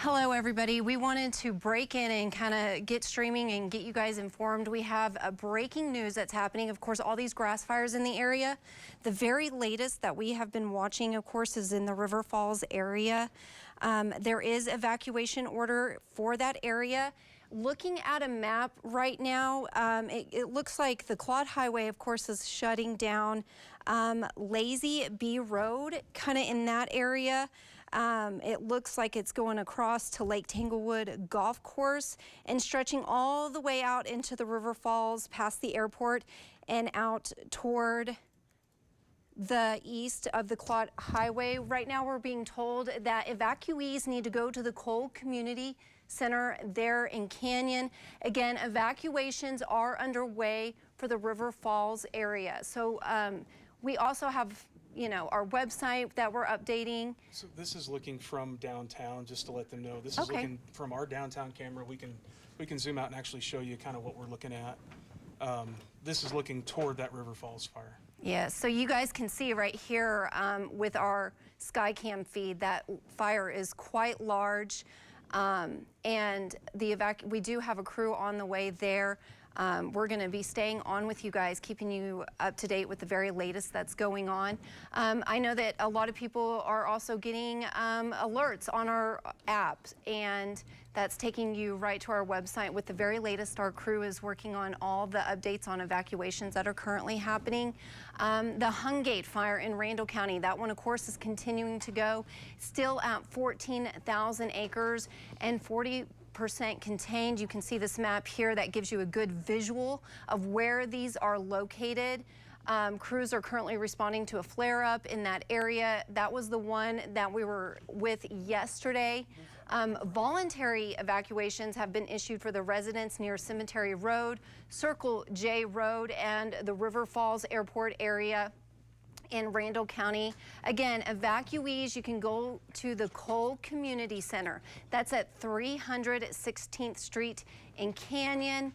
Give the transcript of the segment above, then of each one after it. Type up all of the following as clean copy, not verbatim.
Hello, everybody. We wanted to break in and kind of get streaming and get you guys informed. We have a breaking news that's happening. Of course, all these grass fires in the area. The very latest that we have been watching, of course, is in the River Falls area. There is evacuation order for that area. Looking at a map right now, it looks like the Claude Highway, of course, is shutting down. Lazy B Road, kind of in that area. It looks like it's going across to Lake Tanglewood Golf Course and stretching all the way out into the River Falls past the airport and out toward the east of the Claude Highway. Right now we're being told that evacuees need to go to the Cole Community Center there in Canyon. Again, evacuations are underway for the River Falls area. So we also have, you know, our website that we're updating. So this is looking from downtown, just to let them know. This is looking from our downtown camera. We can zoom out and actually show you kind of what we're looking at. This is looking toward that River Falls fire. Yeah, so you guys can see right here with our Skycam feed that fire is quite large. And we do have a crew on the way there. We're going to be staying on with you guys, keeping you up to date with the very latest that's going on. I know that a lot of people are also getting alerts on our app, and that's taking you right to our website with the very latest. Our crew is working on all the updates on evacuations that are currently happening. The Hungate fire in Randall County, that one, of course, is continuing to go, still at 14,000 acres and 40% contained. You can see this map here that gives you a good visual of where these are located. Crews are currently responding to a flare-up in that area. That was the one that we were with yesterday. Voluntary evacuations have been issued for the residents near Cemetery Road, Circle J Road, and the River Falls Airport area in Randall County. Again, evacuees, you can go to the Cole Community Center. That's at 316th Street in Canyon.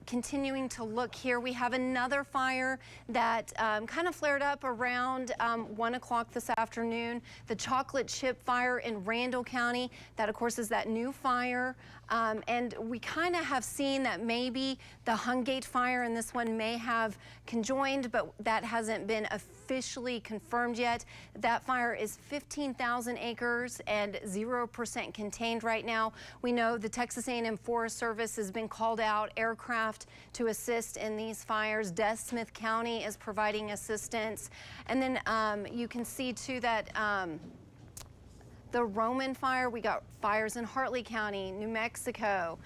Continuing to look here, we have another fire that kind of flared up around 1 o'clock this afternoon. The chocolate chip fire in Randall County. That, of course, is that new fire. And we kind of have seen that maybe the Hungate fire and this one may have conjoined, but that hasn't been officially confirmed yet. That fire is 15,000 acres and 0% contained right now. We know the Texas A&M Forest Service has been called out, aircraft to assist in these fires. Smith County is providing assistance. And then you can see too that the Roman fire, we got fires in Hartley County, New Mexico,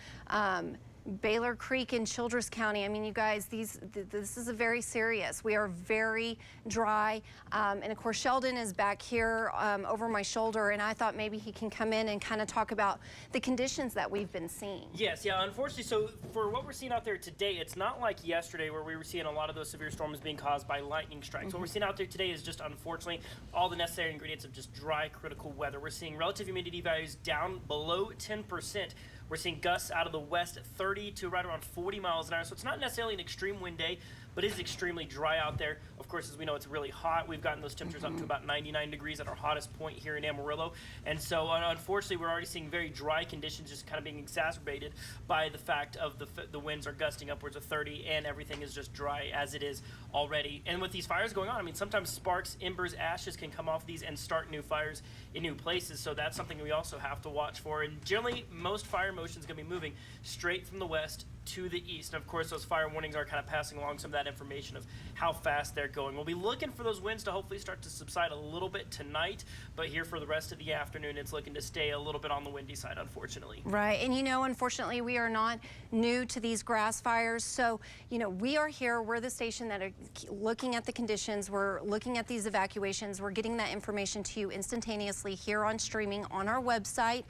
Baylor Creek in Childress County. I mean, you guys, this is a very serious. We are very dry. And of course, Sheldon is back here over my shoulder, and I thought maybe he can come in and kind of talk about the conditions that we've been seeing. Yes, yeah, unfortunately, so for what we're seeing out there today, it's not like yesterday where we were seeing a lot of those severe storms being caused by lightning strikes. What we're seeing out there today is just, unfortunately, all the necessary ingredients of just dry, critical weather. We're seeing relative humidity values down below 10%. We're seeing gusts out of the west at 30 to right around 40 miles an hour. So it's not necessarily an extreme wind day, but it is extremely dry out there. Of course, as we know, it's really hot. We've gotten those temperatures up to about 99 degrees at our hottest point here in Amarillo. And so, unfortunately, we're already seeing very dry conditions just kind of being exacerbated by the fact of the winds are gusting upwards of 30, and everything is just dry as it is already. And with these fires going on, I mean, sometimes sparks, embers, ashes can come off these and start new fires in new places. So that's something we also have to watch for. And generally, most fire motion is going to be moving straight from the west to the east. And of course, those fire warnings are kind of passing along some of that information of how fast they're going. We'll be looking for those winds to hopefully start to subside a little bit tonight, but here for the rest of the afternoon, it's looking to stay a little bit on the windy side, unfortunately. Right, and you know, unfortunately, we are not new to these grass fires. So, you know, we are here, we're the station that are looking at the conditions, we're looking at these evacuations, we're getting that information to you instantaneously here on streaming on our website.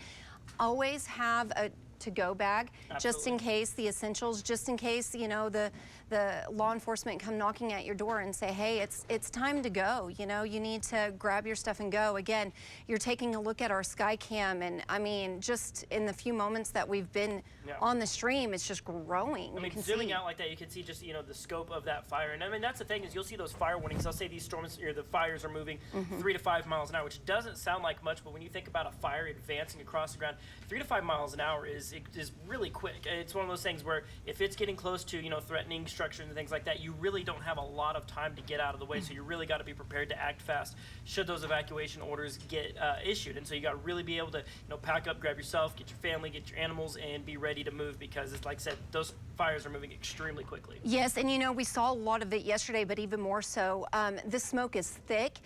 Always have a to-go bag, just in case the essentials, just in case, you know, the law enforcement come knocking at your door and say, hey, it's time to go. You know, you need to grab your stuff and go. Again, you're taking a look at our Skycam, and I mean, just in the few moments that we've been on the stream, it's just growing. I mean, zooming out like that, you can see just, you know, the scope of that fire. And I mean, that's the thing, is you'll see those fire warnings. They'll say these storms, or the fires are moving 3 to 5 miles an hour, which doesn't sound like much, but when you think about a fire advancing across the ground, 3 to 5 miles an hour is really quick. It's one of those things where if it's getting close to, you know, threatening structures and things like that, you really don't have a lot of time to get out of the way. So you really got to be prepared to act fast should those evacuation orders get issued. And so you got to really be able to, you know, pack up, grab yourself, get your family, get your animals, and be ready to move, because it's like I said, those fires are moving extremely quickly. Yes, and you know, we saw a lot of it yesterday, but even more so, this smoke is thick.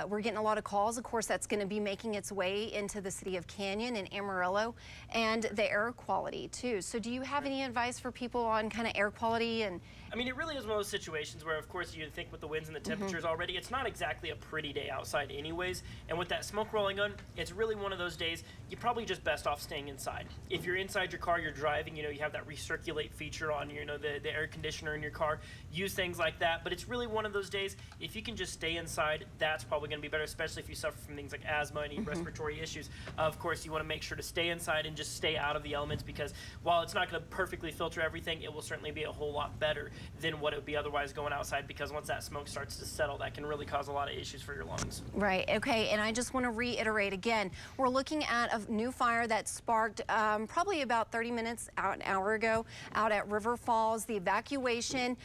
We're getting a lot of calls. Of course, that's going to be making its way into the city of Canyon and Amarillo, and the air quality too. So do you have any advice for people on kind of air quality? And I mean, it really is one of those situations where, of course, you think with the winds and the temperatures already, it's not exactly a pretty day outside anyways. And with that smoke rolling on, it's really one of those days you're probably just best off staying inside. If you're inside your car, you're driving, you know, you have that recirculate feature on, you know, the air conditioner in your car, use things like that. But it's really one of those days, if you can just stay inside, that's probably going to be better, especially if you suffer from things like asthma and any respiratory issues. Of course, you want to make sure to stay inside and just stay out of the elements, because while it's not going to perfectly filter everything, it will certainly be a whole lot better than what it would be otherwise going outside, because once that smoke starts to settle, that can really cause a lot of issues for your lungs. right, okay, and I just want to reiterate again, we're looking at a new fire that sparked probably about 30 minutes, an hour ago, out at River Falls. The Evacuation,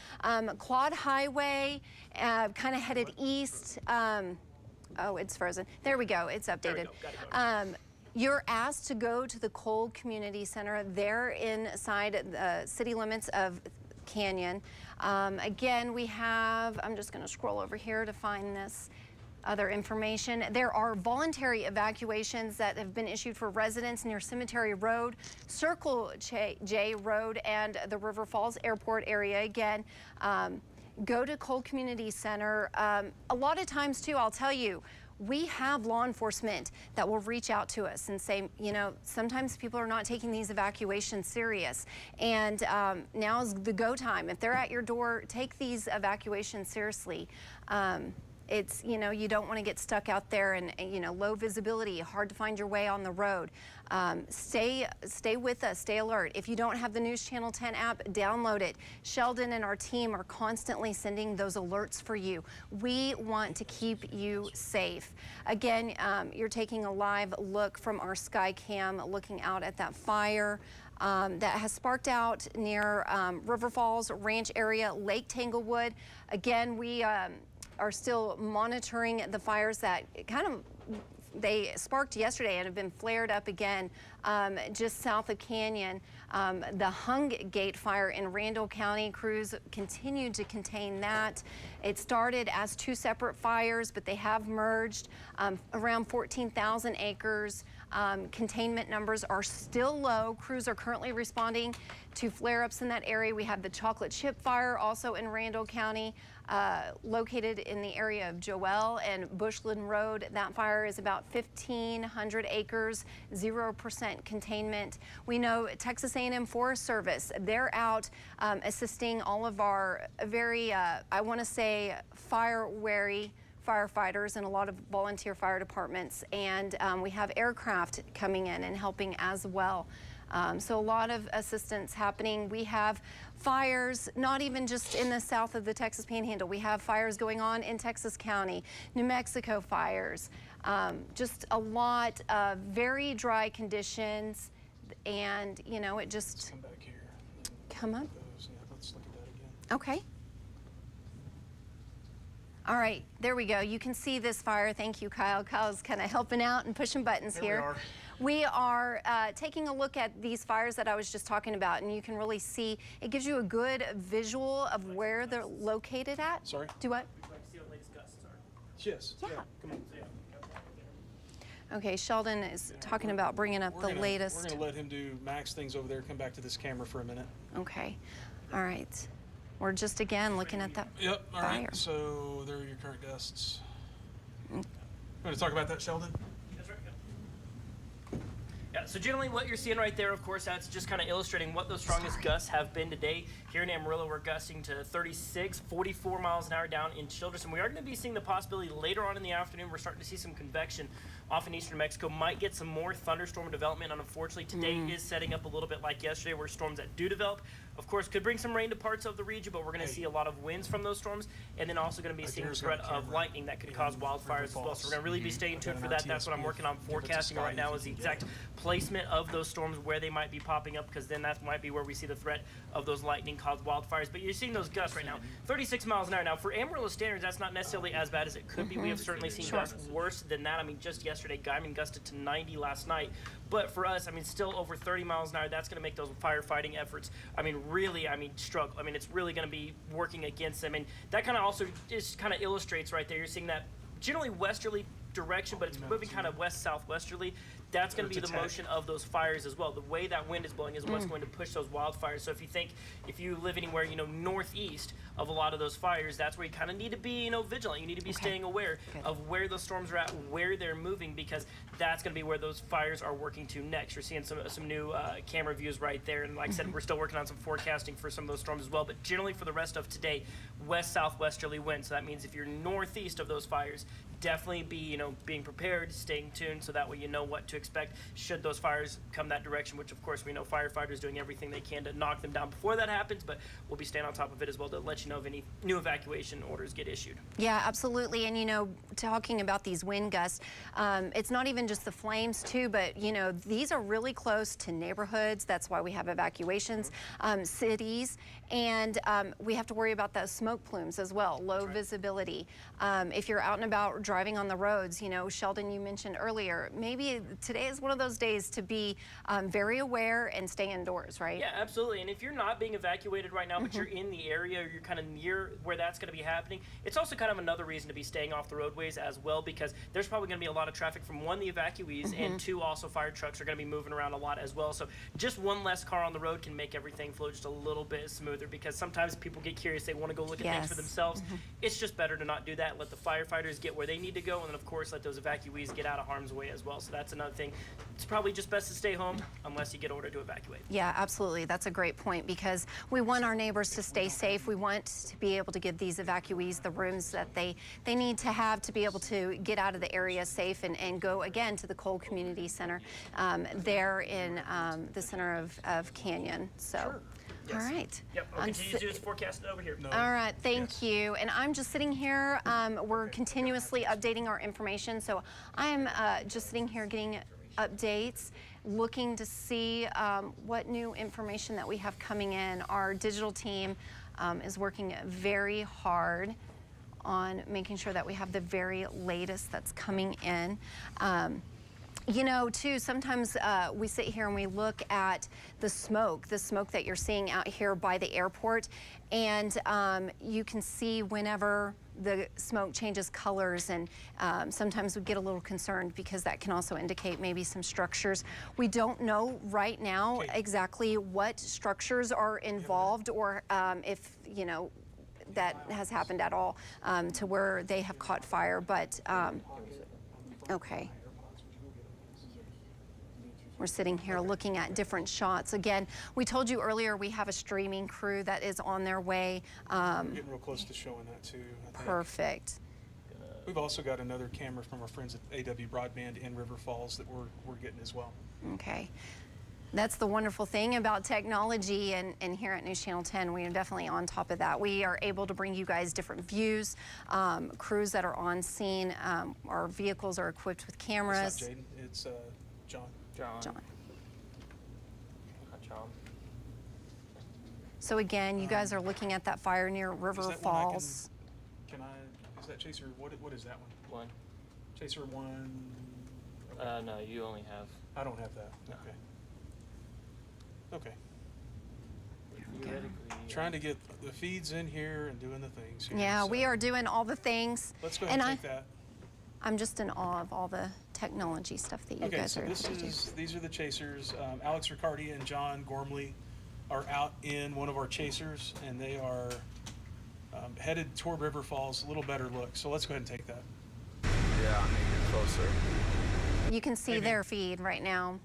Claude Highway, kind of headed east. Oh, it's frozen. There we go. It's updated. There we go. Got it. You're asked to go to the Cole Community Center. They're inside the city limits of Canyon. Again, we have, I'm just going to scroll over here to find this other information. There are voluntary evacuations that have been issued for residents near Cemetery Road, Circle J Road, and the River Falls Airport area. Again, go to Cole Community Center. A lot of times too, I'll tell you, we have law enforcement that will reach out to us and say, you know, sometimes people are not taking these evacuations serious, and now's the go time. If they're at your door, take these evacuations seriously. It's, you know, you don't want to get stuck out there and, you know, low visibility, hard to find your way on the road. Stay with us, stay alert. If you don't have the News Channel 10 app, download it. Sheldon and our team are constantly sending those alerts for you. We want to keep you safe. Again, you're taking a live look from our Skycam, looking out at that fire that has sparked out near River Falls Ranch area, Lake Tanglewood. Again, we are still monitoring the fires that they sparked yesterday and have been flared up again just south of Canyon. The Hung Gate fire in Randall County, crews continued to contain that. It started as 2 separate fires, but they have merged. Around 14,000 acres. Containment numbers are still low. Crews are currently responding to flare-ups in that area. We have the Chocolate Chip fire also in Randall County, located in the area of Joel and Bushland Road. That fire is about 1,500 acres, 0% containment. We know Texas A&M Forest Service, they're out assisting all of our very, I want to say, fire-wary firefighters and a lot of volunteer fire departments, and we have aircraft coming in and helping as well. So a lot of assistance happening. We have fires not even just in the south of the Texas Panhandle. We have fires going on in Texas County, New Mexico fires. Just a lot of very dry conditions, and you know, it just Come back here. come up. Yeah, let's look at that again. Okay. All right, there we go. You can see this fire. Thank you, Kyle. Kyle's kind of helping out and pushing buttons There here. We are taking a look at these fires that I was just talking about, and you can really see, it gives you a good visual of where they're located at. Sorry? Do what? Would you like to see what latest gusts are? Yes. Yeah. Come on. Okay, Sheldon is talking about bringing up the latest. We're going to let him do Max things over there. Come back to this camera for a minute. Okay, all right. We're just again looking at that Yep. All fire. right. So there are your current gusts. You want to talk about that, Sheldon? That's right. Yeah, so generally what you're seeing right there, of course, that's just kind of illustrating what those strongest gusts have been today. Here in Amarillo, we're gusting to 36, 44 miles an hour down in Childress. And we are going to be seeing the possibility later on in the afternoon, we're starting to see some convection off in eastern Mexico. Might get some more thunderstorm development. And unfortunately, today is setting up a little bit like yesterday, where storms that do develop, of course, could bring some rain to parts of the region, but we're going to see a lot of winds from those storms. And then also going to be seeing a threat of lightning that could cause wildfires as well. So we're going to really be staying tuned for that. That's what I'm working on forecasting right now, is the exact placement of those storms, where they might be popping up, because then that might be where we see the threat of those lightning-caused wildfires. But you're seeing those gusts right now, 36 miles an hour. Now, for Amarillo standards, that's not necessarily as bad as it could be. We have certainly seen gusts worse than that. I mean, just yesterday, Guyman gusted to 90 last night. But for us, I mean, still over 30 miles an hour, that's going to make those firefighting efforts, I mean, really, struggle. I mean, it's really going to be working against them. And that kind of also just kind of illustrates right there. You're seeing that generally westerly direction, but it's moving kind of west-southwesterly. That's going to be the motion of those fires as well. The way that wind is blowing is what's going to push those wildfires. So if you live anywhere, northeast of a lot of those fires, that's where you kind of need to be, vigilant. You need to be staying aware of where those storms are at, where they're moving, because that's going to be where those fires are working to next. You're seeing some new camera views right there. And like I said, we're still working on some forecasting for some of those storms as well. But generally for the rest of today, west-southwesterly wind. So that means if you're northeast of those fires, definitely be, being prepared, staying tuned, so that way you know what to expect should those fires come that direction, which of course we know firefighters doing everything they can to knock them down before that happens, but we'll be staying on top of it as well to let you know if any new evacuation orders get issued. Yeah, absolutely. And talking about these wind gusts, it's not even just the flames too, but these are really close to neighborhoods. That's why we have evacuations, cities, and we have to worry about those smoke plumes as well, low visibility. If you're out and about driving on the roads, Sheldon, you mentioned earlier, maybe today is one of those days to be very aware and stay indoors, right? Yeah, absolutely. And if you're not being evacuated right now, but you're in the area, or you're kind of near where that's going to be happening, it's also kind of another reason to be staying off the roadways as well, because there's probably going to be a lot of traffic from, one, the evacuees, and two, also fire trucks are going to be moving around a lot as well. So just one less car on the road can make everything flow just a little bit smoother, because sometimes people get curious, they want to go look at things for themselves. It's just better to not do that. Let the firefighters get where they need to go, and then of course let those evacuees get out of harm's way as well. So that's another thing. It's probably just best to stay home unless you get ordered to evacuate. Yeah, absolutely. That's a great point, because we want our neighbors to stay safe. We want to be able to give these evacuees the rooms that they need to have to be able to get out of the area safe and go again to the Cole Community Center there in the center of Canyon. So. Sure. Yes. All right. Yep. I'll continue to do this forecast over here. All right. Thank you. And I'm just sitting here. We're continuously updating our information. So I'm just sitting here getting updates, looking to see what new information that we have coming in. Our digital team is working very hard on making sure that we have the very latest that's coming in. Too, sometimes we sit here and we look at the smoke that you're seeing out here by the airport, and you can see whenever the smoke changes colors, and sometimes we get a little concerned because that can also indicate maybe some structures. We don't know right now exactly what structures are involved, or if, that has happened at all to where they have caught fire, but okay. We're sitting here looking at different shots. Again, we told you earlier we have a streaming crew that is on their way. Getting real close to showing that too. Perfect. We've also got another camera from our friends at AW Broadband in River Falls that we're getting as well. Okay. That's the wonderful thing about technology, and here at News Channel 10, we are definitely on top of that. We are able to bring you guys different views, crews that are on scene. Our vehicles are equipped with cameras. It's not Jaden, it's John. John. So again, you guys are looking at that fire near River Falls. Is that Chaser, what is that one? One. Chaser 1? No, you only have. I don't have that, No. Okay. Theoretically, Trying to get the feeds in here and doing the things here. Yeah, so we are doing all the things. Let's go ahead and take that. I'm just in awe of all the technology stuff that you guys are. These are the chasers. Alex Riccardi and John Gormley are out in one of our chasers, and they are headed toward River Falls. A little better look. So let's go ahead and take that. Yeah, I need to get closer. You can see their feed right now.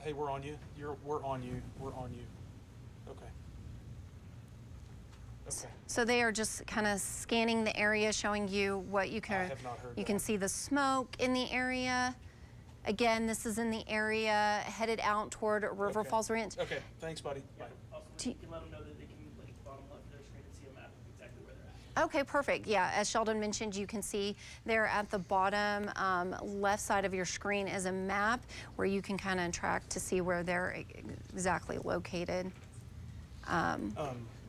Hey, we're on you. We're on you. We're on you. Okay. Okay. So they are just kind of scanning the area, showing you what you can. have not heard You can that. see the smoke in the area. Again, this is in the area headed out toward River Okay. Falls Ranch. Okay. Thanks, buddy. Bye. Also, Do you you- can let them know that they can look at the bottom left of their screen and see a map of exactly where they're at. Okay, perfect. Yeah, as Sheldon mentioned, you can see there at the bottom left side of your screen is a map where you can kind of track to see where they're exactly located.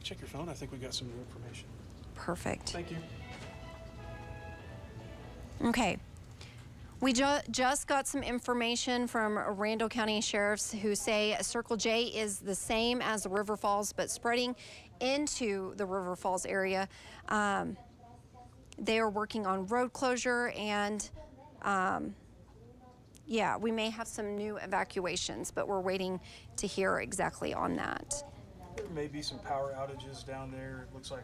Check your phone. I think we got some new information. Perfect. Thank you. Okay. We just got some information from Randall County Sheriffs who say Circle J is the same as the River Falls, but spreading into the River Falls area. They are working on road closure and yeah, we may have some new evacuations, but we're waiting to hear exactly on that. There may be some power outages down there. It looks like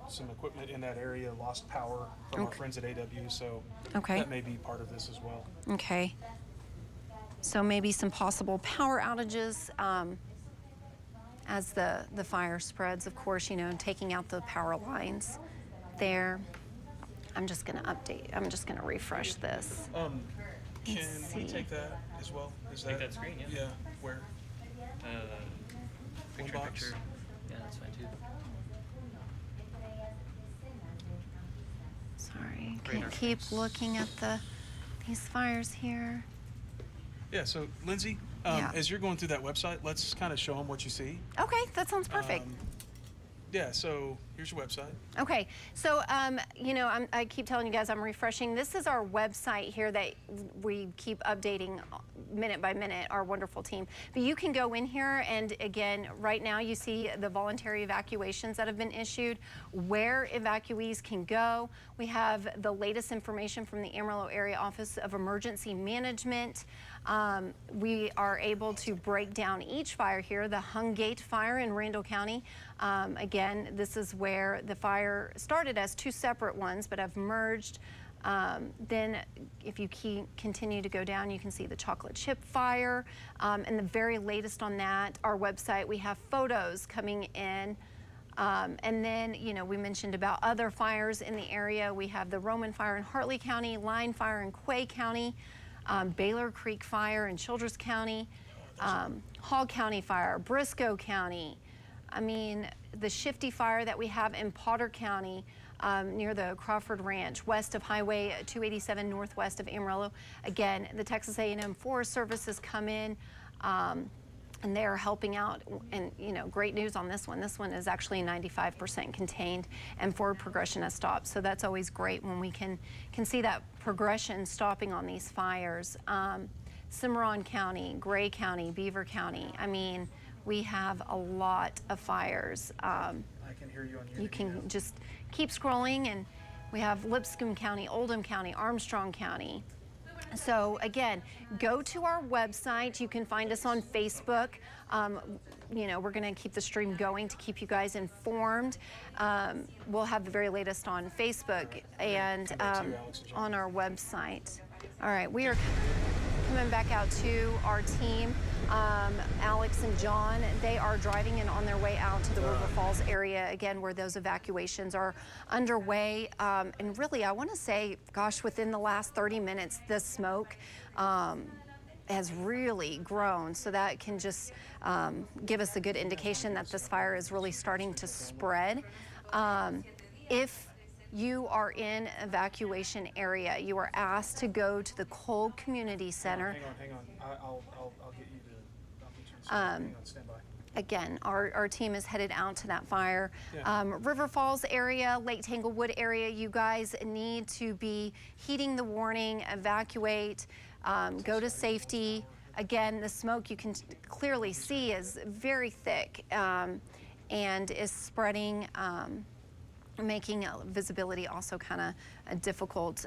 some equipment in that area lost power from our Okay. friends at AW, so Okay. that may be part of this as well. Okay. So maybe some possible power outages as the fire spreads, of course, you know, taking out the power lines there. I'm just going to update. I'm just going to refresh this. Can we see. take that as well? Is Take that screen, yeah. Yeah. Where? Picture, box? picture. Yeah, that's fine too. Sorry, Radar can't keep screens. looking at these fires here. Yeah. So, Lindsay, Yeah. as you're going through that website, let's kind of show them what you see. Okay, that sounds perfect. Yeah. So here's your website. Okay, so you know, I keep telling you guys I'm refreshing. This is our website here that we keep updating minute by minute, our wonderful team. But you can go in here and again, right now you see the voluntary evacuations that have been issued, where evacuees can go. We have the latest information from the Amarillo Area Office of Emergency Management. We are able to break down each fire here, the Hung Gate fire in Randall County. Again, this is where the fire started as two separate ones, but have merged. Then if you continue to go down, you can see the chocolate chip fire. And the very latest on that, our website, we have photos coming in. And then, you know, we mentioned about other fires in the area. We have the Roman fire in Hartley County, Line fire in Quay County, Baylor Creek fire in Childress County, Hall County fire, Briscoe County. I mean, the Shifty fire that we have in Potter County near the Crawford Ranch, west of Highway 287, northwest of Amarillo. Again, the Texas A&M Forest Service has come in and they're helping out. And, you know, great news on this one. This one is actually 95% contained and forward progression has stopped. So that's always great when we can see that progression stopping on these fires. Cimarron County, Gray County, Beaver County. I mean, we have a lot of fires. I can hear you on your. You can just keep scrolling, and we have Lipscomb County, Oldham County, Armstrong County. So again, go to our website. You can find us on Facebook. You know, we're going to keep the stream going to keep you guys informed. We'll have the very latest on Facebook and Come back to you, Alex and John. on our website. All right, we are coming back out to our team. Alex and John, they are driving in on their way out to the River Falls area, again, where those evacuations are underway. And really, I want to say, gosh, within the last 30 minutes, the smoke has really grown. So that can just give us a good indication that this fire is really starting to spread. If you are in evacuation area, you are asked to go to the Cole Community Center. Hang on. I'll get you to. I'll get you to hang on, stand by. Again, our team is headed out to that fire. Yeah. River Falls area, Lake Tanglewood area, you guys need to be heeding the warning, evacuate, go to safety. Again, the smoke you can clearly see is very thick and is spreading, making visibility also kind of a difficult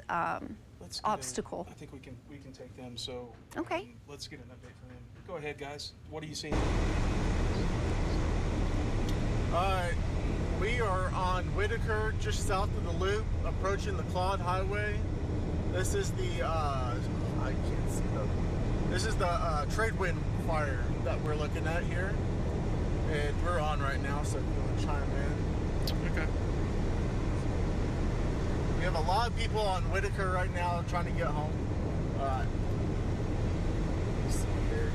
Let's get obstacle. I think we can take them. So Okay. let's get an update from them. Go ahead, guys. What are you seeing? We are on Whitaker, just south of the loop, approaching the Claude Highway. This is the, I can't see the This is the trade wind fire that we're looking at here. And we're on right now, so if you want to chime in. Okay. We have a lot of people on Whitaker right now trying to get home. Let's see here.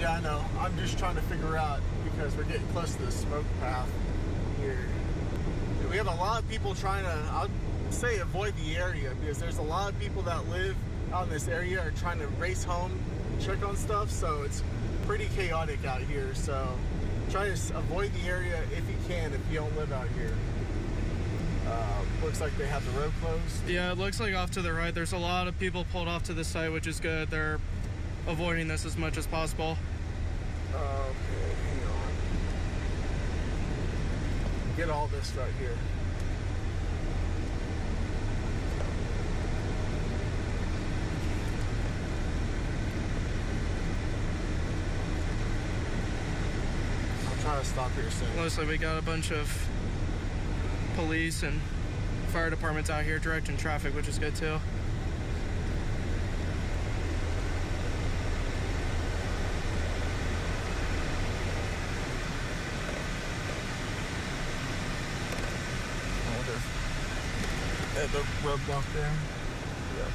Yeah, I know. I'm just trying to figure out because we're getting close to the smoke path here. We have a lot of people trying to, I'll say, avoid the area because there's a lot of people that live out in this area are trying to race home, check on stuff, so it's pretty chaotic out here. So try to avoid the area if you can, if you don't live out here. Looks like they have the road closed. Yeah, it looks like off to the right there's a lot of people pulled off to the side, which is good. They're avoiding this as much as possible. Okay, hang on. Get all this right here. I'll try to stop here soon. Looks like we got a bunch of police and fire departments out here directing traffic, which is good too. At the roadblock there. Yep.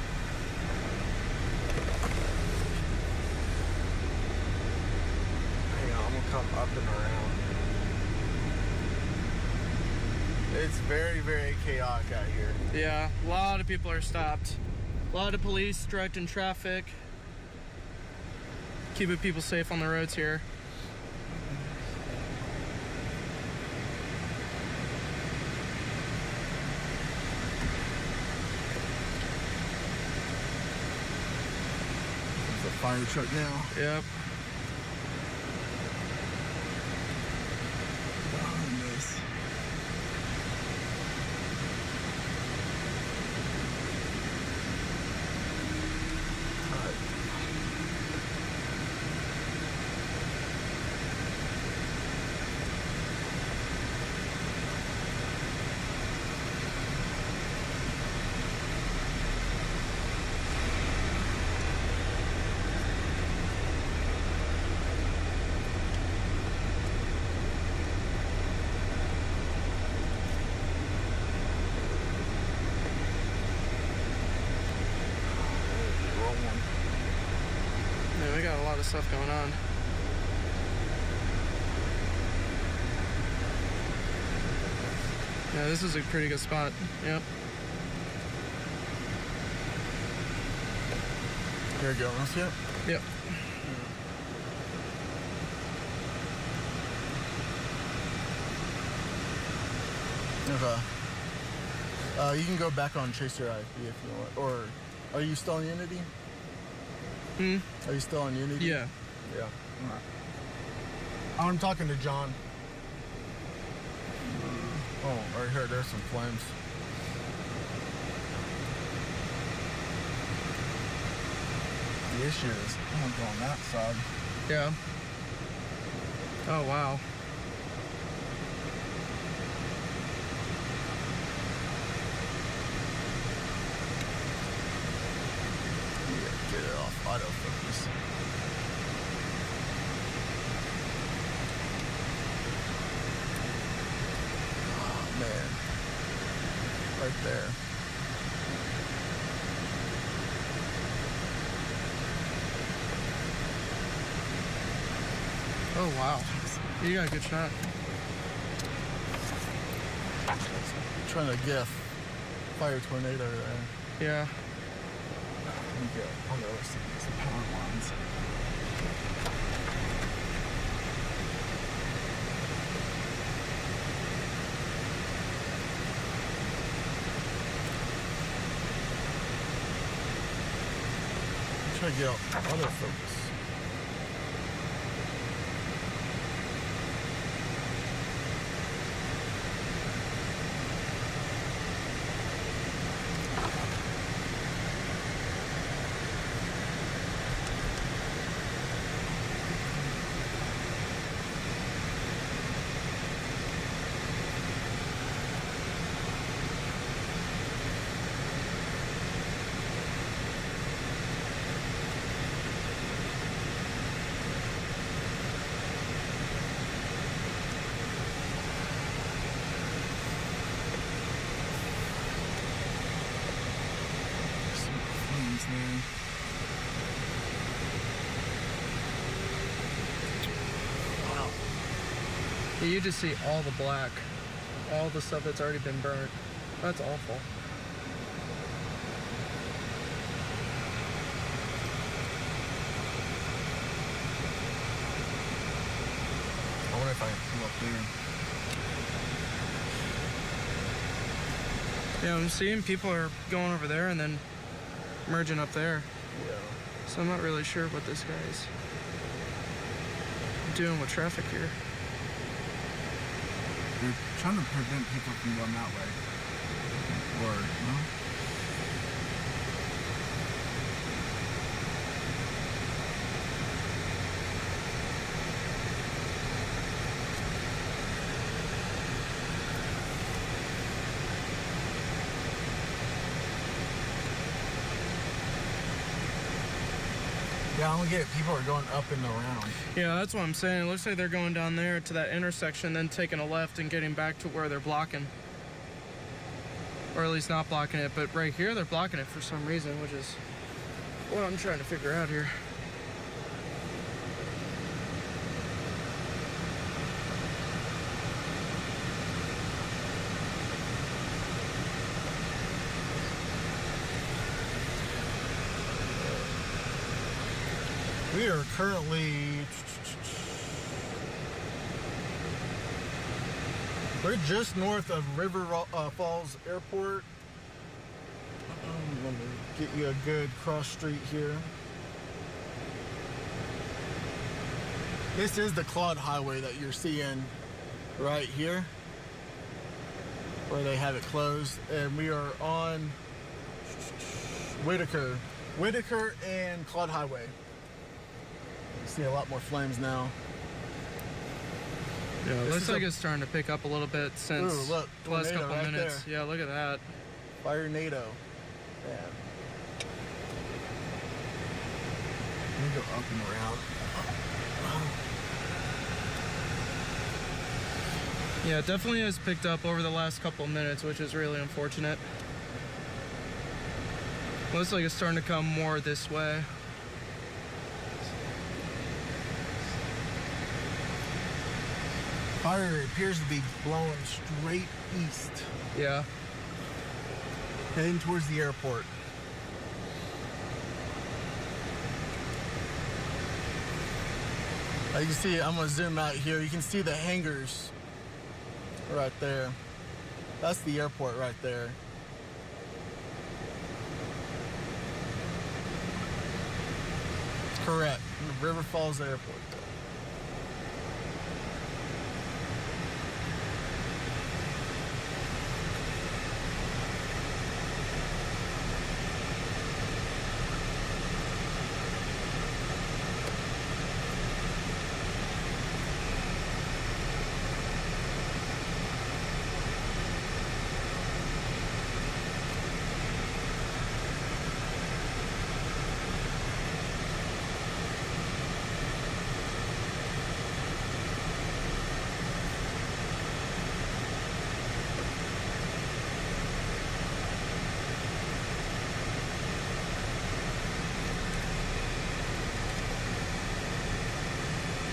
Hang on, I'm gonna come up and around. It's very, very chaotic out here. Yeah, a lot of people are stopped. A lot of police directing traffic, keeping people safe on the roads here. There's a fire truck now. Yep. Behind this. Yeah, we got a lot of stuff going on. Yeah, this is a pretty good spot. Yep. Here we go. Let's get. Yep. Okay. You can go back on Chaser IP if you want. Or are you still on Unity? Hmm? Are you still on Unity? Yeah. Yeah. All right. I'm talking to John. Oh, right here, there's some flames. The issue is, I'm gonna go on that side. Yeah. Oh, wow. Yeah, get it off autofocus. Oh, man. Right there. Oh, wow. You got a good shot. Trying to get a fire tornado there. Yeah. Let me get on the other side. Some power lines. Try to get autofocus. Yeah, you just see all the black, all the stuff that's already been burnt. That's awful. I wonder if I can come up there. Yeah, I'm seeing people are going over there and then merging up there. Yeah. So I'm not really sure what this guy's doing with traffic here. They're trying to prevent people from going that way. Or, no? Yeah, I don't get it. People are going up and around. Yeah, that's what I'm saying. It looks like they're going down there to that intersection, then taking a left and getting back to where they're blocking. Or at least not blocking it, but right here they're blocking it for some reason, which is what I'm trying to figure out here. We are currently... We're just north of River Falls Airport. Let me get you a good cross street here. This is the Claude Highway that you're seeing right here, where they have it closed. And we are on Whitaker and Claude Highway. See a lot more flames now. Yeah, it This looks is like a- it's starting to pick up a little bit since Ooh, look, the last tornado couple right minutes. there. Yeah, look at that. Fire NATO. Yeah. Let me go up and around. Yeah, it definitely has picked up over the last couple of minutes, which is really unfortunate. Looks like it's starting to come more this way. Fire appears to be blowing straight east, Yeah. heading towards the airport. You can see, I'm gonna zoom out here. You can see the hangars right there. That's the airport right there. Correct, River Falls Airport.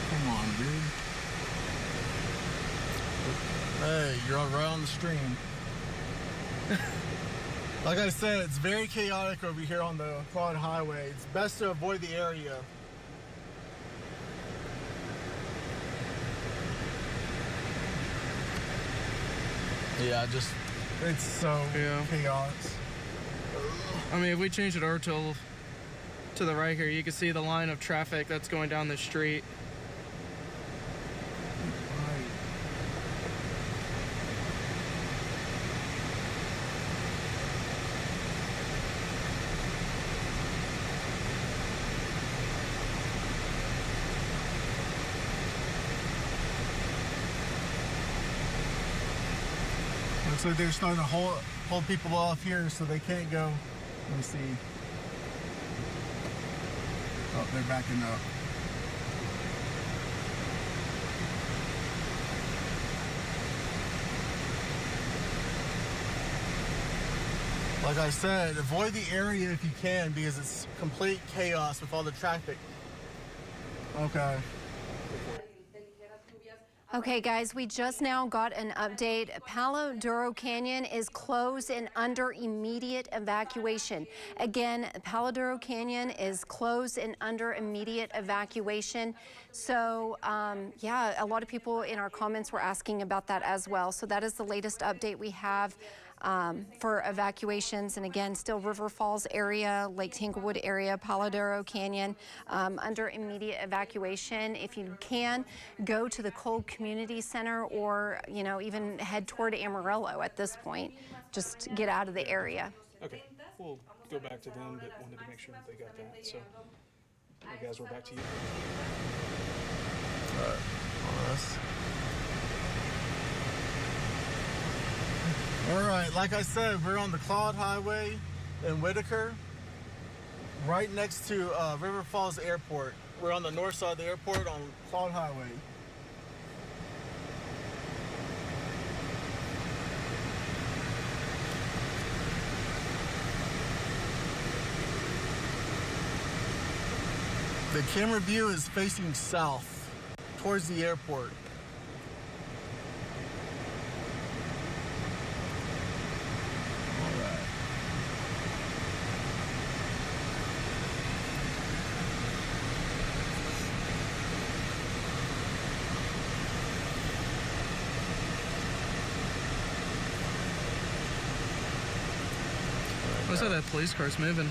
Come on, dude. Hey, you're right on the stream. Like I said, it's very chaotic over here on the Claude Highway. It's best to avoid the area. Yeah, just, it's so Yeah. chaotic. I mean, if we change it over to the right here, you can see the line of traffic that's going down the street. Looks like they're starting to hold people off here so they can't go. Let me see. Oh, they're backing up. Like I said, avoid the area if you can because it's complete chaos with all the traffic. Okay. Okay, guys, we just now got an update. Palo Duro Canyon is closed and under immediate evacuation. Again, Palo Duro Canyon is closed and under immediate evacuation. So, yeah, a lot of people in our comments were asking about that as well. So that is the latest update we have for evacuations. And again, still River Falls area, Lake Tanglewood area, Palo Duro Canyon under immediate evacuation. If you can, go to the Cold Community Center or, you know, even head toward Amarillo at this point. Just get out of the area. Okay, we'll go back to them, but wanted to make sure that they got that. So, hey guys, we're back to you. All right. All right, like I said, we're on the Claude Highway in Whitaker, right next to River Falls Airport. We're on the north side of the airport on Claude Highway. The camera view is facing south, towards the airport. Looks like that police car's moving.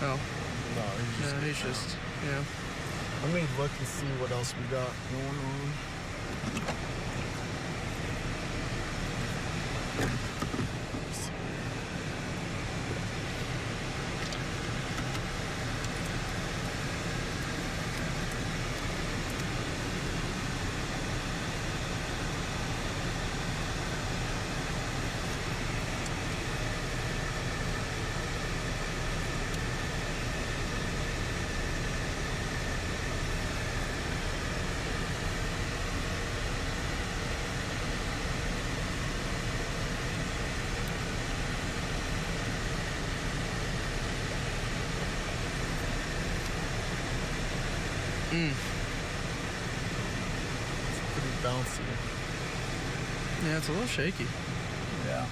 Oh, No, yeah, he's just, yeah. Let me look and see what else we got going on. It's pretty bouncy. Yeah, it's a little shaky. Yeah.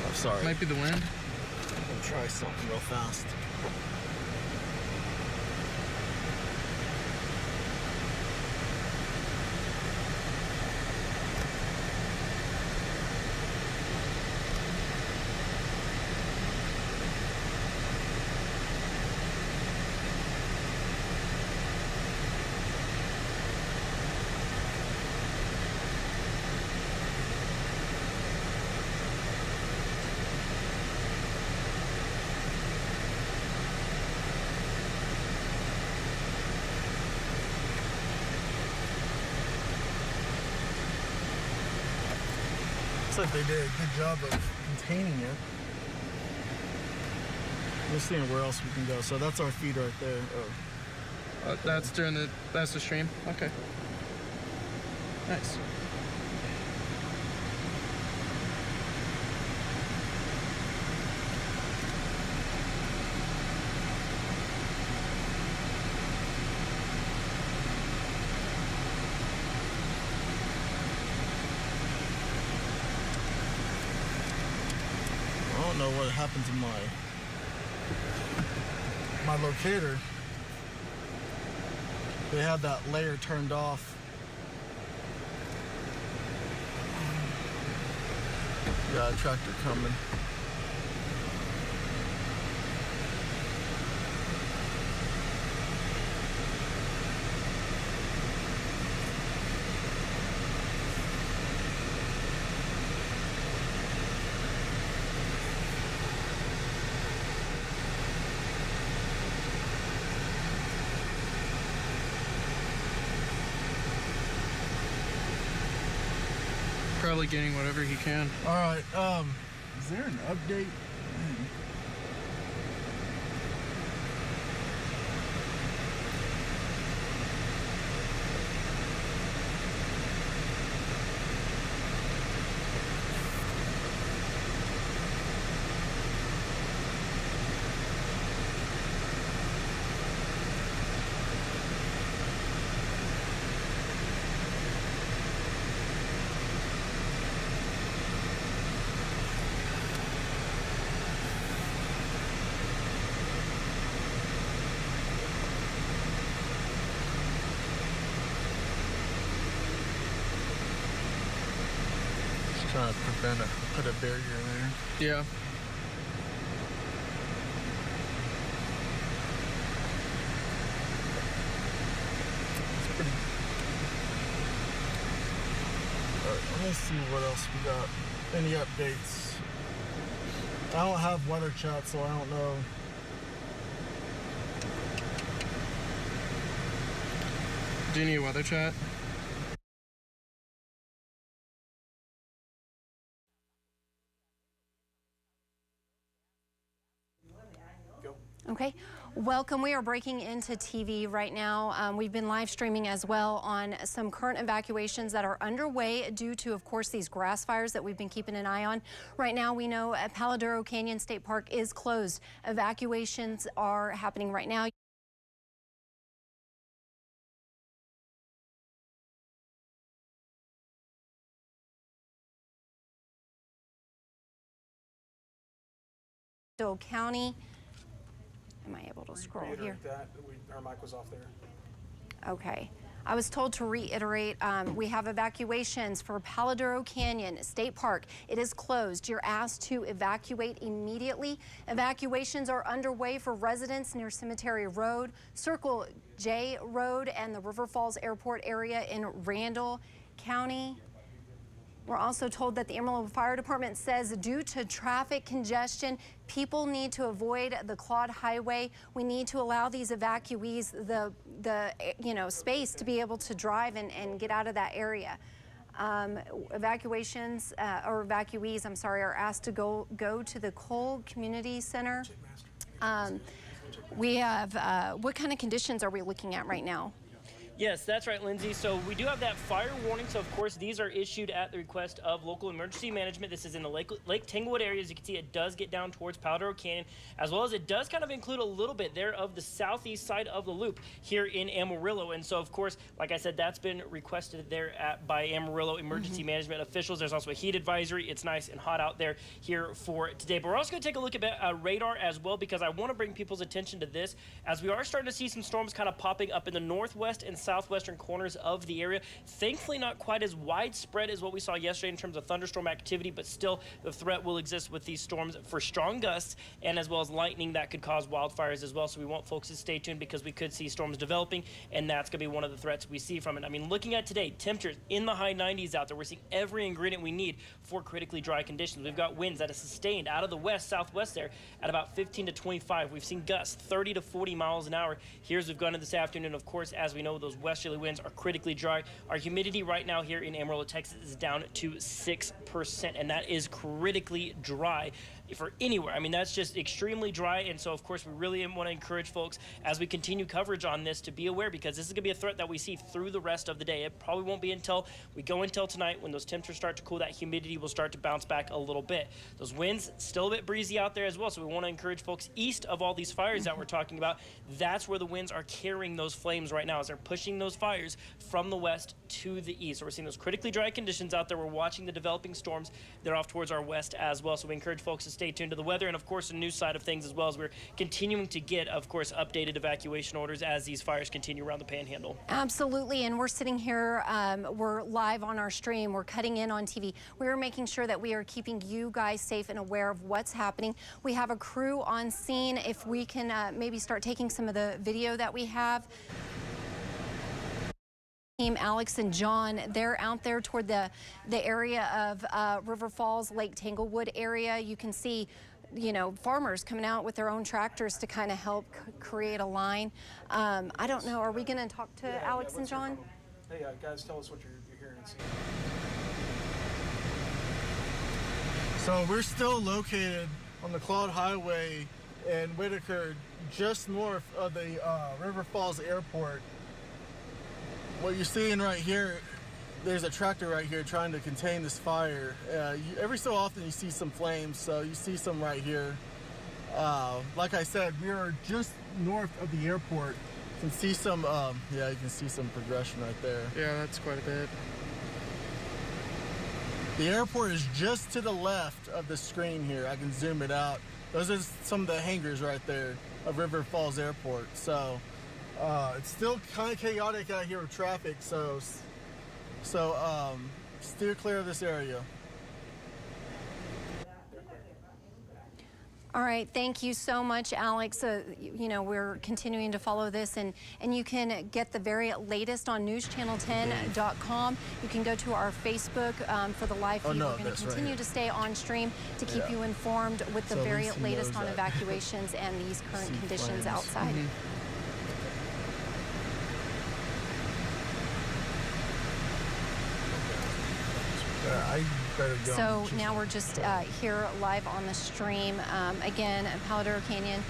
I'm sorry. Might be the wind. I'll try something real fast. Looks like they did a good job of containing it. We're seeing where else we can go. So that's our feed right there. Oh. That's the stream. Okay. Nice. I don't know what happened to my locator. They had that layer turned off. Yeah, a tractor coming. Probably getting whatever he can. All right, is there an update? Trying to put a barrier there. Yeah. Let me see what else we got. Any updates? I don't have weather chat, so I don't know. Do you need weather chat? Okay, welcome. We are breaking into TV right now. We've been live streaming as well on some current evacuations that are underway due to, of course, these grass fires that we've been keeping an eye on. Right now, we know Palo Duro Canyon State Park is closed. Evacuations are happening right now. County. Am I able to scroll here? Reiterate that, our mic was off there. Okay. I was told to reiterate, we have evacuations for Palo Duro Canyon State Park. It is closed. You're asked to evacuate immediately. Evacuations are underway for residents near Cemetery Road, Circle J Road, and the River Falls Airport area in Randall County. We're also told that the Amarillo Fire Department says due to traffic congestion, people need to avoid the Claude Highway. We need to allow these evacuees the space to be able to drive and get out of that area. Evacuations or evacuees, I'm sorry, are asked to go to the Cole Community Center. We have what kind of conditions are we looking at right now? Yes, that's right, Lindsay. So we do have that fire warning. So, of course, these are issued at the request of local emergency management. This is in the Lake Tanglewood area. As you can see, it does get down towards Palo Duro Canyon, as well as it does kind of include a little bit there of the southeast side of the loop here in Amarillo. And so, of course, like I said, that's been requested there by Amarillo emergency management officials. There's also a heat advisory. It's nice and hot out there here for today. But we're also going to take a look at radar as well, because I want to bring people's attention to this, as we are starting to see some storms kind of popping up in the northwest and southwestern corners of the area. Thankfully, not quite as widespread as what we saw yesterday in terms of thunderstorm activity, but still the threat will exist with these storms for strong gusts and as well as lightning that could cause wildfires as well. So we want folks to stay tuned, because we could see storms developing, and that's going to be one of the threats we see from it. I mean, looking at today, temperatures in the high 90s out there. We're seeing every ingredient we need for critically dry conditions. We've got winds that are sustained out of the west, southwest there at about 15 to 25. We've seen gusts 30 to 40 miles an hour here as we've gone into this afternoon. Of course, as we know, those westerly winds are critically dry. Our humidity right now here in Amarillo, Texas is down to 6%, and that is critically dry for anywhere. I mean, that's just extremely dry. And so, of course, we really want to encourage folks as we continue coverage on this to be aware, because this is going to be a threat that we see through the rest of the day. It probably won't be until we go until tonight when those temperatures start to cool, that humidity will start to bounce back a little bit. Those winds still a bit breezy out there as well. So we want to encourage folks east of all these fires that we're talking about. That's where the winds are carrying those flames right now, as they're pushing those fires from the west to the east. So we're seeing those critically dry conditions out there. We're watching the developing storms. They're off towards our west as well. So we encourage folks to stay tuned to the weather and, of course, the news side of things as well, as we're continuing to get, of course, updated evacuation orders as these fires continue around the Panhandle. Absolutely, and we're sitting here, we're live on our stream, we're cutting in on TV. We're making sure that we are keeping you guys safe and aware of what's happening. We have a crew on scene. If we can maybe start taking some of the video that we have. Team Alex and John, they're out there toward the area of River Falls, Lake Tanglewood area. You can see, you know, farmers coming out with their own tractors to kind of help create a line. I don't know, are we going to talk to Alex and John? Hey, guys, tell us what you're hearing and seeing. So we're still located on the Claude Highway in Whitaker, just north of the River Falls Airport. What you're seeing right here, there's a tractor right here trying to contain this fire. Every so often you see some flames, so you see some right here. Like I said, we are just north of the airport. You can see some, yeah, you can see some progression right there. Yeah, that's quite a bit. The airport is just to the left of the screen here. I can zoom it out. Those are some of the hangars right there of River Falls Airport. So it's still kind of chaotic out here with traffic. So steer clear of this area. All right, thank you so much, Alex. You know, we're continuing to follow this, and you can get the very latest on newschannel10.com. You can go to our Facebook for the live feed. no, We're going that's to right continue here. to stay on stream to keep Yeah. you informed with the So at very least he latest knows on that. evacuations and these current See conditions flames. outside. I better go. So now we're just here live on the stream. Again, Palo Duro Canyon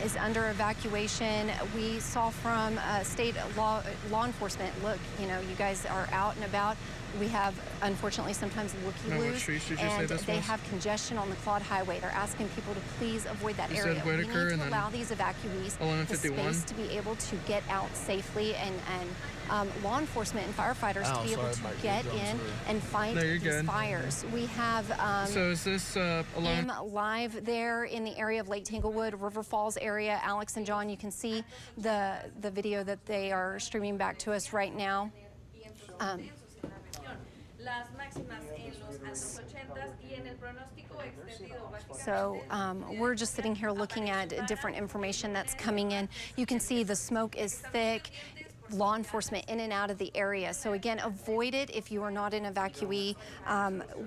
is under evacuation. We saw from state law enforcement, look, you know, you guys are out and about. We have, unfortunately, sometimes Now, what looky-loos, streets did you say and this they was? have congestion on the Claude Highway. They're asking people to please avoid that You said area. We need Whitaker to and then allow these evacuees the 1151? space to be able to get out safely, and law enforcement and firefighters Ow, to be able sorry, to my get eardrums in were- and fight No, you're these good. fires. We have So is this him live there in the area of Lake Tanglewood, River Falls area. Alex and John, you can see the video that they are streaming back to us right now. Las máximas en los altos 80s y en el pronóstico extendido. So we're just sitting here looking at different information that's coming in. You can see the smoke is thick. Law enforcement in and out of the area. So again, avoid it if you are not an evacuee.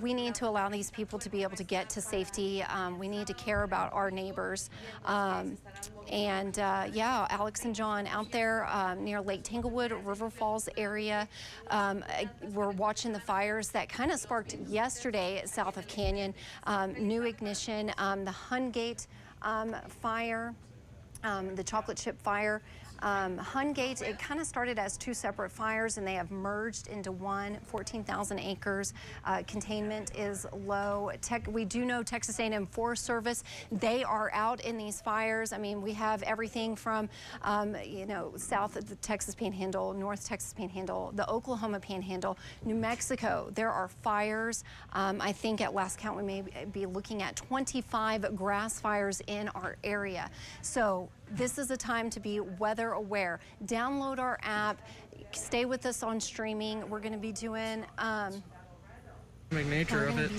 We need to allow these people to be able to get to safety. We need to care about our neighbors. Yeah, Alex and John out there near Lake Tanglewood, River Falls area. We're watching the fires that kind of sparked yesterday south of Canyon. New ignition, the Hungate fire, the chocolate chip fire. Hungate, it kind of started as two separate fires, and they have merged into one, 14,000 acres. Containment is low. We do know Texas A&M Forest Service, they are out in these fires. I mean, we have everything from, you know, south of the Texas Panhandle, North Texas Panhandle, the Oklahoma Panhandle, New Mexico. There are fires. I think at last count, we may be looking at 25 grass fires in our area. So this is a time to be weather aware. Download our app, stay with us on streaming. We're going to be doing nature of it?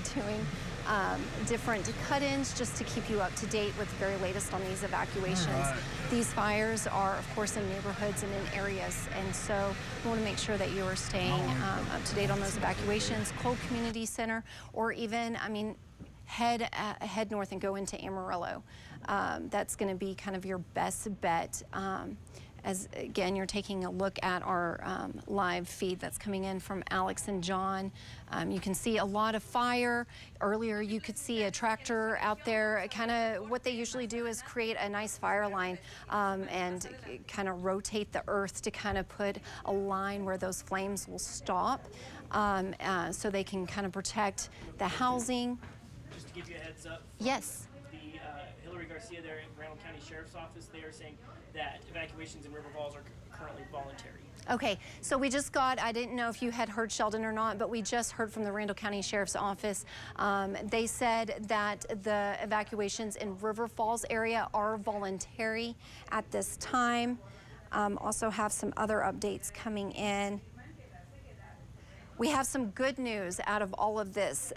Different cut-ins just to keep you up to date with the very latest on these evacuations. Right. These fires are, of course, in neighborhoods and in areas, and so we want to make sure that you are staying up to date on those evacuations. Cole Community Center, or even, I mean, head north and go into Amarillo. That's going to be kind of your best bet. As again, you're taking a look at our live feed that's coming in from Alex and John. You can see a lot of fire. Earlier, you could see a tractor out there. Kind of what they usually do is create a nice fire line and kind of rotate the earth to kind of put a line where those flames will stop, so they can kind of protect the housing. Just to give you a heads up. Yes. The Hillary Garcia there at Randall County Sheriff's Office, they are saying that evacuations in River Falls are currently voluntary. Okay, so we just got, I didn't know if you had heard, Sheldon, or not, but we just heard from the Randall County Sheriff's Office. They said that the evacuations in River Falls area are voluntary at this time. Also have some other updates coming in. We have some good news out of all of this.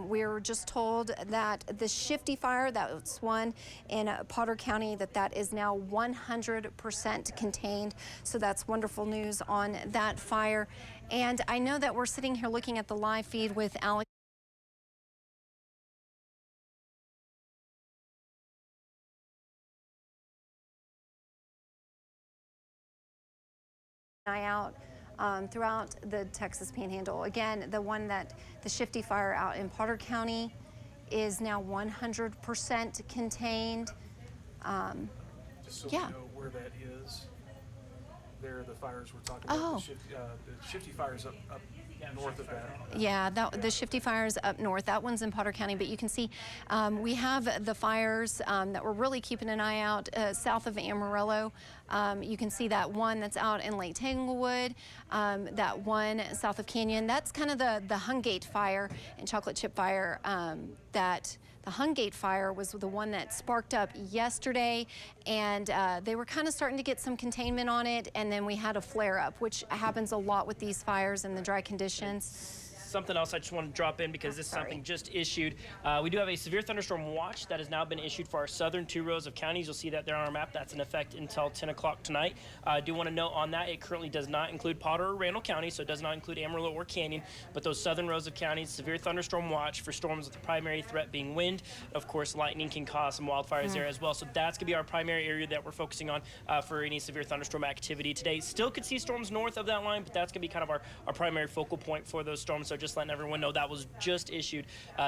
We were just told that the Shifty fire, that's one in Potter County, that is now 100% contained. So that's wonderful news on that fire. And I know that we're sitting here looking at the live feed with Alex. Out throughout the Texas Panhandle. Again, the Shifty fire out in Potter County is now 100% contained. Just so Yeah. we know where that is. There, the fires we're talking Oh. about. The Shifty fires up north of that. Yeah, the Shifty fires up north. That one's in Potter County, but you can see we have the fires that we're really keeping an eye out south of Amarillo. You can see that one that's out in Lake Tanglewood, that one south of Canyon. That's kind of the Hungate fire and chocolate chip fire. The Hungate fire was the one that sparked up yesterday, and they were kind of starting to get some containment on it, and then we had a flare up, which happens a lot with these fires and the dry conditions. something else I just want to drop in because this is something just issued. We do have a severe thunderstorm watch that has now been issued for our southern 2 rows of counties. You'll see that there on our map. That's in effect until 10 o'clock tonight. I do want to note on that it currently does not include Palo Duro or Randall County, so it does not include Amarillo or Canyon, but those southern rows of counties, severe thunderstorm watch for storms with the primary threat being wind. Of course, lightning can cause some wildfires there as well. So that's going to be our primary area that we're focusing on for any severe thunderstorm activity today. Still could see storms north of that line, but that's going to be kind of our primary focal point for those storms. So just letting everyone know that was just issued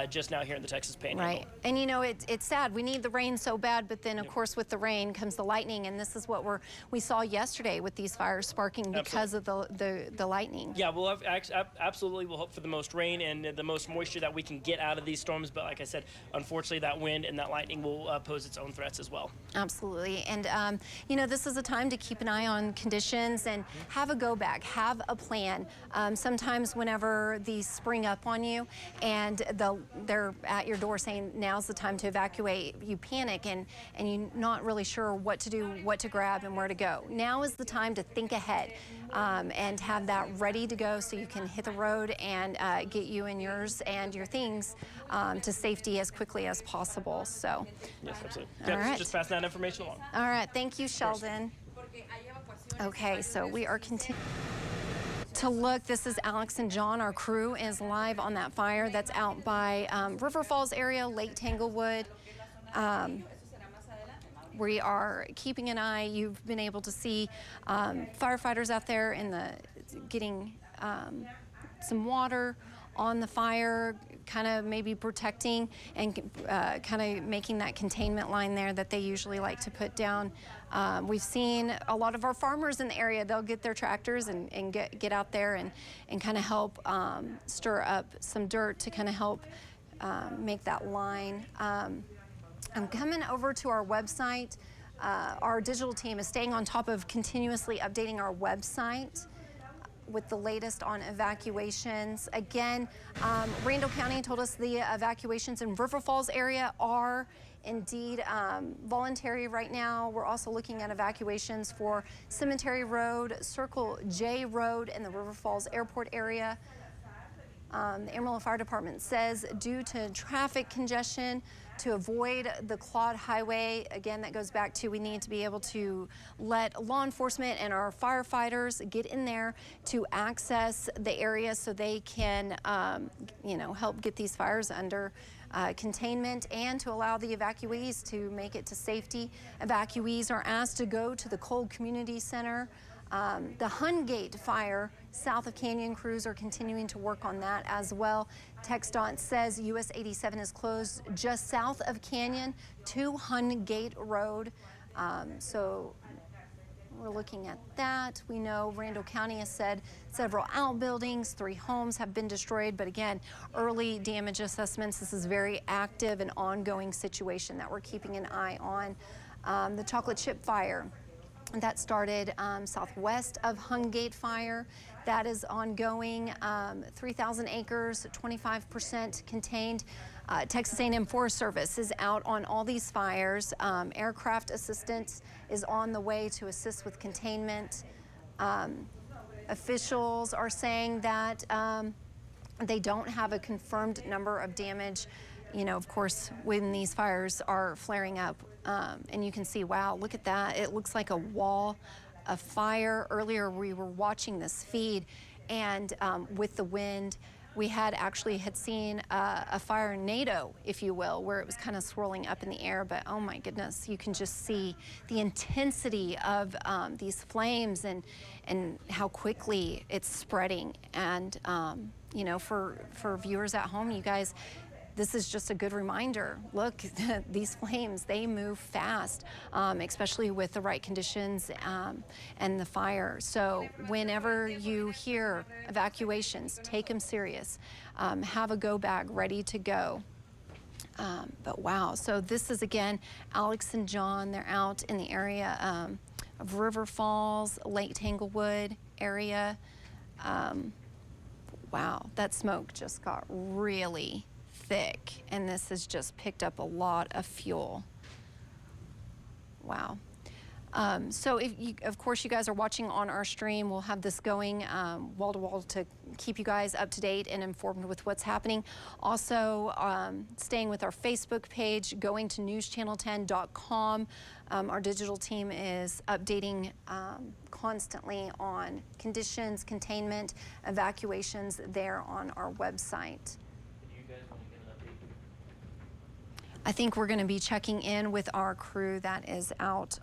just now here in the Texas Panhandle. Right. And you know, it's sad. We need the rain so bad, but then of course with the rain comes the lightning, and this is what we saw yesterday with these fires sparking because of the lightning. Yeah, we'll have absolutely. We'll hope for the most rain and the most moisture that we can get out of these storms. But like I said, unfortunately, that wind and that lightning will pose its own threats as well. Absolutely. And you know, this is a time to keep an eye on conditions and have a go bag, have a plan. Sometimes whenever these spring up on you and they're at your door saying now's the time to evacuate, you panic and you're not really sure what to do, what to grab, and where to go. Now is the time to think ahead and have that ready to go so you can hit the road and get you and yours and your things to safety as quickly as possible. So, yes, absolutely. All Yeah, right. just passing that information along. All right, thank you, Sheldon. Okay, so we are continuing to look. This is Alex and John. Our crew is live on that fire that's out by River Falls area, Lake Tanglewood. We are keeping an eye. You've been able to see firefighters out there getting some water on the fire, kind of maybe protecting and kind of making that containment line there that they usually like to put down. We've seen a lot of our farmers in the area, they'll get their tractors and get out there and kind of help stir up some dirt to kind of help make that line. I'm coming over to our website. Our digital team is staying on top of continuously updating our website with the latest on evacuations. Again, Randall County told us the evacuations in River Falls area are indeed voluntary right now. We're also looking at evacuations for Cemetery Road, Circle J Road, and the River Falls Airport area. The Amarillo Fire Department says due to traffic congestion, to avoid the clog highway, again, that goes back to we need to be able to let law enforcement and our firefighters get in there to access the area so they can, you know, help get these fires under containment and to allow the evacuees to make it to safety. Evacuees are asked to go to the Cold Community Center. The Hungate fire south of Canyon, crews are continuing to work on that as well. TxDOT says US 87 is closed just south of Canyon to Hungate Road. So we're looking at that. We know Randall County has said several outbuildings, 3 homes have been destroyed, but again, early damage assessments. This is very active and ongoing situation that we're keeping an eye on. The chocolate chip fire that started southwest of Hungate fire. That is ongoing, 3,000 acres, 25% contained. Texas A&M Forest Service is out on all these fires. Aircraft assistance is on the way to assist with containment. Officials are saying that they don't have a confirmed number of damage. You know, of course, when these fires are flaring up, and you can see, wow, look at that. It looks like a wall of fire. Earlier, we were watching this feed, and with the wind, we had seen a fire tornado, if you will, where it was kind of swirling up in the air. But oh my goodness, you can just see the intensity of these flames and how quickly it's spreading. And you know, for viewers at home, you guys, this is just a good reminder. Look, these flames, they move fast, especially with the right conditions and the fire. So whenever you hear evacuations, take them serious. Have a go bag ready to go. But wow, so this is again, Alex and John, they're out in the area of River Falls, Lake Tanglewood area. Wow, that smoke just got really thick, and this has just picked up a lot of fuel. Wow. So if you, of course, you guys are watching on our stream, we'll have this going wall to wall to keep you guys up to date and informed with what's happening. Also, staying with our Facebook page, going to newschannel10.com. Our digital team is updating constantly on conditions, containment, evacuations there on our website. Do you guys want to get an update? I think we're going to be checking in with our crew that is out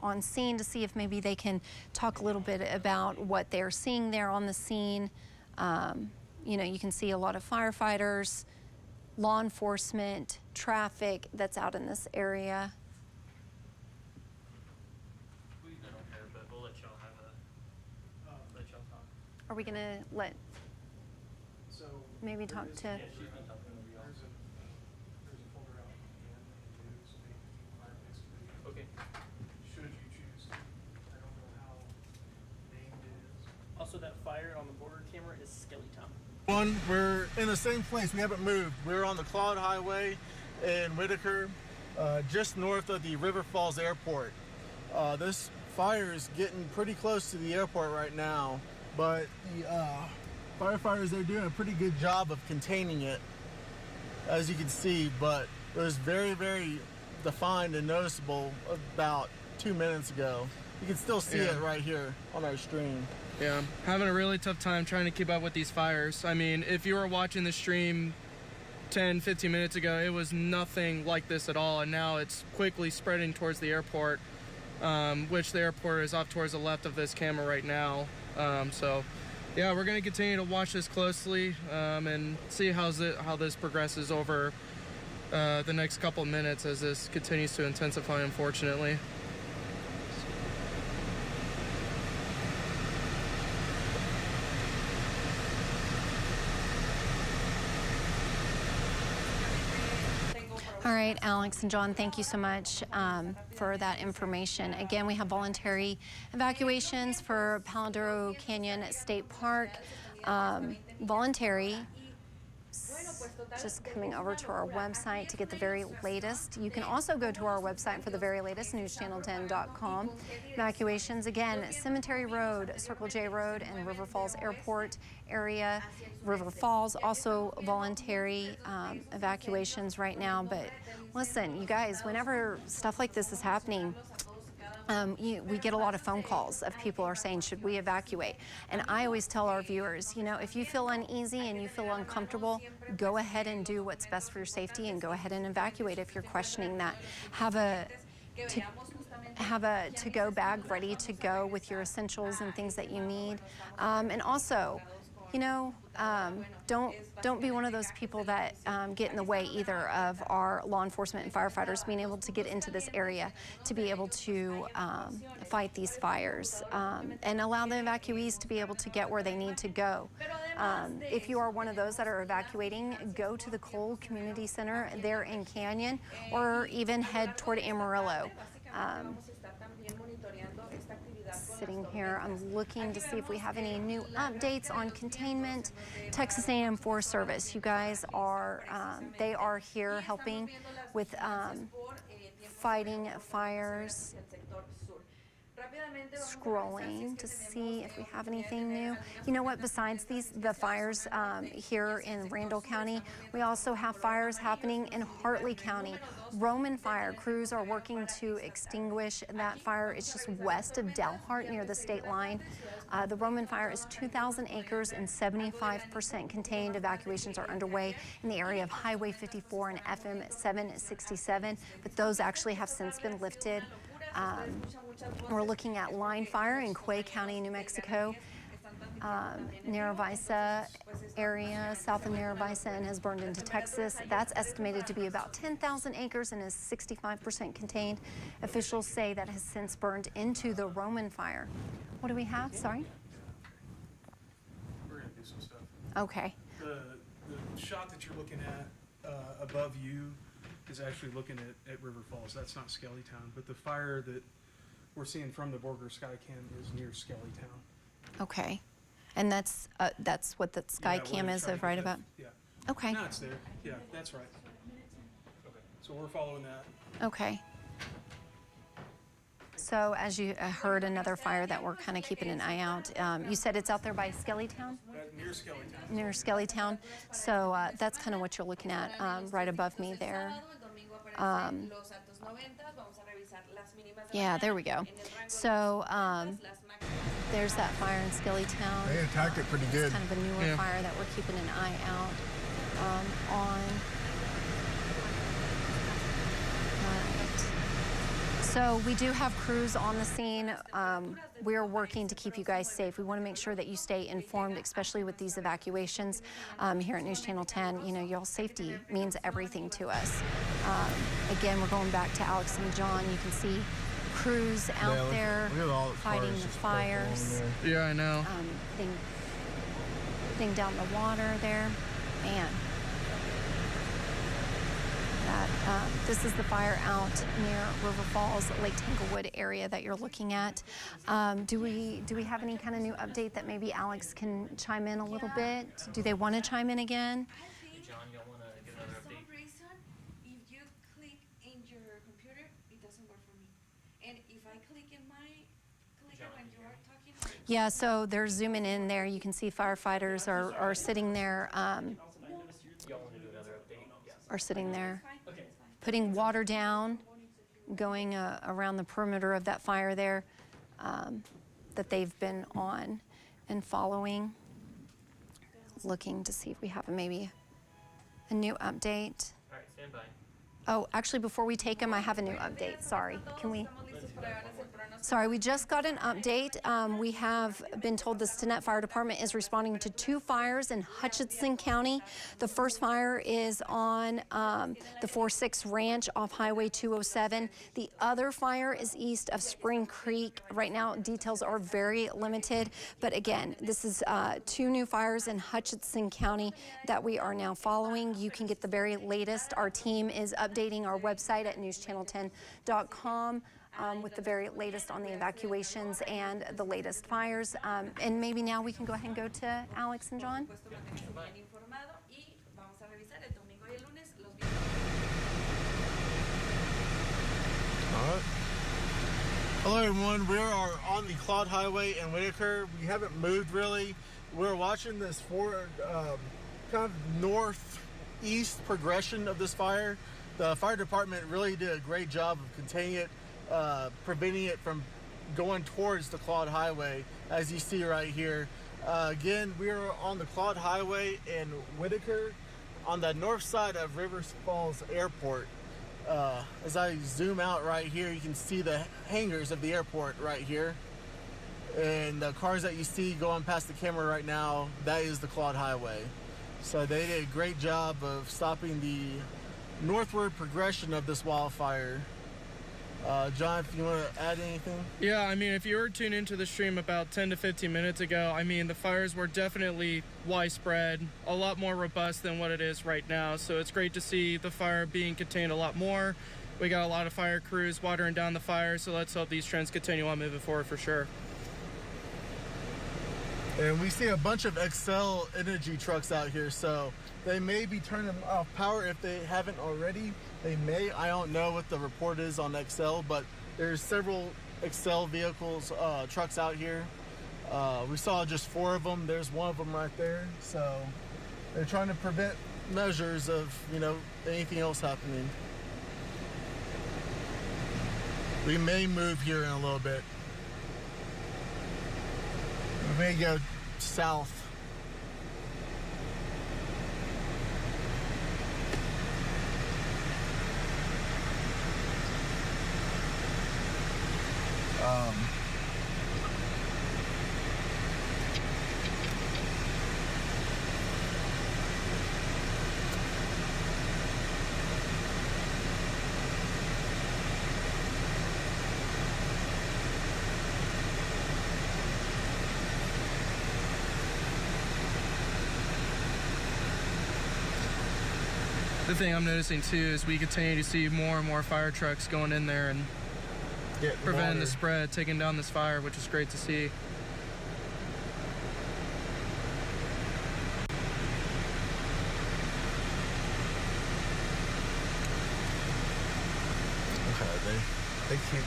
on scene to see if maybe they can talk a little bit about what they're seeing there on the scene. You know, you can see a lot of firefighters, law enforcement, traffic that's out in this area. I don't care, but we'll let y'all have a, let y'all talk. Are we going to let So maybe talk to... Yeah, she's been talking over y'all. there's a folder out again in the news, maybe fire history. Okay. Should you choose to. I don't know how named it is. Also, that fire on the border camera is Skelly Town. One, we're in the same place. We haven't moved. We're on the Claude Highway in Whitaker, just north of the River Falls Airport. This fire is getting pretty close to the airport right now, but the firefighters, they're doing a pretty good job of containing it, as you can see, but it was very, very defined and noticeable about 2 minutes ago. You can still see it right here on our stream. Yeah, having a really tough time trying to keep up with these fires. I mean, if you were watching the stream 10, 15 minutes ago, it was nothing like this at all, and now it's quickly spreading towards the airport, which the airport is off towards the left of this camera right now. So, yeah, we're going to continue to watch this closely and see how this progresses over the next couple of minutes as this continues to intensify, unfortunately. All right, Alex and John, thank you so much for that information. Again, we have voluntary evacuations for Palo Duro Canyon State Park. Voluntary, just coming over to our website to get the very latest. You can also go to our website for the very latest, newschannel10.com. Evacuations, again, Cemetery Road, Circle J Road, and River Falls Airport area. River Falls, also voluntary evacuations right now. But listen, you guys, whenever stuff like this is happening, we get a lot of phone calls of people are saying, should we evacuate? And I always tell our viewers, you know, if you feel uneasy and you feel uncomfortable, go ahead and do what's best for your safety and go ahead and evacuate if you're questioning that. Have a to-go bag ready to go with your essentials and things that you need. And also, you know, don't be one of those people that get in the way either of our law enforcement and firefighters being able to get into this area to be able to fight these fires and allow the evacuees to be able to get where they need to go. If you are one of those that are evacuating, go to the Cole Community Center there in Canyon or even head toward Amarillo. Sitting here, I'm looking to see if we have any new updates on containment. Texas A&M Forest Service, you guys are, they are here helping with fighting fires. Scrolling to see if we have anything new. You know what, besides the fires here in Randall County, we also have fires happening in Hartley County. Roman fire crews are working to extinguish that fire. It's just west of Delhart near the state line. The Roman fire is 2,000 acres and 75% contained. Evacuations are underway in the area of Highway 54 and FM 767, but those actually have since been lifted. We're looking at line fire in Quay County, New Mexico. Narravisa area, south of Narravisa, and has burned into Texas. That's estimated to be about 10,000 acres and is 65% contained. Officials say that has since burned into the Roman fire. What do we have? Sorry? We're gonna do some stuff. Okay. The shot that you're looking at above you is actually looking at River Falls. That's not Skelly Town, but the fire that we're seeing from the Borger Skycam is near Skelly Town. Okay. And that's what the sky cam is of right about? Yeah. Okay. No, it's there. Yeah, that's right. Okay. So we're following that. Okay. So as you heard, another fire that we're kind of keeping an eye out. You said it's out there by Skellytown? Near Skellytown. Near Skellytown. So that's kind of what you're looking at right above me there. Yeah, there we go. So there's that fire in Skellytown. They attacked it pretty good. It's kind of a newer fire that we're keeping an eye out on. So we do have crews on the scene. We're working to keep you guys safe. We want to make sure that you stay informed, especially with these evacuations. Here at News Channel 10, you know, y'all's safety means everything to us. Again, we're going back to Alex and John. You can see crews out there fighting the fires. Yeah, I know. Thing down the water there. Man. This is the fire out near River Falls, Lake Tanglewood area that you're looking at. Do we have any kind of new update that maybe Alex can chime in a little bit? Do they want to chime in again? Hey, John, y'all want to give another For some update? reason, if you click in your computer, it doesn't work for me. And if I click in my clicker when you are talking, Yeah, so they're zooming in there. You can see firefighters are sitting there, Y'all want to do another update? Yes. are sitting there, Okay. putting water down, going around the perimeter of that fire there that they've been on and following, looking to see if we have maybe a new update. All right, stand by. Oh, actually, before we take them, I have a new update. Sorry. Can we? Sorry, we just got an update. We have been told the Stinnett Fire Department is responding to 2 fires in Hutchinson County. The first fire is on the 4-6 Ranch off Highway 207. The other fire is east of Spring Creek. Right now, details are very limited. But again, this is 2 new fires in Hutchinson County that we are now following. You can get the very latest. Our team is updating our website at newschannel10.com. With the very latest on the evacuations and the latest fires. And maybe now we can go ahead and go to Alex and John. All right. Hello, everyone. We are on the Claude Highway in Whitaker. We haven't moved really. We're watching this forward, kind of northeast progression of this fire. The fire department really did a great job of containing it, preventing it from going towards the Claude Highway, as you see right here. Again, we are on the Claude Highway in Whitaker on the north side of River Falls Airport. As I zoom out right here, you can see the hangars of the airport right here. And the cars that you see going past the camera right now, that is the Claude Highway. So they did a great job of stopping the northward progression of this wildfire. John, if you want to add anything? Yeah, I mean, if you were tuned into the stream about 10 to 15 minutes ago, I mean, the fires were definitely widespread, a lot more robust than what it is right now. So it's great to see the fire being contained a lot more. We got a lot of fire crews watering down the fire, so let's hope these trends continue on moving forward for sure. And we see a bunch of Excel Energy trucks out here, so they may be turning off power if they haven't already. They may. I don't know what the report is on Excel, but there's several Excel vehicles, trucks out here. We saw just 4 of them. There's one of them right there. So they're trying to prevent measures of, you know, anything else happening. We may move here in a little bit. We may go south. The thing I'm noticing too is we continue to see more and more fire trucks going in there and preventing the spread, taking down this fire, which is great to see. Okay, they keep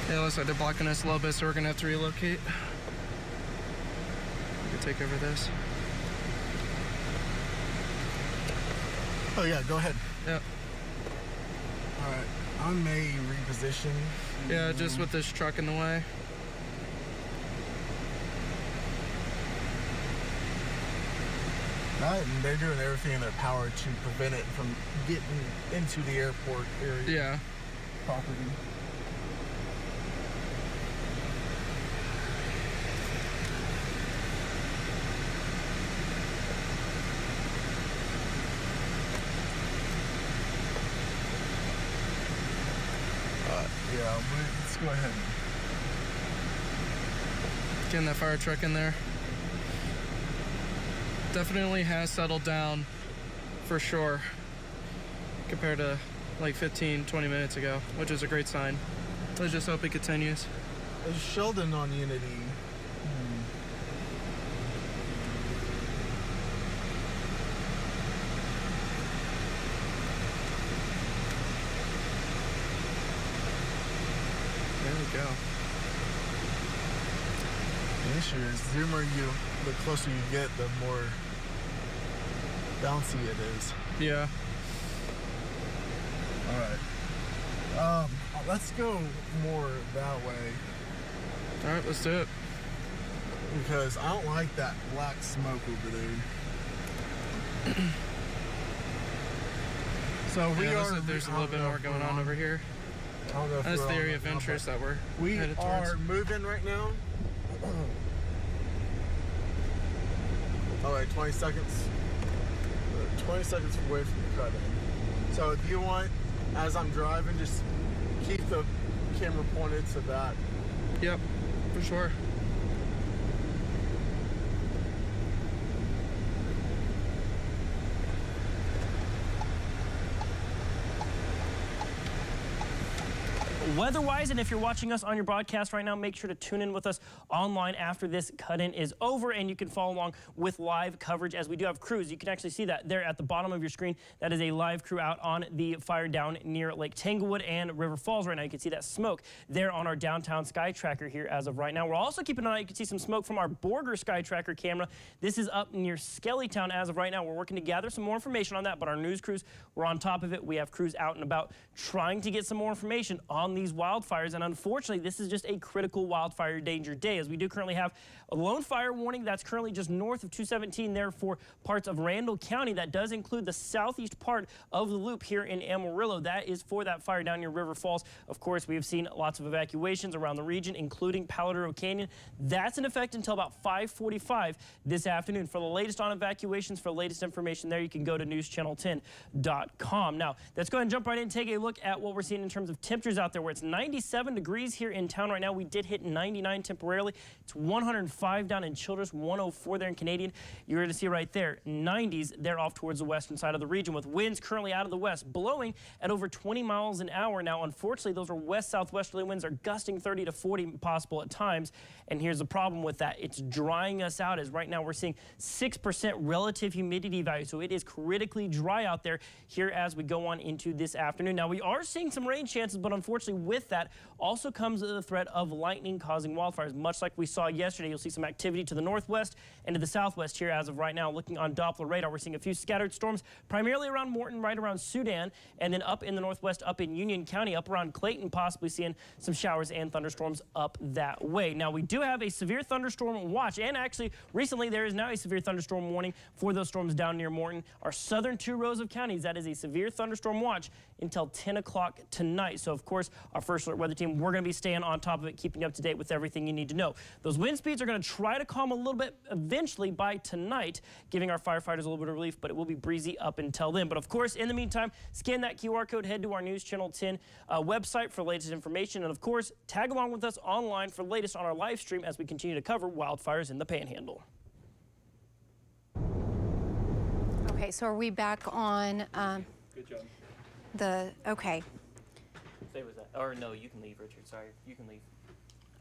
Yeah, it looks like they're blocking us a little bit, so we're gonna have to relocate. We can take over this. Oh yeah, go ahead. Yep. All right, I may reposition. Yeah, just with this truck in the way. And they're doing everything in their power to prevent it from getting into the airport area Yeah. property. Yeah, let's go ahead. Getting that fire truck in there. Definitely has settled down for sure compared to like 15, 20 minutes ago, which is a great sign. Let's just hope it continues. Is Sheldon on Unity? There we go. The issue is, the closer you get, the more bouncy it is. Yeah. All right. Let's go more that way All right, let's do it. because I don't like that black smoke over there. So we Yeah, looks are. like there's a I little don't bit know more if going we're on over here. I don't know if That's we're the on area right of now, interest but that we're we headed are towards. moving right now. All right, 20 seconds. 20 seconds away from the cut-in. So do you want, as I'm driving, just keep the camera pointed to that? Yep, for sure. Weather-wise, and if you're watching us on your broadcast right now, make sure to tune in with us online after this cut-in is over, and you can follow along with live coverage as we do have crews. You can actually see that there at the bottom of your screen. That is a live crew out on the fire down near Lake Tanglewood and River Falls right now. You can see that smoke there on our downtown sky tracker here as of right now. We're also keeping an eye. You can see some smoke from our Borger sky tracker camera. This is up near Skellytown as of right now. We're working to gather some more information on that, but our news crews, we're on top of it. We have crews out and about trying to get some more information on these wildfires, and unfortunately this is just a critical wildfire danger day, as we do currently have a lone fire warning that's currently just north of 217 there for parts of Randall County. That does include the southeast part of the loop here in Amarillo. That is for that fire down near River Falls. Of course, we have seen lots of evacuations around the region, including Palo Duro Canyon. That's in effect until about 5:45 this afternoon. For the latest on evacuations, for the latest information there, you can go to newschannel10.com. Now, let's go ahead and jump right in and take a look at what we're seeing in terms of temperatures out there, where it's 97 degrees here in town right now. We did hit 99 temporarily. It's 105 down in Childress, 104 there in Canadian. You're going to see right there, 90s there off towards the western side of the region, with winds currently out of the west blowing at over 20 miles an hour. Now, unfortunately, those are west-southwesterly winds are gusting 30 to 40 possible at times. And here's the problem with that. It's drying us out, as right now we're seeing 6% relative humidity value. So it is critically dry out there here as we go on into this afternoon. Now, we are seeing some rain chances, but unfortunately with that also comes the threat of lightning causing wildfires. Much like we saw yesterday, you'll see some activity to the northwest and to the southwest here as of right now. Looking on Doppler radar, we're seeing a few scattered storms, primarily around Morton, right around Sudan, and then up in the northwest, up in Union County, up around Clayton, possibly seeing some showers and thunderstorms up that way. Now, we do have a severe thunderstorm watch, and actually recently there is now a severe thunderstorm warning for those storms down near Morton. Our southern two rows of counties, that is a severe thunderstorm watch until 10 o'clock tonight. So, of course, our First Alert weather team, we're going to be staying on top of it, keeping you up to date with everything you need to know. Those wind speeds are going to try to calm a little bit eventually by tonight, giving our firefighters a little bit of relief, but it will be breezy up until then. But, of course, in the meantime, scan that QR code, head to our News Channel 10 website for the latest information, and, of course, tag along with us online for the latest on our live stream as we continue to cover wildfires in the Panhandle. Okay, so are we back on Good job. okay. Stay with that. Or no, you can leave, Richard. Sorry, you can leave.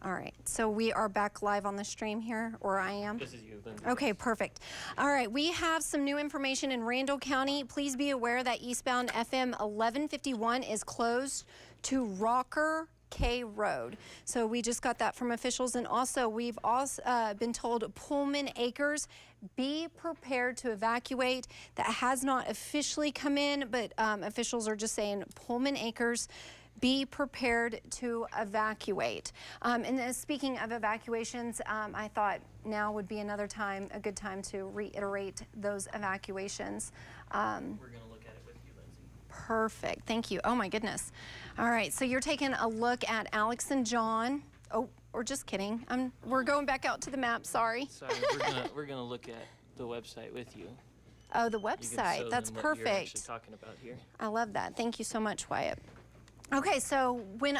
All right, so we are back live on the stream here, or I am? This is you, Lindsay. Okay, perfect. All right, we have some new information in Randall County. Please be aware that eastbound FM 1151 is closed to Rocker K Road. So we just got that from officials. And also we've also been told Pullman Acres, be prepared to evacuate. That has not officially come in, but officials are just saying Pullman Acres, be prepared to evacuate. And speaking of evacuations, I thought now would be another time, a good time to reiterate those evacuations. We're going to look at it with you, Lindsay. Perfect. Thank you. Oh my goodness. All right. So you're taking a look at Alex and John. Oh, or just kidding. We're going back out to the map. Sorry. Sorry, we're gonna look at the website with you. Oh, the You can website. show That's them what you're actually perfect. talking about here. I love that. Thank you so much, Wyatt. Okay, so when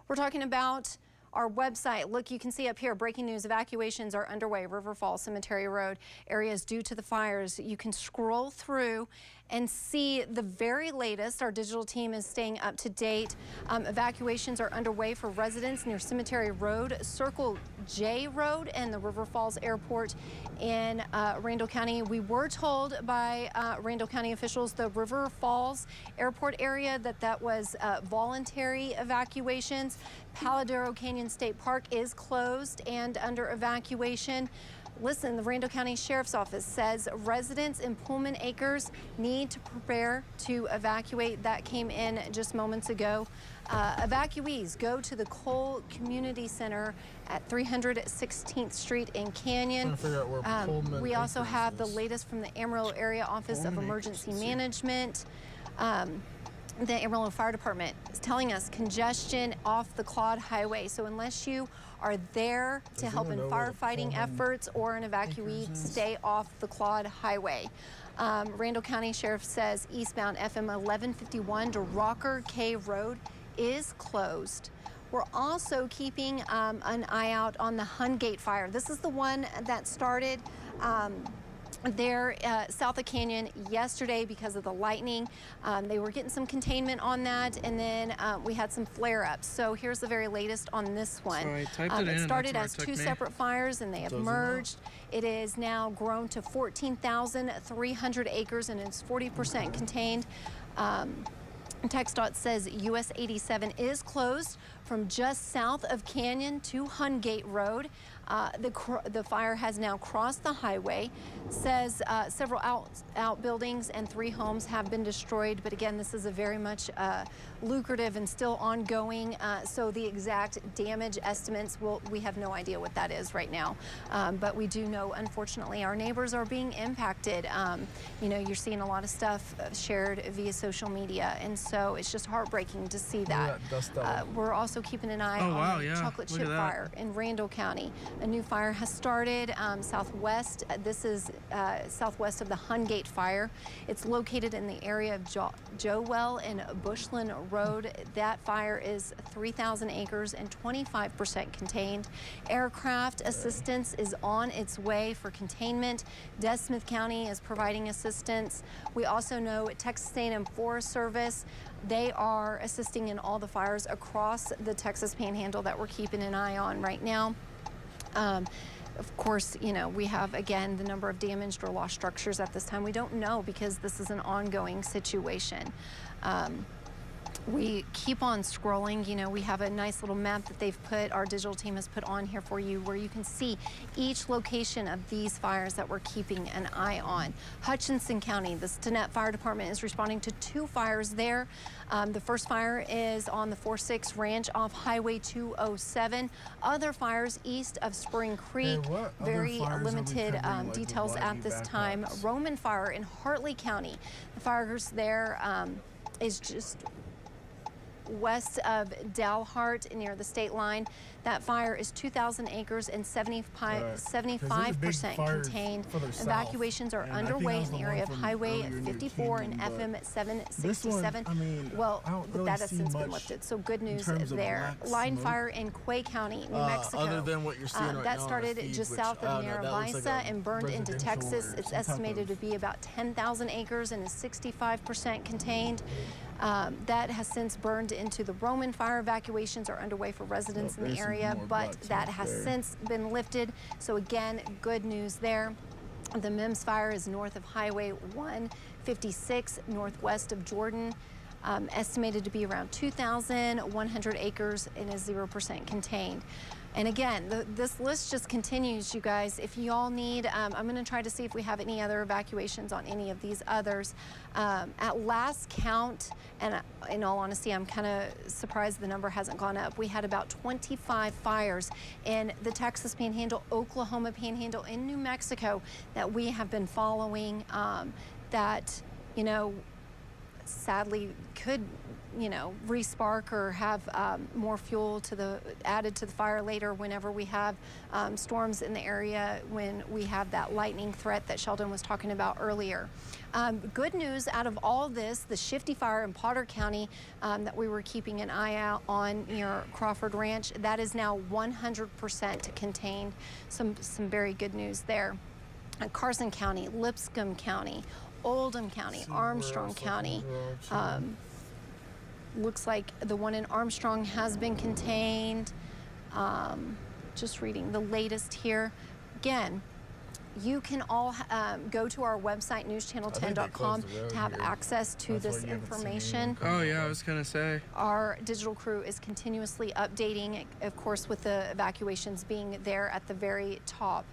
we're talking about our website, look, you can see up here, breaking news, evacuations are underway, River Falls Cemetery Road areas due to the fires. You can scroll through and see the very latest. Our digital team is staying up to date. Evacuations are underway for residents near Cemetery Road, Circle J Road, and the River Falls Airport in Randall County. We were told by Randall County officials, the River Falls Airport area, that was voluntary evacuations. Palo Duro Canyon State Park is closed and under evacuation. Listen, the Randall County Sheriff's Office says residents in Pullman Acres need to prepare to evacuate. That came in just moments ago. Evacuees go to the Cole Community Center at 316th Street in Canyon. Trying to figure out where Pullman We also Acres have the is. latest from the Amarillo Area Office of Pullman Emergency Acres is here. Management. The Amarillo Fire Department is telling us congestion off the Claude Highway. So unless you are there to help in anyone know where the firefighting Pullman efforts or an evacuee, Acres is? stay off the Claude Highway. Randall County Sheriff says eastbound FM 1151 to Rocker K Road is closed. We're also keeping an eye out on the Hungate fire. This is the one that started there south of Canyon yesterday because of the lightning. They were getting some containment on that, and then we had some flare-ups. So here's the very latest on this one. So I typed it in, It and started that's as where it two took me. separate fires, and they have Doesn't merged. It is now grown to 14,300 acres, and it's 40% contained. TxDOT says US 87 is closed from just south of Canyon to Hungate Road. The fire has now crossed the highway. Says several outbuildings and 3 homes have been destroyed. But again, this is a very much lucrative and still ongoing. So the exact damage estimates, we have no idea what that is right now. But we do know, unfortunately, our neighbors are being impacted. You know, you're seeing a lot of stuff shared via social media, and so it's just heartbreaking to see that. We're also keeping an eye on the chocolate Look chip at that. fire in Randall County. A new fire has started southwest. This is southwest of the Hungate fire. It's located in the area of Joewell and Bushland Road. That fire is 3,000 acres and 25% contained. Aircraft assistance is on its way for containment. Des Smith County is providing assistance. We also know Texas A&M Forest Service, they are assisting in all the fires across the Texas Panhandle that we're keeping an eye on right now. Of course, you know, we have, again, the number of damaged or lost structures at this time. We don't know because this is an ongoing situation. We keep on scrolling. You know, we have a nice little map that they've put, our digital team has put on here for you, where you can see each location of these fires that we're keeping an eye on. Hutchinson County, the Stinnett Fire Department is responding to 2 fires there. The first fire is on the 4-6 Ranch off Highway 207. Other fires east of Spring Creek. what other Very fires are we limited covering, like, details with at lightning this time. backups? Roman Fire in Hartley County. The fires there is just west of Dalhart near the state line. That fire is 2,000 acres and 75% contained. Evacuations are underway in the area of Highway 54 and FM 767. Well, that has since been lifted, so good news there. Line fire in Quay County, New Mexico. Other than what you're seeing right that now on started the feed, just which, south I of don't know, that looks like Narrabisa a and burned into residential Texas. or It's some type estimated to of- be about 10,000 acres and is 65% contained. That has since burned into the Roman fire. Evacuations are underway for residents in the basically area, more but blacksmith that has there. since been lifted. So again, good news there. The Mims fire is north of Highway 156, northwest of Jordan. estimated to be around 2,100 acres and is 0% contained. And again, this list just continues, you guys. If you all need, I'm going to try to see if we have any other evacuations on any of these others. At last count, and in all honesty, I'm kind of surprised the number hasn't gone up. We had about 25 fires in the Texas Panhandle, Oklahoma Panhandle, in New Mexico that we have been following that, you know, sadly could, you know, respark or have more fuel added to the fire later whenever we have storms in the area, when we have that lightning threat that Sheldon was talking about earlier. Good news out of all this, the Shifty Fire in Potter County that we were keeping an eye out on near Crawford Ranch, that is now 100% contained. Some very good news there. Carson County, Lipscomb County, Oldham County, Armstrong County. Looks like the one in Armstrong has been contained. Just reading the latest here. Again, you can all go to our website, newschannel10.com, to have access to this information. Oh yeah, I was gonna say. Our digital crew is continuously updating, of course, with the evacuations being there at the very top.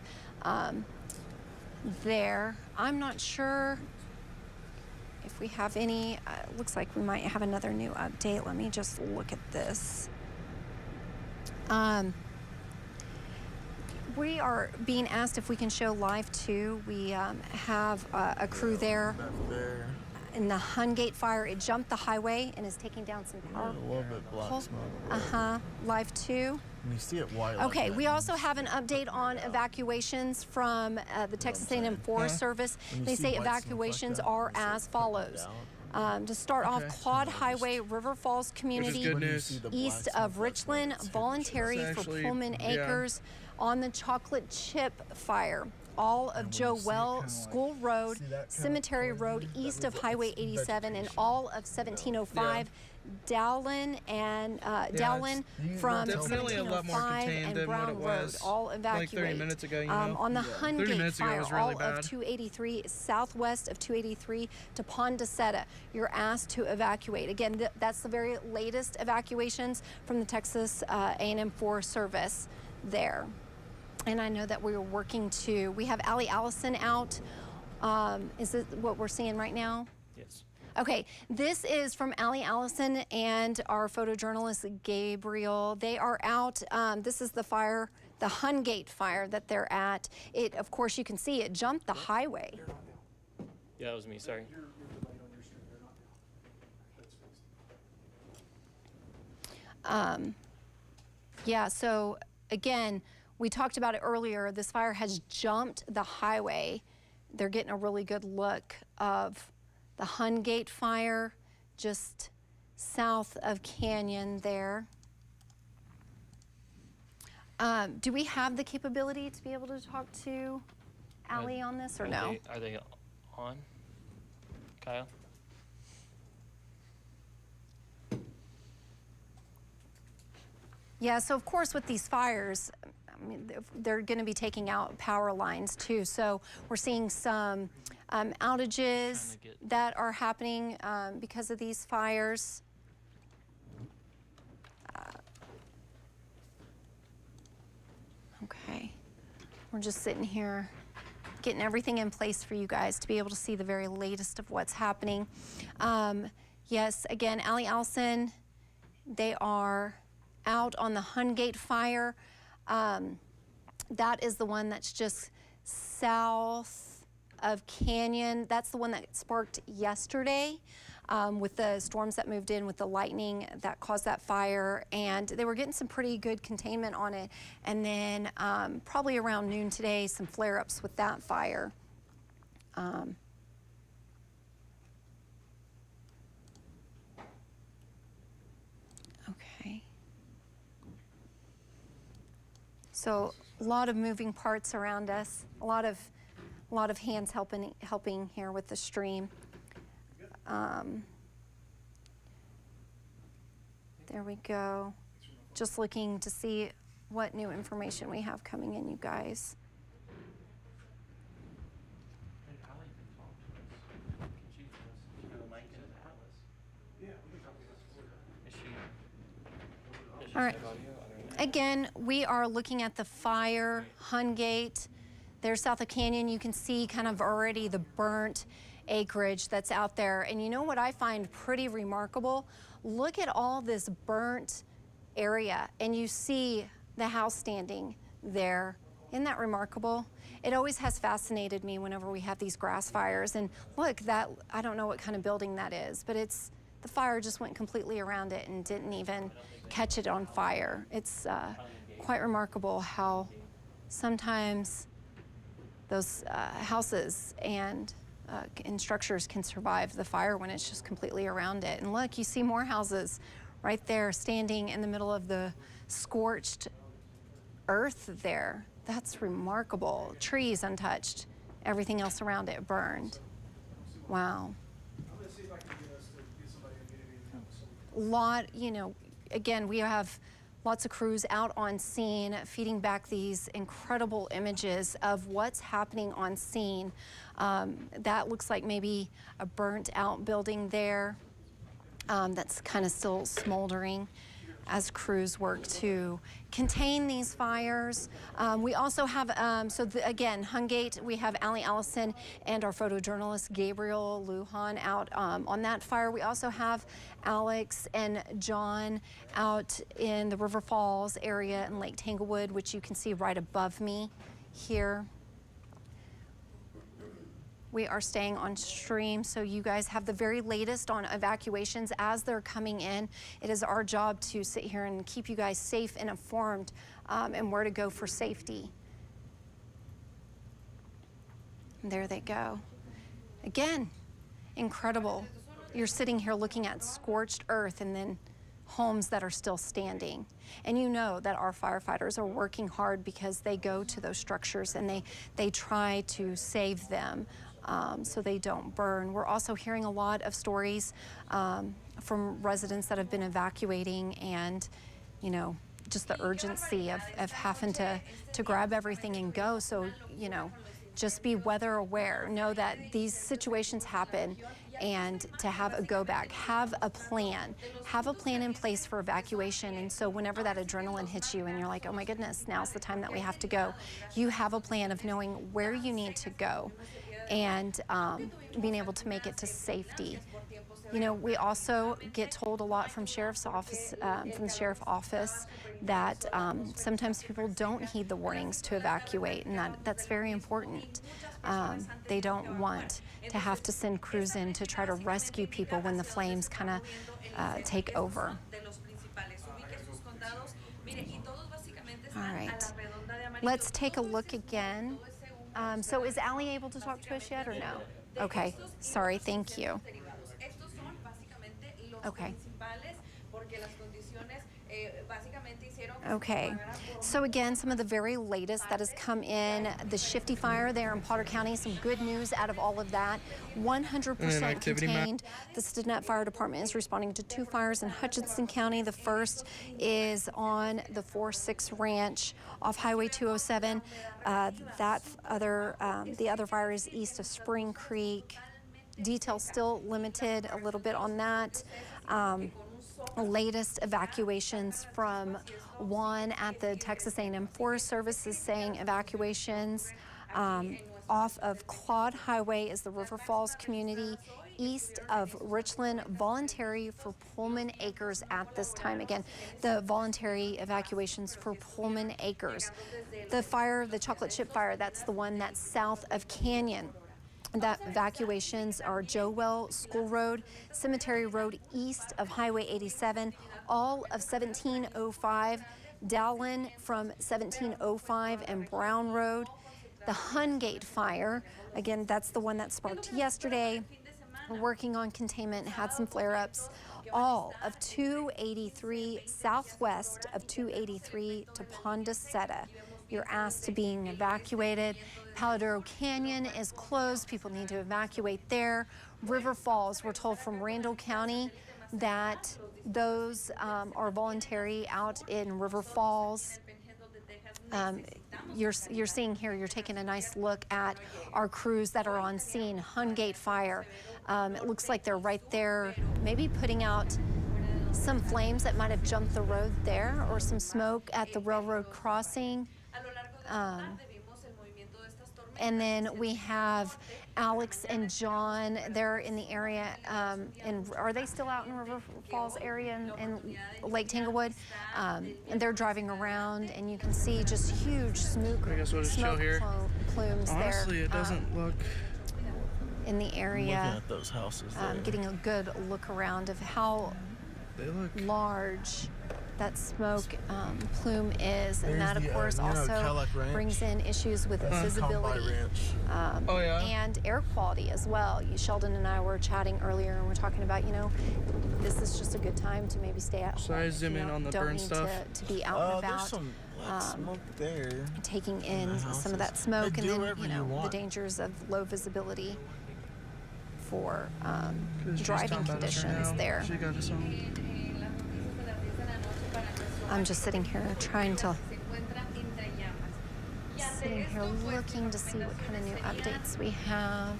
There, I'm not sure if we have any. Looks like we might have another new update. Let me just look at this. We are being asked if we can show live too. We have a crew there in the Hungate fire. It jumped the highway and is taking down some power. A little bit black smoke. Live too. And you see it white. Okay, like we also have an update on evacuations from the Texas A&M Forest Service. They say evacuations are as follows. To start off, Claude Highway, River Falls community, good news. east of Richland, voluntary for actually, Pullman Acres on the chocolate chip fire. All of Joe Well, School Road, Cemetery Road, east of Highway 87, and all of 1705. Dowlin and Dowlin from definitely a lot more 1705 contained and than Brown what it was Road, all evacuate. like 30 minutes ago, you know? On the 30 Hungate minutes ago fire, was really all bad. of 283 southwest of 283 to Pondaseta, you're asked to evacuate. Again, that's the very latest evacuations from the Texas A&M Forest Service there. And I know that we were working to, we have Allie Allison out. Is this what we're seeing right now? Yes. Okay, this is from Allie Allison and our photojournalist Gabriel. They are out. This is the fire, the Hungate fire that they're at. It, of course, you can see it jumped the highway. Yeah, that was me. Sorry. Yeah, so again, we talked about it earlier. This fire has jumped the highway. They're getting a really good look of the Hungate fire just south of Canyon there. Do we have the capability to be able to talk to Allie on this or no? Are they on, Kyle? Yeah, so of course with these fires, I mean, they're going to be taking out power lines too. So we're seeing some outages that are happening because of these fires. Okay, we're just sitting here getting everything in place for you guys to be able to see the very latest of what's happening. Yes, again, Allie Allison, they are out on the Hungate fire. That is the one that's just south of Canyon. That's the one that sparked yesterday with the storms that moved in with the lightning that caused that fire. And they were getting some pretty good containment on it. And then probably around noon today, some flare-ups with that fire. Okay. So a lot of moving parts around us, a lot of hands helping here with the stream. There we go. Just looking to see what new information we have coming in, you guys. Hey, Allie can talk to us. She can have a mic in Atlas. Yeah, we All right. Again, we are looking at the fire, Hungate. There's south of Canyon. You can see kind of already the burnt acreage that's out there. And you know what I find pretty remarkable? Look at all this burnt area, and you see the house standing there. Isn't that remarkable? It always has fascinated me whenever we have these grass fires. And look, that, I don't know what kind of building that is, but it's, the fire just went completely around it and didn't even catch it on fire. It's quite remarkable how sometimes those houses and structures can survive the fire when it's just completely around it. And look, you see more houses right there standing in the middle of the scorched earth there. That's remarkable. Trees untouched, everything else around it burned. Wow. Lot, you know, again, we have lots of crews out on scene feeding back these incredible images of what's happening on scene. That looks like maybe a burnt out building there that's kind of still smoldering as crews work to contain these fires. We also have, again, Hungate, we have Allie Allison and our photojournalist Gabriel Lujan out on that fire. We also have Alex and John out in the River Falls area in Lake Tanglewood, which you can see right above me here. We are staying on stream, so you guys have the very latest on evacuations as they're coming in. It is our job to sit here and keep you guys safe and informed and where to go for safety. And there they go. Again, incredible. You're sitting here looking at scorched earth and then homes that are still standing. And you know that our firefighters are working hard because they go to those structures and they try to save them. So they don't burn. We're also hearing a lot of stories from residents that have been evacuating, and you know, just the urgency of having to grab everything and go. So, you know, just be weather aware. Know that these situations happen, and to have a go back, have a plan in place for evacuation. And so whenever that adrenaline hits you and you're like, oh my goodness, now's the time that we have to go, you have a plan of knowing where you need to go and being able to make it to safety. You know, we also get told a lot from sheriff's office, from the sheriff office, that sometimes people don't heed the warnings to evacuate, and that's very important. They don't want to have to send crews in to try to rescue people when the flames kind of take over. All right, let's take a look again. So is Allie able to talk to us yet or no? Okay, sorry, thank you. Okay. Okay, so again, some of the very latest that has come in, the Shifty fire there in Potter County, some good news out of all of that. 100% contained. The Stinnett Fire Department is responding to 2 fires in Hutchinson County. The first is on the 4-6 Ranch off Highway 207. The other fire is east of Spring Creek. Details still limited a little bit on that. Latest evacuations from one at the Texas A&M Forest Service is saying evacuations off of Claude Highway is the River Falls community east of Richland, voluntary for Pullman Acres at this time. Again, the voluntary evacuations for Pullman Acres. The fire, the chocolate chip fire, that's the one that's south of Canyon. That evacuations are Joewell School Road, Cemetery Road east of Highway 87, all of 1705, Dowlin from 1705 and Brown Road. The Hungate fire, again, that's the one that sparked yesterday. We're working on containment, had some flare-ups. All of 283 southwest of 283 to Pondaseta. You're asked to being evacuated. Palo Duro Canyon is closed. People need to evacuate there. River Falls, we're told from Randall County that those are voluntary out in River Falls. You're seeing here, you're taking a nice look at our crews that are on scene. Hungate fire. It looks like they're right there, maybe putting out some flames that might have jumped the road there, or some smoke at the railroad crossing. And then we have Alex and John. They're in the area, and are they still out in River Falls area and Lake Tanglewood? And they're driving around, and you can see just huge smoke, I guess we'll just chill here. Plumes Honestly, there. it doesn't look. In the area. Looking at those houses there. Getting a good look around of how They look. large that smoke plume is, and There's that of the, course you know, also Cadillac Ranch. brings in issues with visibility Ranch. Oh, yeah? and air quality as well. Sheldon and I were chatting earlier, and we're talking about, you know, this is just a good time to maybe stay at home. Should I zoom in on the don't burn need stuff? to be out and about. There's some smoke there. Taking in the some of that houses. smoke, Hey, and do then whatever you you know the want. dangers of low visibility for She's driving talking about us right conditions now. there. She got us on. I'm just sitting here trying to looking to see what kind of new updates we have.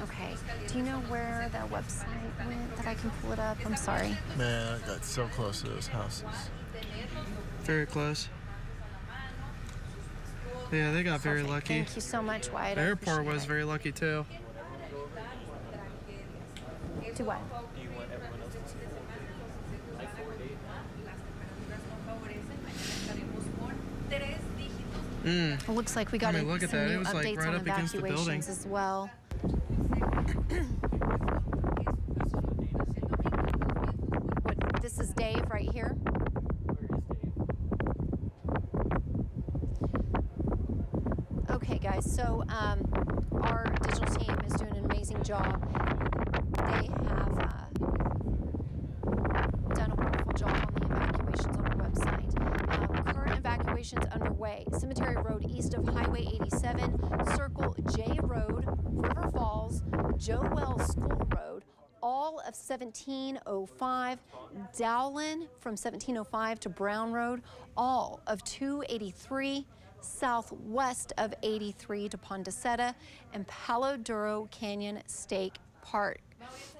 Okay. Do you know where that website went that I can pull it up? I'm sorry. Man, I got so close to those houses. Very close. Yeah, they got very Perfect. lucky. Thank you so much, Wyatt. The I airport appreciate was it. very lucky too. Do what? Do you want everyone else to see the I forwarded. It looks like we got I mean, look at some that. new It was, like, updates right on up against the building. evacuations as well. This is Dave right here. Okay, guys, so our digital team is doing an amazing job. They have done a wonderful job on the evacuations on our website. Current evacuations underway. Cemetery Road east of Highway 87, Circle J Road, River Falls, Joe Wells School Road, all of 1705, Dowlin from 1705 to Brown Road, all of 283, southwest of 83 to Pondicetta, and Palo Duro Canyon State Park.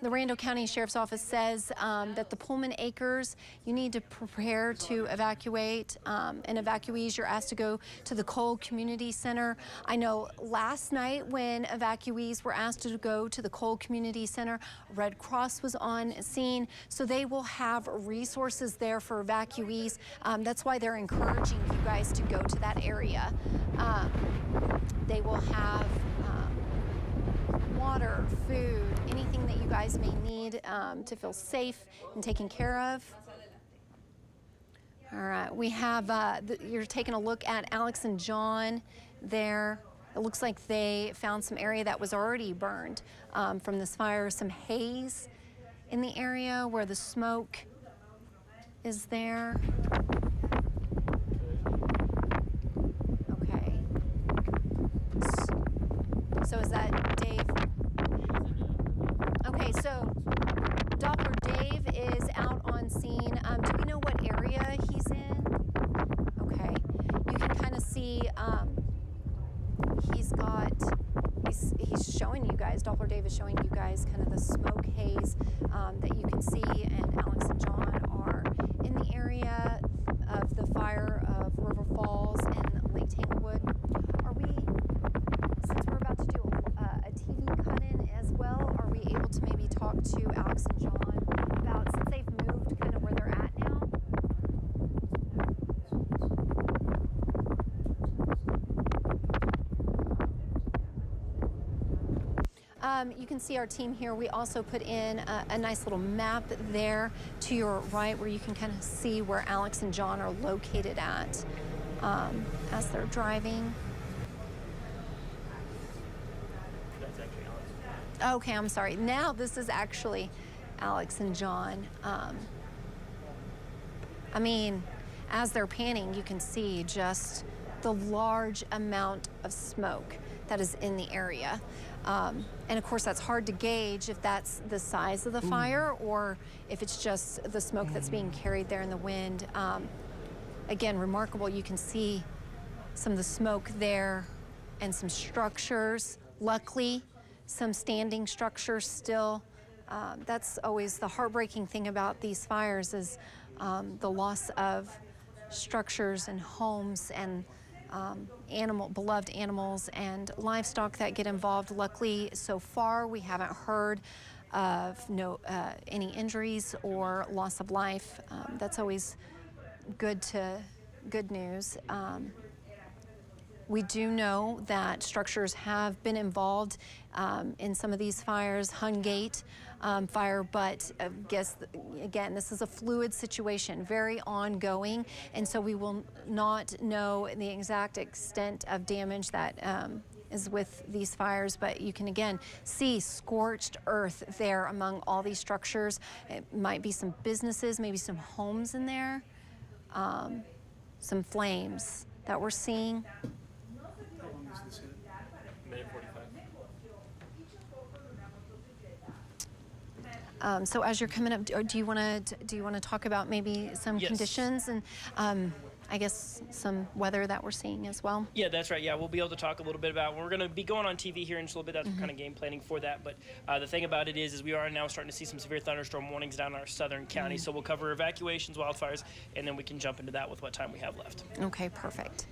The Randall County Sheriff's Office says that the Pullman Acres, you need to prepare to evacuate, and evacuees, you're asked to go to the Cole Community Center. I know last night when evacuees were asked to go to the Cole Community Center, Red Cross was on scene, so they will have resources there for evacuees. That's why they're encouraging you guys to go to that area. They will have water, food, anything that you guys may need to feel safe and taken care of. All right, we have, you're taking a look at Alex and John there. It looks like they found some area that was already burned from this fire, some haze in the area where the smoke is there. Okay. So is that Dave? Okay, so Doppler Dave is out on scene. Do we know what area he's in? Okay, you can kind of see he's showing you guys, Doppler Dave is showing you guys kind of the smoke haze that you can see, and Alex and John are in the area of the fire of River Falls and Lake Tanglewood. Are we, since we're about to do a TV cut-in as well, are we able to maybe talk to Alex and John about, since they've moved kind of where they're at now? You can see our team here. We also put in a nice little map there to your right where you can kind of see where Alex and John are located at as they're driving. That's actually Alex. Okay, I'm sorry. Now this is actually Alex and John. I mean, as they're panning, you can see just the large amount of smoke that is in the area. And of course, that's hard to gauge if that's the size of the fire or if it's just the smoke that's being carried there in the wind. Again, remarkable. You can see some of the smoke there and some structures. Luckily, some standing structures still That's always the heartbreaking thing about these fires is the loss of structures and homes and beloved animals and livestock that get involved. Luckily, so far, we haven't heard of any injuries or loss of life. That's always good news. We do know that structures have been involved in some of these fires, Hungate fire, but I guess, again, this is a fluid situation, very ongoing, and so we will not know the exact extent of damage that is with these fires, but you can again see scorched earth there among all these structures. It might be some businesses, maybe some homes in there, some flames that we're seeing. How long is this hit? Minute 45. So as you're coming up, do you want to talk about maybe some Yes. conditions and I guess some weather that we're seeing as well? Yeah, that's right. Yeah, we'll be able to talk a little bit about. We're going to be going on TV here in just a little bit. That's kind of game planning for that. But the thing about it is we are now starting to see some severe thunderstorm warnings down in our southern county. So we'll cover evacuations, wildfires, and then we can jump into that with what time we have left. Okay, perfect.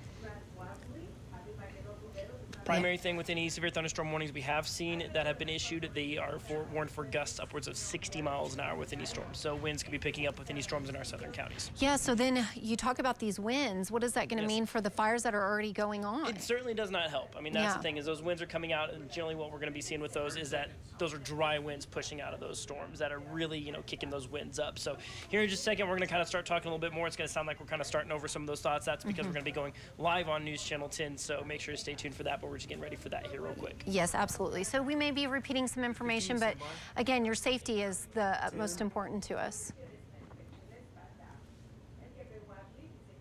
Primary thing with any severe thunderstorm warnings we have seen that have been issued, they are warned for gusts upwards of 60 miles an hour with any storm. So winds could be picking up with any storms in our southern counties. Yeah, so then you talk about these winds. What is that going to Yes. mean for the fires that are already going on? It certainly does not help. I mean, that's Yeah. the thing is those winds are coming out, and generally what we're going to be seeing with those is that those are dry winds pushing out of those storms that are really, kicking those winds up. So here in just a second, we're going to kind of start talking a little bit more. It's going to sound like we're kind of starting over some of those thoughts. That's because we're going to be going live on News Channel 10, so make sure to stay tuned for that, but we're just getting ready for that here real quick. Yes, absolutely. So we may be repeating some information, but again, your safety is the most important to us.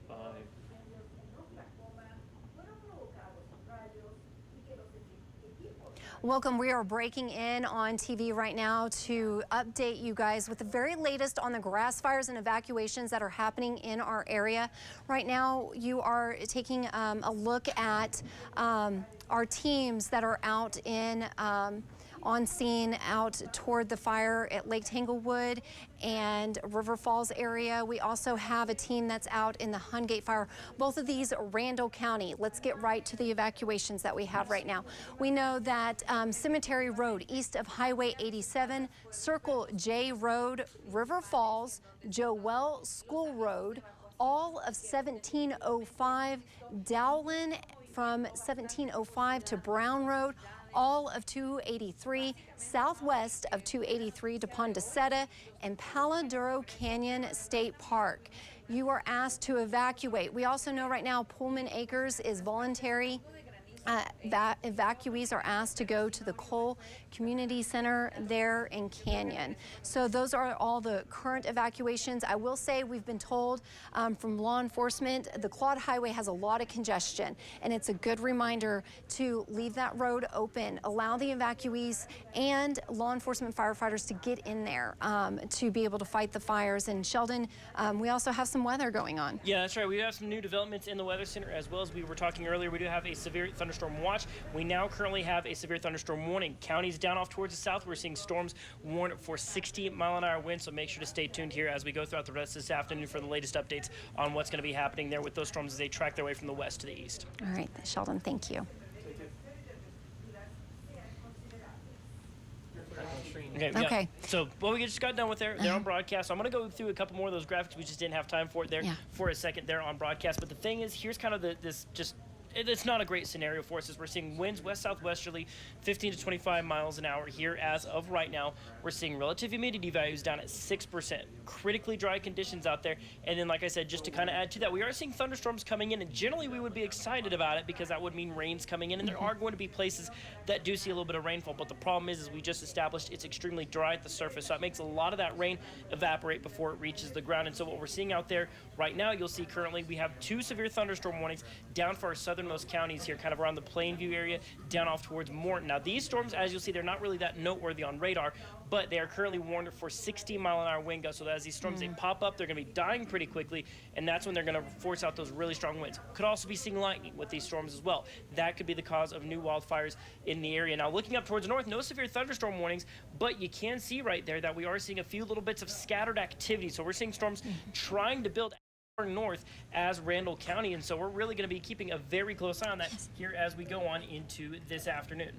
5. Welcome. We are breaking in on TV right now to update you guys with the very latest on the grass fires and evacuations that are happening in our area. Right now, you are taking a look at our teams that are out on scene out toward the fire at Lake Tanglewood and River Falls area. We also have a team that's out in the Hungate fire. Both of these are Randall County. Let's get right to the evacuations that we have right now. We know that Cemetery Road east of Highway 87, Circle J Road, River Falls, Joel School Road, all of 1705, Dowlin from 1705 to Brown Road, all of 283, southwest of 283 to Pondaseta, and Palo Duro Canyon State Park. You are asked to evacuate. We also know right now Pullman Acres is voluntary. Evacuees are asked to go to the Cole Community Center there in Canyon. So those are all the current evacuations. I will say we've been told from law enforcement the Claude Highway has a lot of congestion, and it's a good reminder to leave that road open, allow the evacuees and law enforcement firefighters to get in there to be able to fight the fires. And Sheldon, we also have some weather going on. Yeah, that's right. We have some new developments in the Weather Center, as well as we were talking earlier. We do have a severe thunderstorm watch. We now currently have a severe thunderstorm warning. Counties down off towards the south, we're seeing storms warned for 60-mile-an-hour winds, so make sure to stay tuned here as we go throughout the rest of this afternoon for the latest updates on what's going to be happening there with those storms as they track their way from the west to the east. All right, Sheldon, thank you. Okay. Yeah. Okay. So what we just got done with they're on broadcast. So I'm going to go through a couple more of those graphics. We just didn't have time for it there for a second. They're on broadcast. But the thing is, here's kind of it's not a great scenario for us as we're seeing winds west-southwesterly 15 to 25 miles an hour here as of right now. We're seeing relative humidity values down at 6%. Critically dry conditions out there. And then, like I said, just to kind of add to that, we are seeing thunderstorms coming in, and generally we would be excited about it because that would mean rain's coming in, and there are going to be places that do see a little bit of rainfall. But the problem is we just established it's extremely dry at the surface, so it makes a lot of that rain evaporate before it reaches the ground. And so what we're seeing out there right now, you'll see currently we have 2 severe thunderstorm warnings down for our southern southernmost counties here, kind of around the Plainview area, down off towards Morton. Now, these storms, as you'll see, they're not really that noteworthy on radar, but they are currently warned for 60-mile-an-hour wind gusts. So that as these storms, they pop up, they're going to be dying pretty quickly, and that's when they're going to force out those really strong winds. Could also be seeing lightning with these storms as well. That could be the cause of new wildfires in the area. Now, looking up towards the north, no severe thunderstorm warnings, but you can see right there that we are seeing a few little bits of scattered activity. So we're seeing storms trying to build north as Randall County, and so we're really going to be keeping a very close eye on that here as we go on into this afternoon.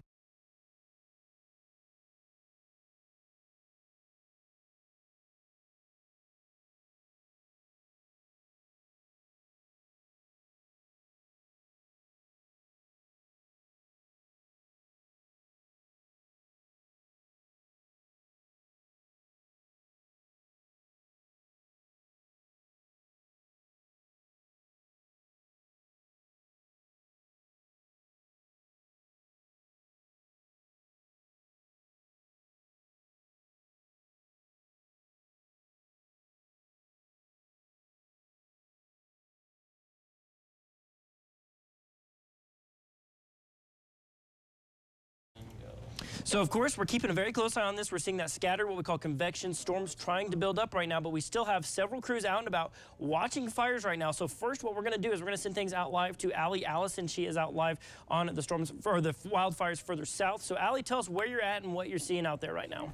So, of course, we're keeping a very close eye on this. We're seeing that scattered, what we call convection storms trying to build up right now, but we still have several crews out and about watching fires right now. So first, what we're going to do is we're going to send things out live to Allie Allison. She is out live on the storms or the wildfires further south. So, Allie, tell us where you're at and what you're seeing out there right now.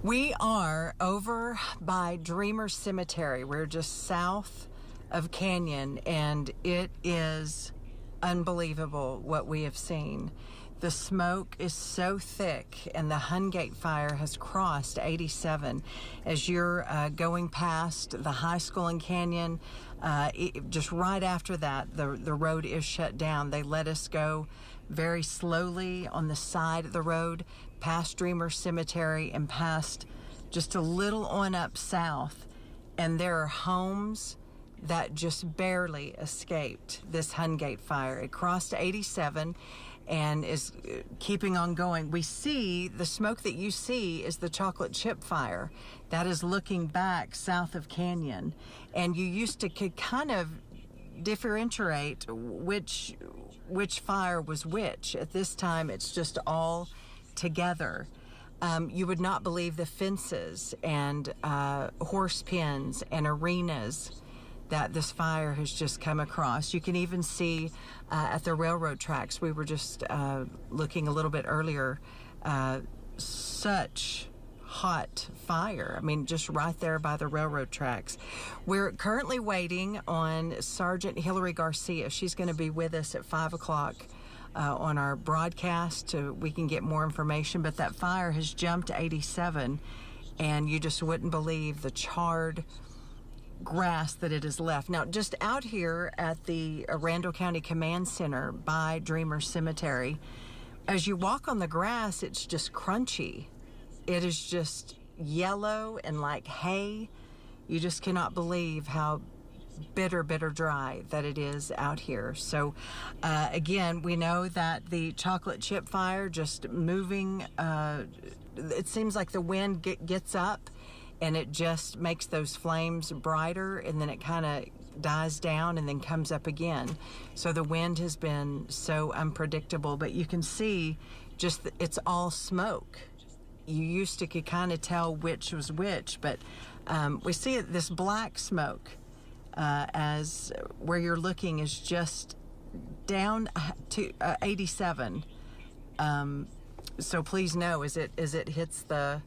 We are over by Dreamer Cemetery. We're just south of Canyon, and it is unbelievable what we have seen. The smoke is so thick, and the Hungate fire has crossed 87. As you're going past the high school in Canyon, just right after that, the road is shut down. They let us go very slowly on the side of the road, past Dreamer Cemetery and past just a little on up south. And there are homes that just barely escaped this Hungate fire. It crossed 87 and is keeping on going. We see the smoke that you see is the chocolate chip fire that is looking back south of Canyon. And you used to could kind of differentiate which fire was which. At this time, it's just all together. You would not believe the fences and horse pens and arenas that this fire has just come across. You can even see at the railroad tracks, we were just looking a little bit earlier, such hot fire. I mean, just right there by the railroad tracks. We're currently waiting on Sergeant Hillary Garcia. She's going to be with us at 5 o'clock on our broadcast. We can get more information, but that fire has jumped to 87, and you just wouldn't believe the charred grass that it has left. Now, just out here at the Randall County Command Center by Dreamer Cemetery, as you walk on the grass, it's just crunchy. It is just yellow and like hay. You just cannot believe how bitter dry that it is out here. So again, we know that the chocolate chip fire just moving, it seems like the wind gets up and it just makes those flames brighter, and then it kind of dies down and then comes up again. So the wind has been so unpredictable, but you can see just it's all smoke. You used to could kind of tell which was which, but we see this black smoke as where you're looking is just down to 87. So please know as it hits the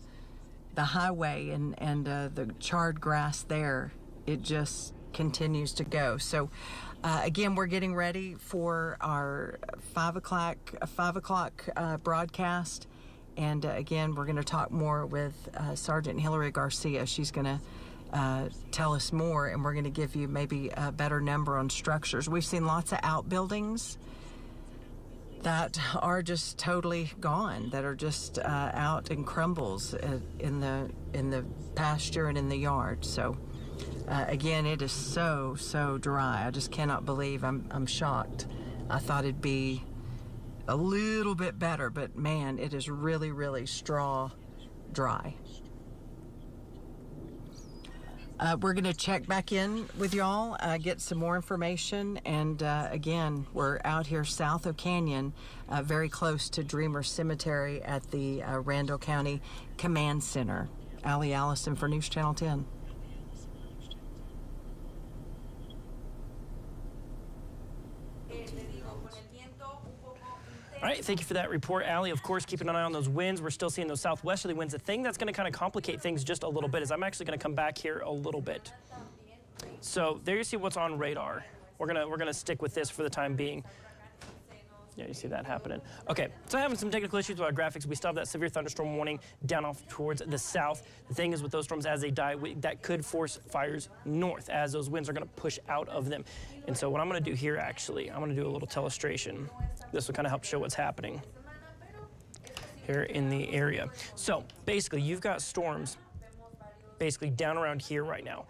highway and the charred grass there, it just continues to go. So again, we're getting ready for our 5 o'clock broadcast, and again, we're going to talk more with Sergeant Hillary Garcia. She's going to tell us more, and we're going to give you maybe a better number on structures. We've seen lots of outbuildings that are just totally gone, that are just out in crumbles in the pasture and in the yard. So again, it is so dry. I just cannot believe. I'm shocked. I thought it'd be a little bit better, but man, it is really straw dry. We're going to check back in with y'all, get some more information. And again, we're out here south of Canyon, very close to Dreamer Cemetery at the Randall County Command Center. Allie Allison for News Channel 10. All right, thank you for that report, Allie. Of course, keep an eye on those winds. We're still seeing those southwesterly winds. The thing that's going to kind of complicate things just a little bit is I'm actually going to come back here a little bit. So there you see what's on radar. We're gonna stick with this for the time being. Yeah, you see that happening. Okay, so having some technical issues with our graphics. We still have that severe thunderstorm warning down off towards the south. The thing is with those storms, as they die, that could force fires north as those winds are going to push out of them. And so what I'm going to do here, actually, I'm going to do a little telestration. This will kind of help show what's happening here in the area. So basically, you've got storms basically down around here right now.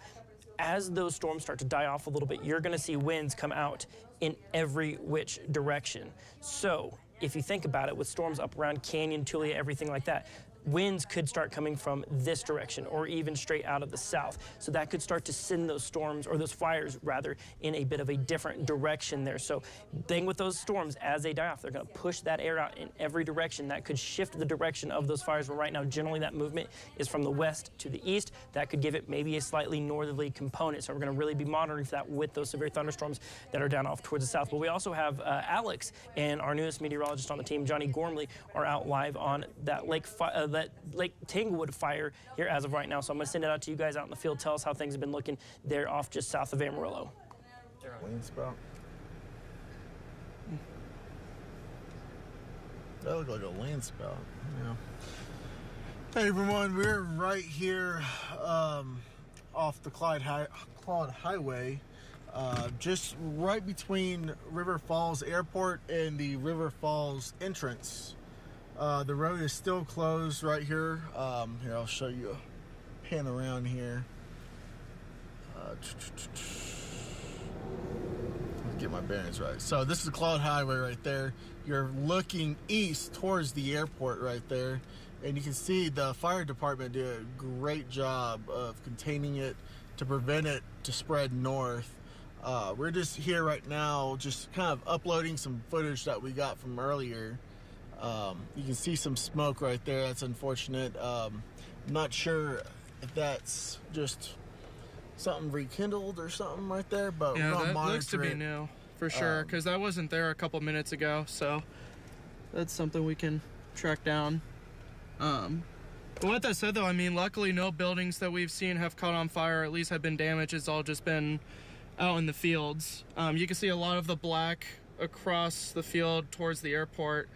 As those storms start to die off a little bit, you're going to see winds come out in every which direction. So if you think about it, with storms up around Canyon, Tulia, everything like that, winds could start coming from this direction or even straight out of the south. So that could start to send those storms, or those fires rather, in a bit of a different direction there. So thing with those storms, as they die off, they're going to push that air out in every direction. That could shift the direction of those fires, where right now generally that movement is from the west to the east. That could give it maybe a slightly northerly component. So we're going to really be monitoring for that with those severe thunderstorms that are down off towards the south. But we also have Alex and our newest meteorologist on the team, Johnny Gormley, are out live on that that Lake Tanglewood fire here as of right now. So I'm going to send it out to you guys out in the field. Tell us how things have been looking there off just south of Amarillo. Wind spout. That looked like a land spout. Yeah. Hey everyone, we're right here off the Clyde Highway, just right between River Falls Airport and the River Falls entrance. The road is still closed right here. Here, I'll show you a pan around here. Let's get my bearings right. So this is the Cloud Highway right there. You're looking east towards the airport right there. And you can see the fire department did a great job of containing it to prevent it to spread north. We're just here right now, just kind of uploading some footage that we got from earlier. You can see some smoke right there. That's unfortunate. I'm not sure if that's just something rekindled or something right there, but yeah, we're gonna that monitor looks to be it. new for sure, because that wasn't there a couple minutes ago. So that's something we can track down. But with that said, though, I mean, luckily no buildings that we've seen have caught on fire, or at least have been damaged. It's all just been out in the fields. You can see a lot of the black across the field towards the airport.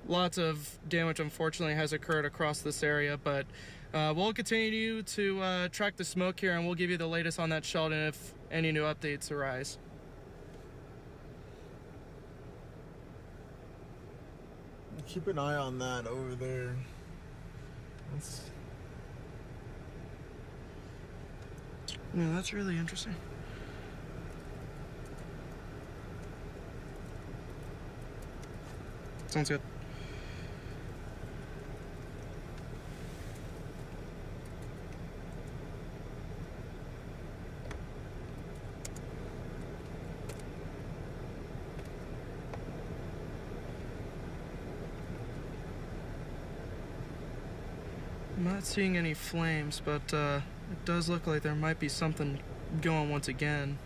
Lots of damage, unfortunately, has occurred across this area, but we'll continue to track the smoke here, and we'll give you the latest on that, Sheldon, if any new updates arise. Keep an eye on that over there. Yeah, that's really interesting. Sounds good. I'm not seeing any flames, but it does look like there might be something going once again.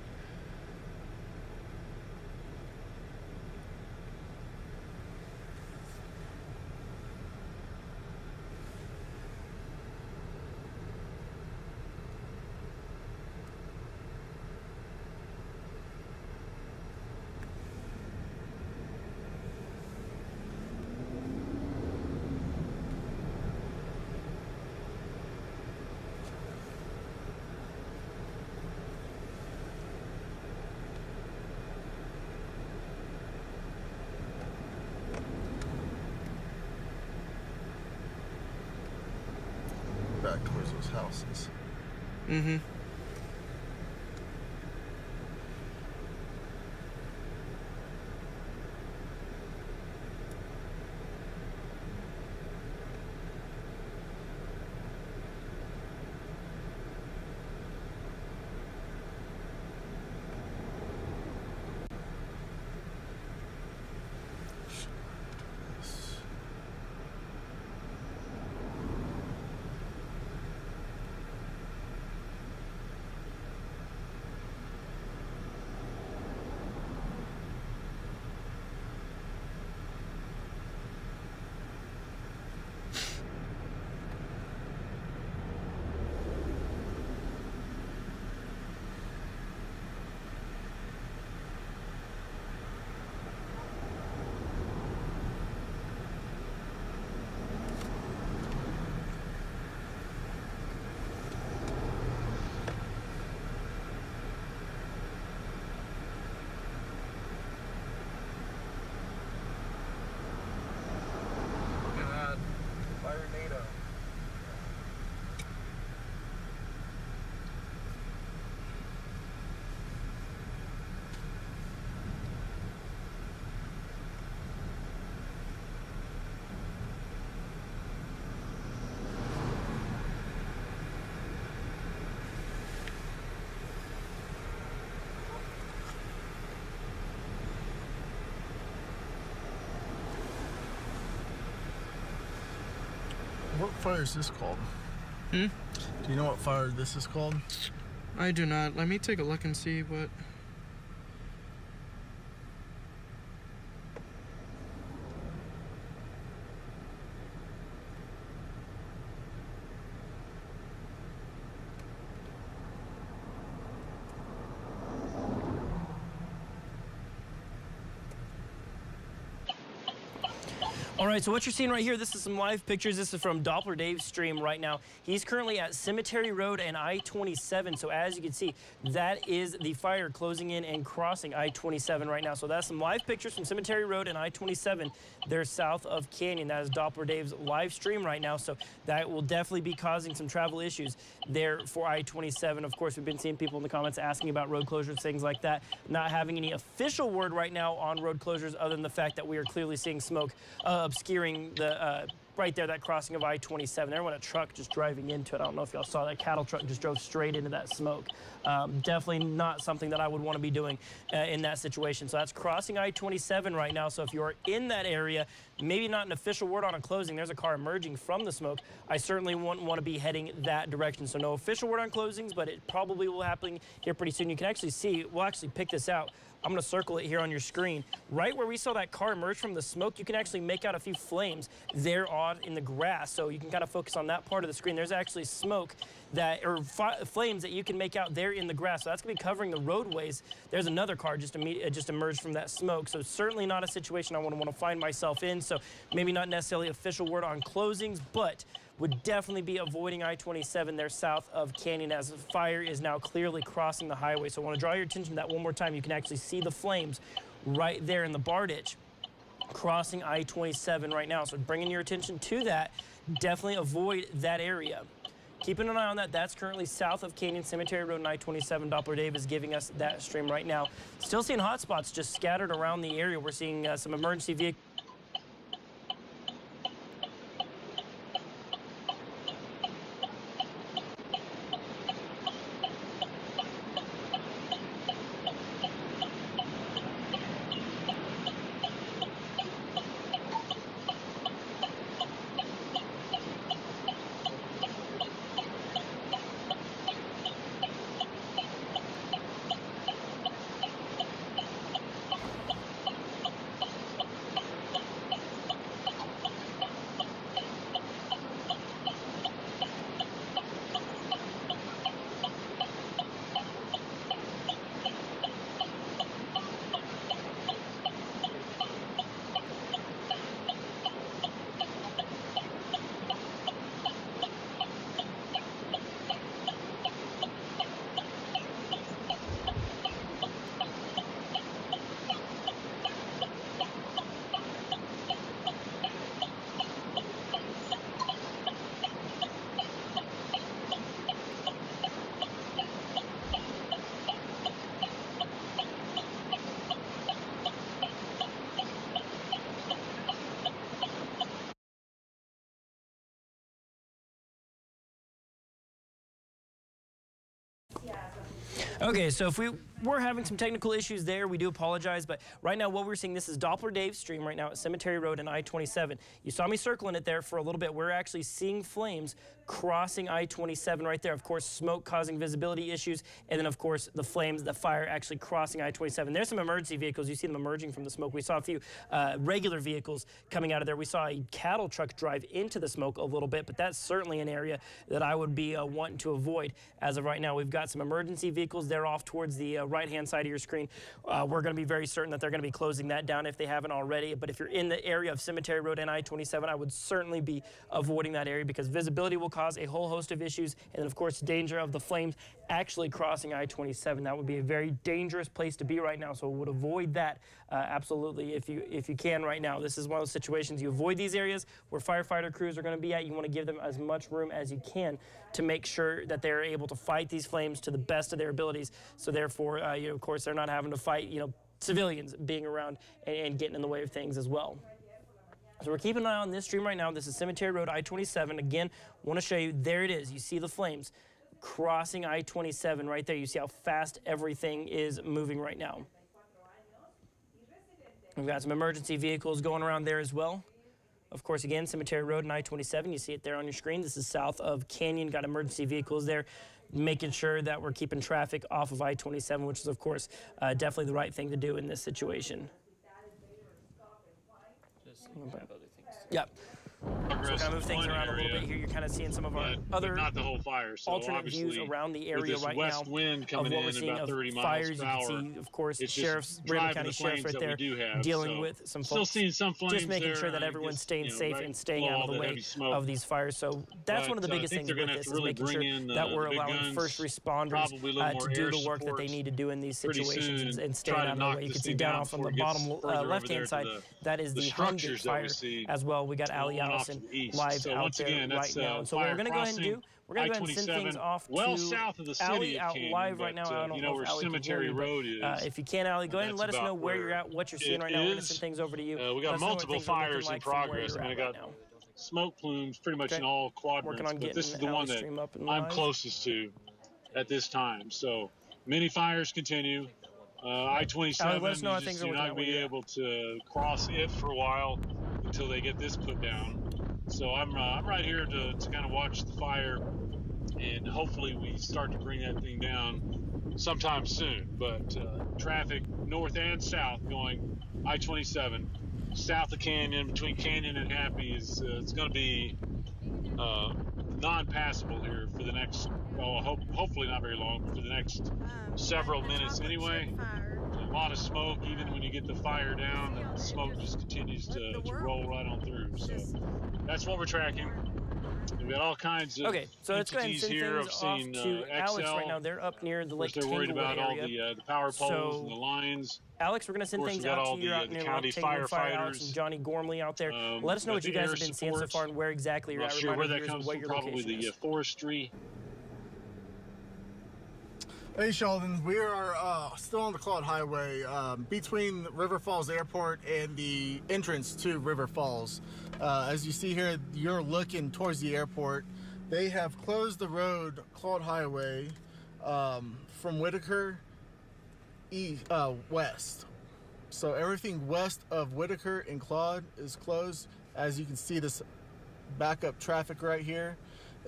Back towards those houses. Mm-hmm. What fire is this called? Hmm? Do you know what fire this is called? I do not. Let me take a look and see what. All right, so what you're seeing right here, this is some live pictures. This is from Doppler Dave's stream right now. He's currently at Cemetery Road and I-27. So as you can see, that is the fire closing in and crossing I-27 right now. So that's some live pictures from Cemetery Road and I-27. They're south of Canyon. That is Doppler Dave's live stream right now. So that will definitely be causing some travel issues there for I-27. Of course, we've been seeing people in the comments asking about road closures, things like that. Not having any official word right now on road closures other than the fact that we are clearly seeing smoke obscuring the right there, that crossing of I-27. There went a truck just driving into it. I don't know if y'all saw that. Cattle truck just drove straight into that smoke. Definitely not something that I would want to be doing in that situation. So that's crossing I-27 right now. So if you're in that area, maybe not an official word on a closing, there's a car emerging from the smoke, I certainly wouldn't want to be heading that direction. So no official word on closings, but it probably will happen here pretty soon. You can actually see, we'll actually pick this out. I'm going to circle it here on your screen. Right where we saw that car emerge from the smoke, you can actually make out a few flames there on in the grass. So you can kind of focus on that part of the screen. There's actually smoke that, or flames that you can make out there in the grass. So that's going to be covering the roadways. There's another car just emerged from that smoke. So certainly not a situation I want to find myself in. So maybe not necessarily official word on closings, but would definitely be avoiding I-27 there south of Canyon as the fire is now clearly crossing the highway. So I want to draw your attention to that one more time. You can actually see the flames right there in the bar ditch crossing I-27 right now. So bringing your attention to that, definitely avoid that area. Keeping an eye on that. That's currently south of Canyon, Cemetery Road and I-27. Doppler Dave is giving us that stream right now. Still seeing hot spots just scattered around the area. We're seeing some emergency vehicles. Okay, so if we were having some technical issues there, we do apologize, but right now what we're seeing, this is Doppler Dave's stream right now at Cemetery Road and I-27. You saw me circling it there for a little bit. We're actually seeing flames crossing I-27 right there. Of course, smoke causing visibility issues, and then of course the flames, the fire actually crossing I-27. There's some emergency vehicles. You see them emerging from the smoke. We saw a few regular vehicles coming out of there. We saw a cattle truck drive into the smoke a little bit, but that's certainly an area that I would be wanting to avoid. As of right now, we've got some emergency vehicles. They're off towards the right-hand side of your screen. We're going to be very certain that they're going to be closing that down if they haven't already. But if you're in the area of Cemetery Road and I-27, I would certainly be avoiding that area because visibility will cause a whole host of issues. And then, of course, danger of the flames actually crossing I-27. That would be a very dangerous place to be right now. So I would avoid that absolutely if you can right now. This is one of those situations you avoid these areas where firefighter crews are going to be at. You want to give them as much room as you can to make sure that they're able to fight these flames to the best of their abilities. So therefore, of course, they're not having to fight, civilians being around and getting in the way of things as well. So we're keeping an eye on this stream right now. This is Cemetery Road, I-27. Again, want to show you, there it is. You see the flames crossing I-27 right there. You see how fast everything is moving right now. We've got some emergency vehicles going around there as well. Of course, again, Cemetery Road and I-27. You see it there on your screen. This is south of Canyon. Got emergency vehicles there, making sure that we're keeping traffic off of I-27, which is, of course, definitely the right thing to do in this situation. Yep. So kind of move things around a little bit here. You're kind of seeing some of our other not the whole fire. So alternate obviously, views around the with area this right west now wind coming of what in we're seeing about of 30 miles fires. per You hour, can see, of course, it's sheriff's just Randall driving County the Sheriff flames right that there we do have, dealing so with some still folks. seeing some flames just making there, sure that and I everyone's just, staying safe right and staying below out all of the the way heavy smoke. of these fires. So that's one of the But I biggest think things they're with gonna have this to is really making bring sure in that we're the big allowing guns, first responders probably a little more to do air the work that support they need to do in these pretty situations soon, and staying try to out of the knock way. You this can see thing down down off on the before it gets bottom further over left-hand there to side, that is the the Hungate structures that we fire see as well. We got Allie on off Allison to the east. live So out once there again, right that's now. And so what fire we're going to go ahead and do, we're going to go ahead and send things I-27, off well to south of the Allie city of out Canyon, live right but, now. I don't you know know if where Allie can hear Cemetery me, but, Road is. if you can, Allie, go ahead and That's let us know about where you're where at, what you're seeing it right now. We're going to is. send things over to you. We Let got us know what multiple things are looking fires in like from where progress. you're I mean, I at got right now. smoke plumes pretty much Okay. in all Working quadrants, on but this is getting the one Allie's that stream up and I'm live. closest to at this time. So many fires continue. I-27, Allie, let us know how you things just, are you're working not out going where to be you're at. able to cross it for a while until they get this put down. So I'm right here to kind of watch the fire, and hopefully we start to bring that thing down sometime soon. But traffic north and south going I-27, south of Canyon, between Canyon and Happy, is it's going to be non-passable here for the next, hopefully not very long, but for the next several minutes anyway. A lot of smoke. Even when you get the fire down, the smoke just continues to roll right on through. So that's what we're tracking. We've got all kinds of Okay, so let's go ahead and entities send here. things I've off seen to Alex right XL. now. They're up near the Of Lake course, they're worried Tanglewood about area. all the power poles and So, the lines. Alex, we're going to send Of course, things we got out all to you out the near county Lake Tanglewood Fire, Alex firefighters. and Johnny Gormley out there. Let us know got what you the guys air have been seeing so support. far and where exactly you're Not at. sure Remind where our that viewers comes of what from. your Probably location the is. forestry. Hey Sheldon, we are still on the Claude Highway between River Falls Airport and the entrance to River Falls. As you see here, you're looking towards the airport. They have closed the road, Claude Highway, from Whitaker west. So everything west of Whitaker and Claude is closed. As you can see, this backup traffic right here.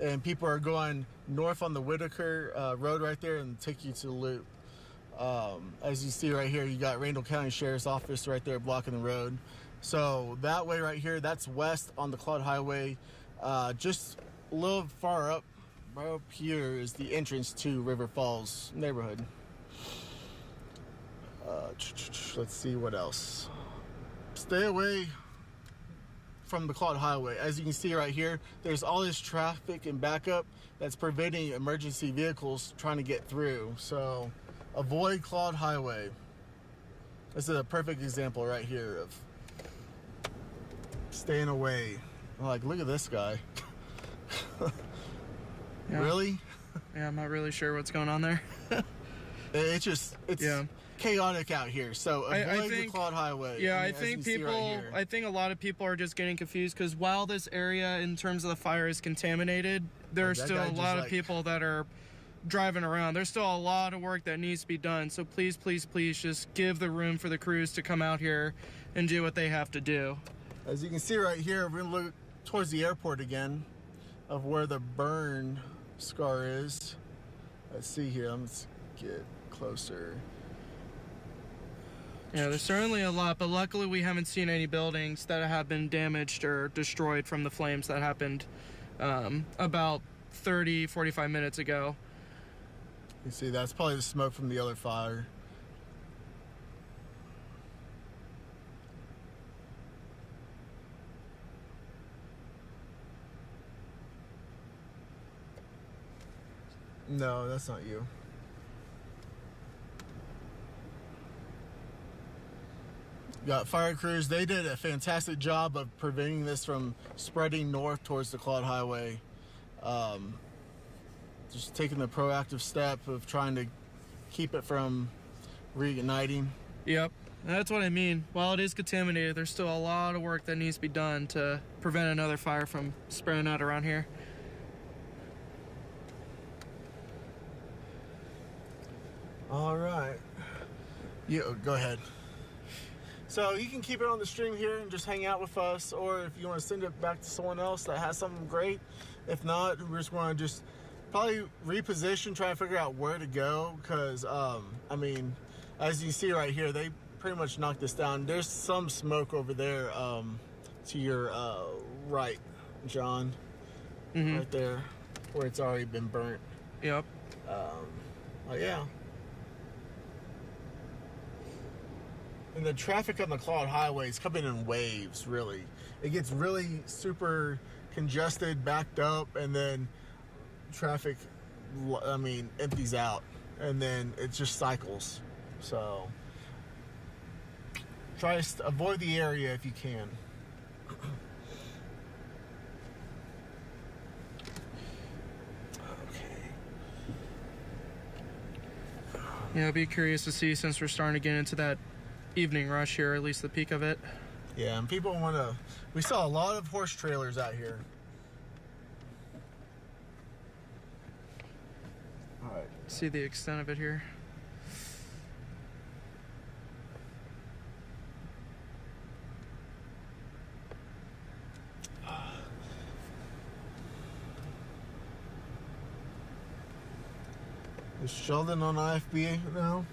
And people are going north on the Whitaker road right there and take you to the loop. As you see right here, you got Randall County Sheriff's Office right there blocking the road. So that way right here, that's west on the Claude Highway. Just a little far up, right up here is the entrance to River Falls neighborhood. Let's see what else. Stay away from the Claude Highway. As you can see right here, there's all this traffic and backup that's preventing emergency vehicles trying to get through. So avoid Claude Highway. This is a perfect example right here of staying away. Like, look at this guy. Yeah. Really? Yeah, I'm not really sure what's going on there. It's Yeah. chaotic out here. So avoid the Claude Highway. Yeah, I as think you see people, right here. I think a lot of people are just getting confused because while this area in terms of the fire is contaminated, there are That still guy a just, lot of like- people that are driving around. There's still a lot of work that needs to be done. So please, please, please just give the room for the crews to come out here and do what they have to do. As you can see right here, we're gonna look towards the airport again of where the burn scar is. Let's see here, let's get closer. Yeah, there's certainly a lot, but luckily we haven't seen any buildings that have been damaged or destroyed from the flames that happened about 30, 45 minutes ago. You see, that's probably the smoke from the other fire. No, that's not you. Got fire crews. They did a fantastic job of preventing this from spreading north towards the Claude Highway. Just taking the proactive step of trying to keep it from reigniting. Yep, that's what I mean. While it is contaminated, there's still a lot of work that needs to be done to prevent another fire from spreading out around here. All right. Yeah, go ahead. So So you can keep it on the stream here and just hang out with us, or if you want to send it back to someone else that has something great. If not, we're just going to just probably reposition, try to figure out where to go, because I mean, as you see right here, they pretty much knocked this down. There's some smoke over there to your right, John, right there, where it's already been burnt. Yep. Oh yeah. And the traffic on the Claude Highway is coming in waves, really. It gets really super congested, backed up, and then traffic, I mean, empties out. And then it just cycles. So try to avoid the area if you can. Yeah, I'll be curious to see, since we're starting to get into that evening rush here, at least the peak of it. Yeah, and people want to... We saw a lot of horse trailers out here. All right. See the extent of it here. Is Sheldon on IFB now?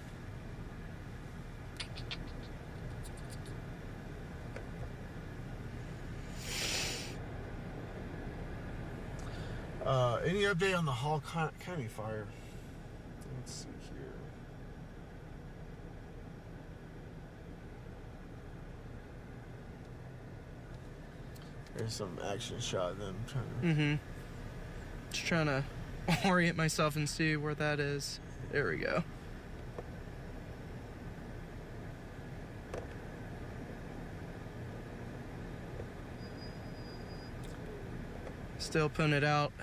Any update on the Hall County fire? Let's see here. There's some action shot of them trying to... Just trying to orient myself and see where that is. There we go. Still putting it out.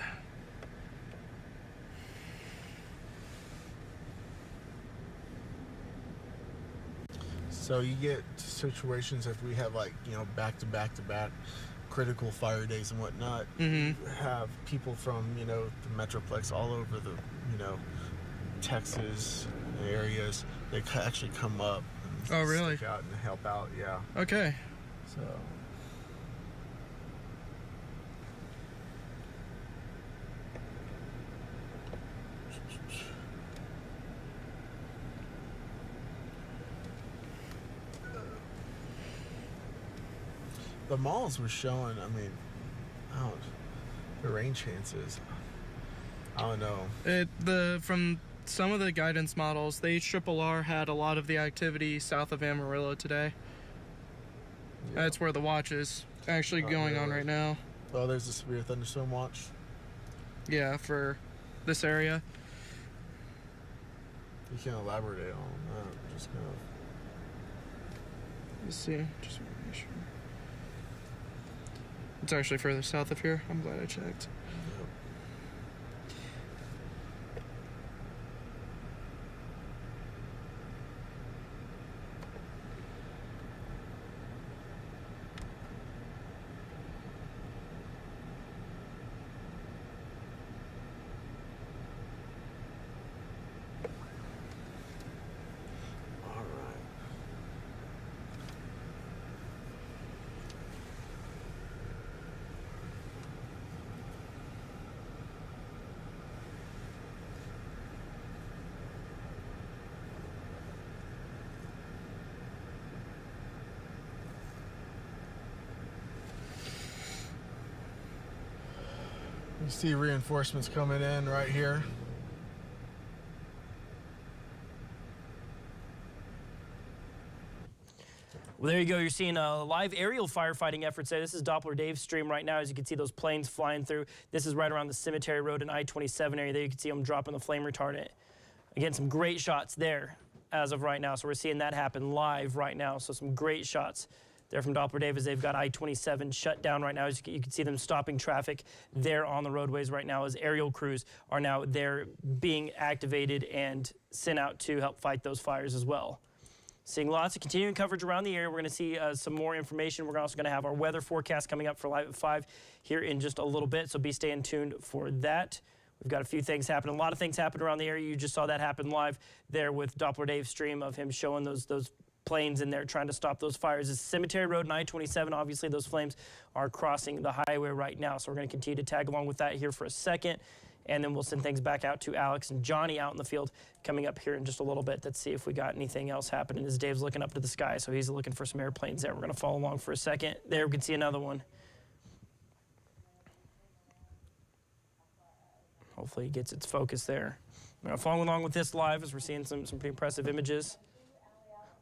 So you get situations if we have, like, you know, back to back critical fire days and whatnot. You have people from, you know, the Metroplex all over the, you know, Texas areas. They actually come up and Oh, really? stick out and help out. Yeah. Okay. So the malls were showing, I mean, the rain chances. I don't know. From some of the guidance models, the HRRR had a lot of the activity south of Amarillo today. Yeah. That's where the watch is actually going on right now. Oh, there's a severe thunderstorm watch. Yeah, for this area. You can't elaborate on that. Just kind of. Let's see. Just want to make sure. It's actually further south of here. I'm glad I checked. You see reinforcements coming in right here. Well, there you go. You're seeing live aerial firefighting efforts there. This is Doppler Dave's stream right now. As you can see, those planes flying through. This is right around the Cemetery Road and I-27 area. There you can see them dropping the flame retardant. Again, some great shots there as of right now. So we're seeing that happen live right now. So some great shots there from Doppler Dave as they've got I-27 shut down right now. As you can see them stopping traffic there on the roadways right now as aerial crews are now there being activated and sent out to help fight those fires as well. Seeing lots of continuing coverage around the area. We're going to see some more information. We're also going to have our weather forecast coming up for Live at 5 here in just a little bit, so be staying tuned for that. We've got a few things happening. A lot of things happen around the area. You just saw that happen live there with Doppler Dave's stream of him showing those planes in there trying to stop those fires. It's Cemetery Road and I-27. Obviously, those flames are crossing the highway right now, so we're going to continue to tag along with that here for a second, and then we'll send things back out to Alex and Johnny out in the field coming up here in just a little bit. Let's see if we got anything else happening as Dave's looking up to the sky, so he's looking for some airplanes there. We're going to follow along for a second. There we can see another one. Hopefully it gets its focus there. We're going to follow along with this live as we're seeing some pretty impressive images.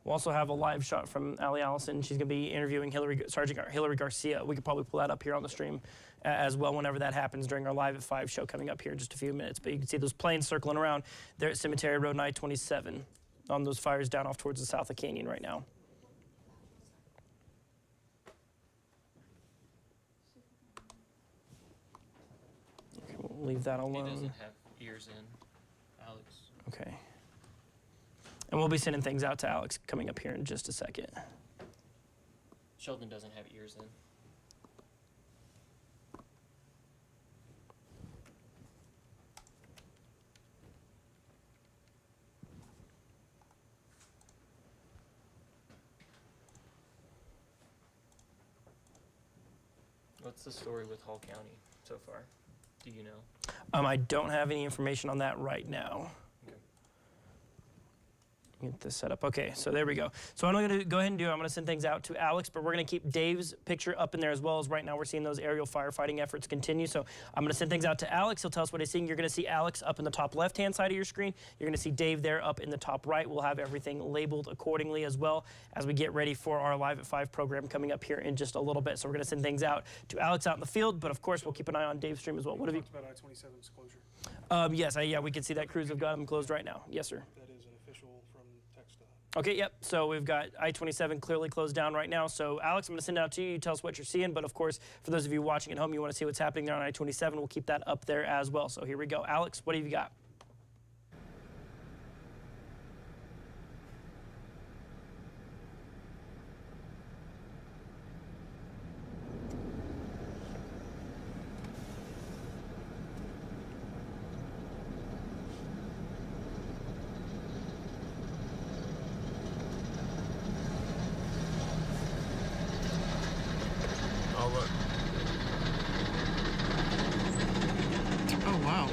We'll also have a live shot from Allie Allison. She's going to be interviewing Sergeant Hillary Garcia. We could probably pull that up here on the stream as well whenever that happens during our Live at 5 show coming up here in just a few minutes. But you can see those planes circling around there at Cemetery Road and I-27 on those fires down off towards the south of Canyon right now. Okay, we'll leave that alone. He doesn't have ears in, Alex. Okay. And we'll be sending things out to Alex coming up here in just a second. Sheldon doesn't have ears in. What's the story with Hall County so far? Do you know? I don't have any information on that right now. Get this set up. Okay, so there we go. So what I'm going to go ahead and do, I'm going to send things out to Alex, but we're going to keep Dave's picture up in there as well, as right now we're seeing those aerial firefighting efforts continue. So I'm going to send things out to Alex. He'll tell us what he's seeing. You're going to see Alex up in the top left-hand side of your screen. You're going to see Dave there up in the top right. We'll have everything labeled accordingly as well as we get ready for our Live at 5 program coming up here in just a little bit. So we're going to send things out to Alex out in the field, but of course we'll keep an eye on Dave's stream as well. What have you talked about I-27's closure? Yes, yeah, we can see that crews have got them closed right now. Yes, sir. That is an official from text. Okay, yep. So we've got I-27 clearly closed down right now. So Alex, I'm going to send it out to you. You tell us what you're seeing. But of course, for those of you watching at home, you want to see what's happening there on I-27, we'll keep that up there as well. So here we go. Alex, what have you got? Oh, wow.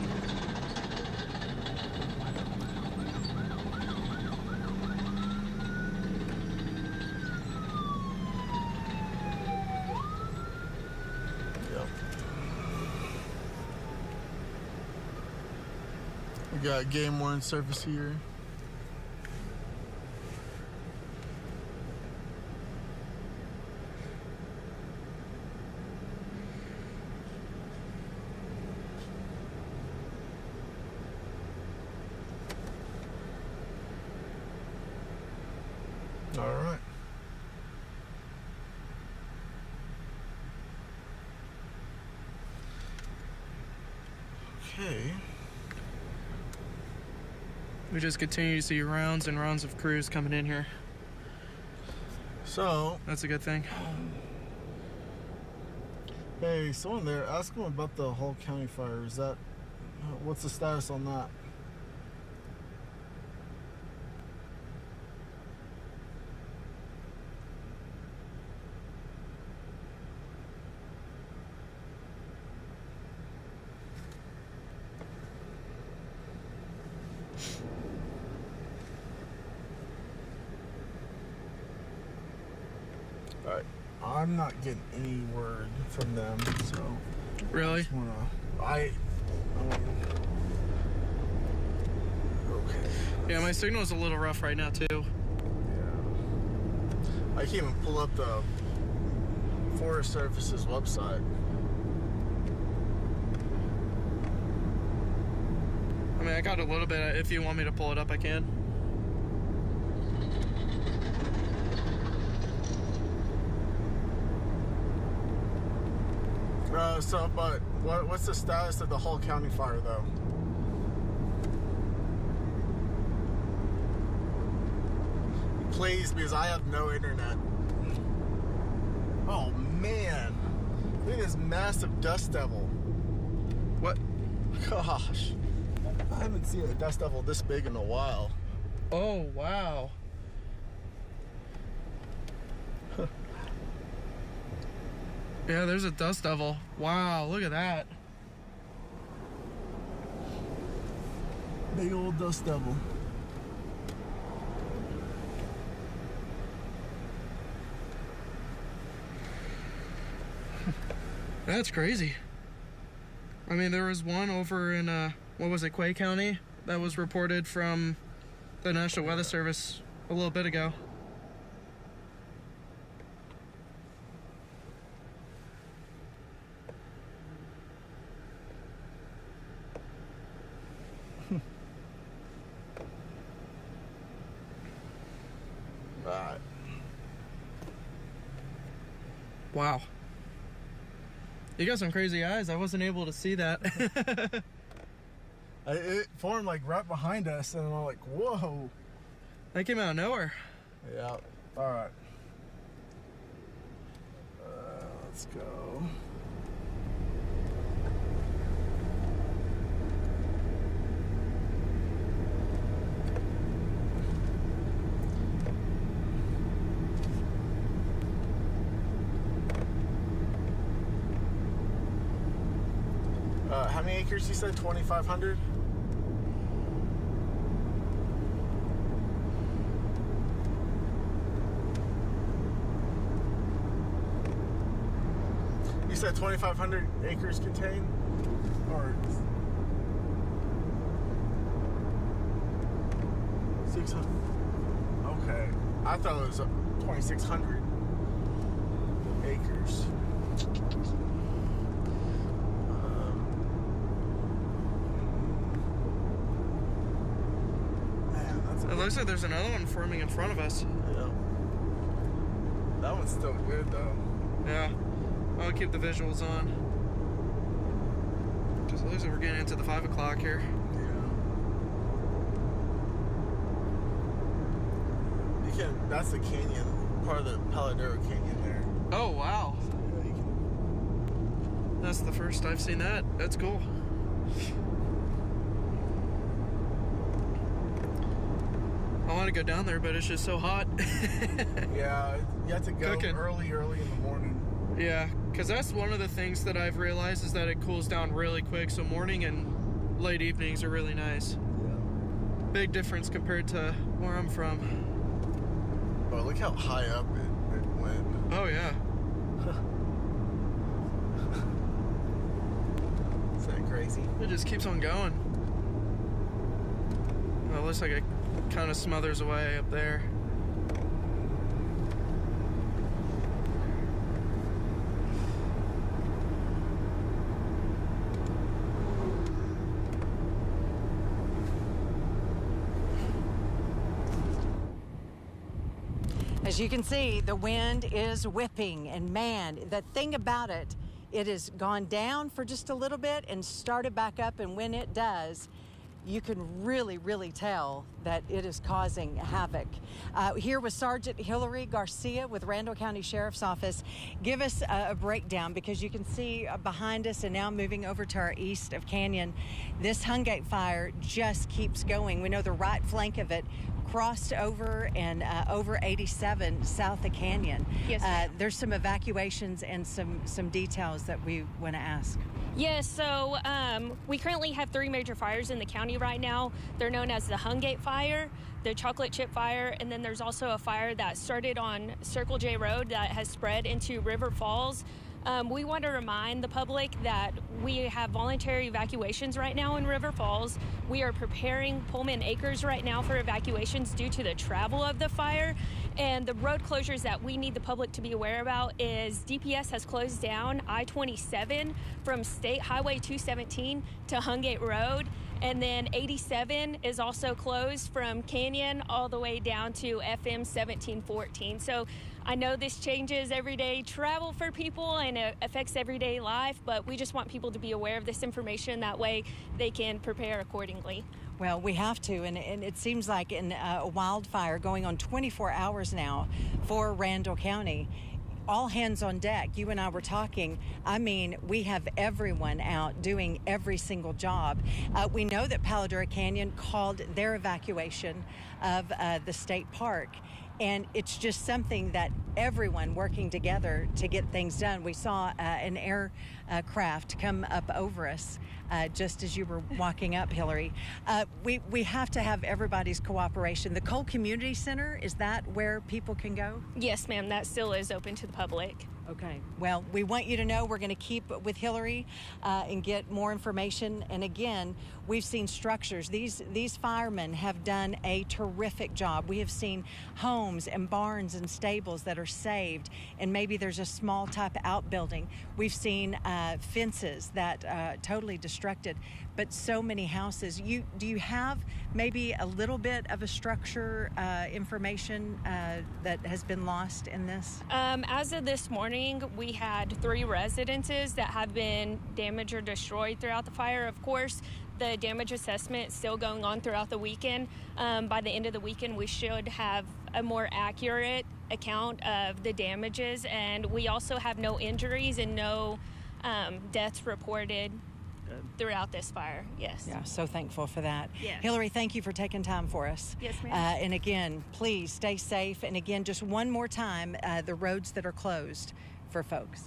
We got game worn surface here. All right. Okay. We just continue to see rounds and rounds of crews coming in here. So, That's a good thing. hey, someone there, ask them about the Hall County fire. Is that, what's the status on that? Alright, I'm not getting any word from them, so Really? just wanna, okay. Yeah, my signal's a little rough right now, too. Yeah. I can't even pull up the Forest Service's website. I mean, I got a little bit. If you want me to pull it up, I can. But what's the status of the Hall County fire, though? Please, because I have no internet. Oh, man. Look at this massive dust devil. What? Gosh. I haven't seen a dust devil this big in a while. Oh, wow. Yeah, there's a dust devil. Wow, look at that. Big old dust devil. That's crazy. I mean, there was one over in, what was it, Quay County? That was reported from the National Weather Service a little bit ago. Right. Wow. You got some crazy eyes. I wasn't able to see that. It formed like right behind us, and I'm like, whoa. That came out of nowhere. Yeah. All right. Let's go. How many acres you said? 2,500? You said 2,500 acres contain? Or 600? Okay. I thought it was 2,600 acres. It looks like there's another one forming in front of us. Yeah. That one's still good though. Yeah. I'll keep the visuals on. Because it looks like we're getting into the 5 o'clock here. Yeah. You can, that's the canyon, part of the Palo Duro Canyon there. Oh, wow. So, yeah, you can... That's the first I've seen that. That's cool. I want to go down there, but it's just so hot. Yeah, you have to go Cooking. early in the morning. Yeah, because that's one of the things that I've realized is that it cools down really quick. So morning and late evenings are really nice. Yeah. Big difference compared to where I'm from. Oh, look how high up it went. Oh, yeah. Is that crazy? It just keeps on going. Well, it looks like it kind of smothers away up there. As you can see, the wind is whipping, and man, the thing about it, it has gone down for just a little bit and started back up, and when it does, you can really tell that it is causing havoc. Here with Sergeant Hillary Garcia with Randall County Sheriff's Office. Give us a breakdown, because you can see behind us and now moving over to our east of Canyon, this Hungate fire just keeps going. We know the right flank of it crossed over and over 87 south of Canyon. Yes, ma'am. There's some evacuations and some details that we want to ask. Yes, so we currently have 3 major fires in the county right now. They're known as the Hungate Fire, the Chocolate Chip Fire, and then there's also a fire that started on Circle J Road that has spread into River Falls. We want to remind the public that we have voluntary evacuations right now in River Falls. We are preparing Pullman Acres right now for evacuations due to the travel of the fire. And the road closures that we need the public to be aware about is DPS has closed down I-27 from State Highway 217 to Hungate Road. And then 87 is also closed from Canyon all the way down to FM 1714. So I know this changes everyday travel for people and it affects everyday life, but we just want people to be aware of this information. That way they can prepare accordingly. Well, we have to, and it seems like in a wildfire going on 24 hours now for Randall County. All hands on deck. You and I were talking. I mean, we have everyone out doing every single job. We know that Palo Duro Canyon called their evacuation of the state park. And it's just something that everyone working together to get things done. We saw an aircraft come up over us just as you were walking up, Hillary. We have to have everybody's cooperation. The Cole Community Center, is that where people can go? Yes, ma'am, that still is open to the public. Okay. Well, we want you to know we're going to keep with Hillary and get more information. And again, we've seen structures. These firemen have done a terrific job. We have seen homes and barns and stables that are saved, and maybe there's a small type outbuilding. We've seen fences that totally destructed, but so many houses. Do you have maybe a little bit of a structure information that has been lost in this? As of this morning, we had 3 residences that have been damaged or destroyed throughout the fire. Of course, the damage assessment is still going on throughout the weekend. By the end of the weekend, we should have a more accurate account of the damages, and we also have no injuries and no deaths reported throughout this fire. Yes. Yeah, so thankful for that. Yes. Hillary, thank you for taking time for us. Yes, ma'am. And again, please stay safe. And again, just one more time, the roads that are closed for folks.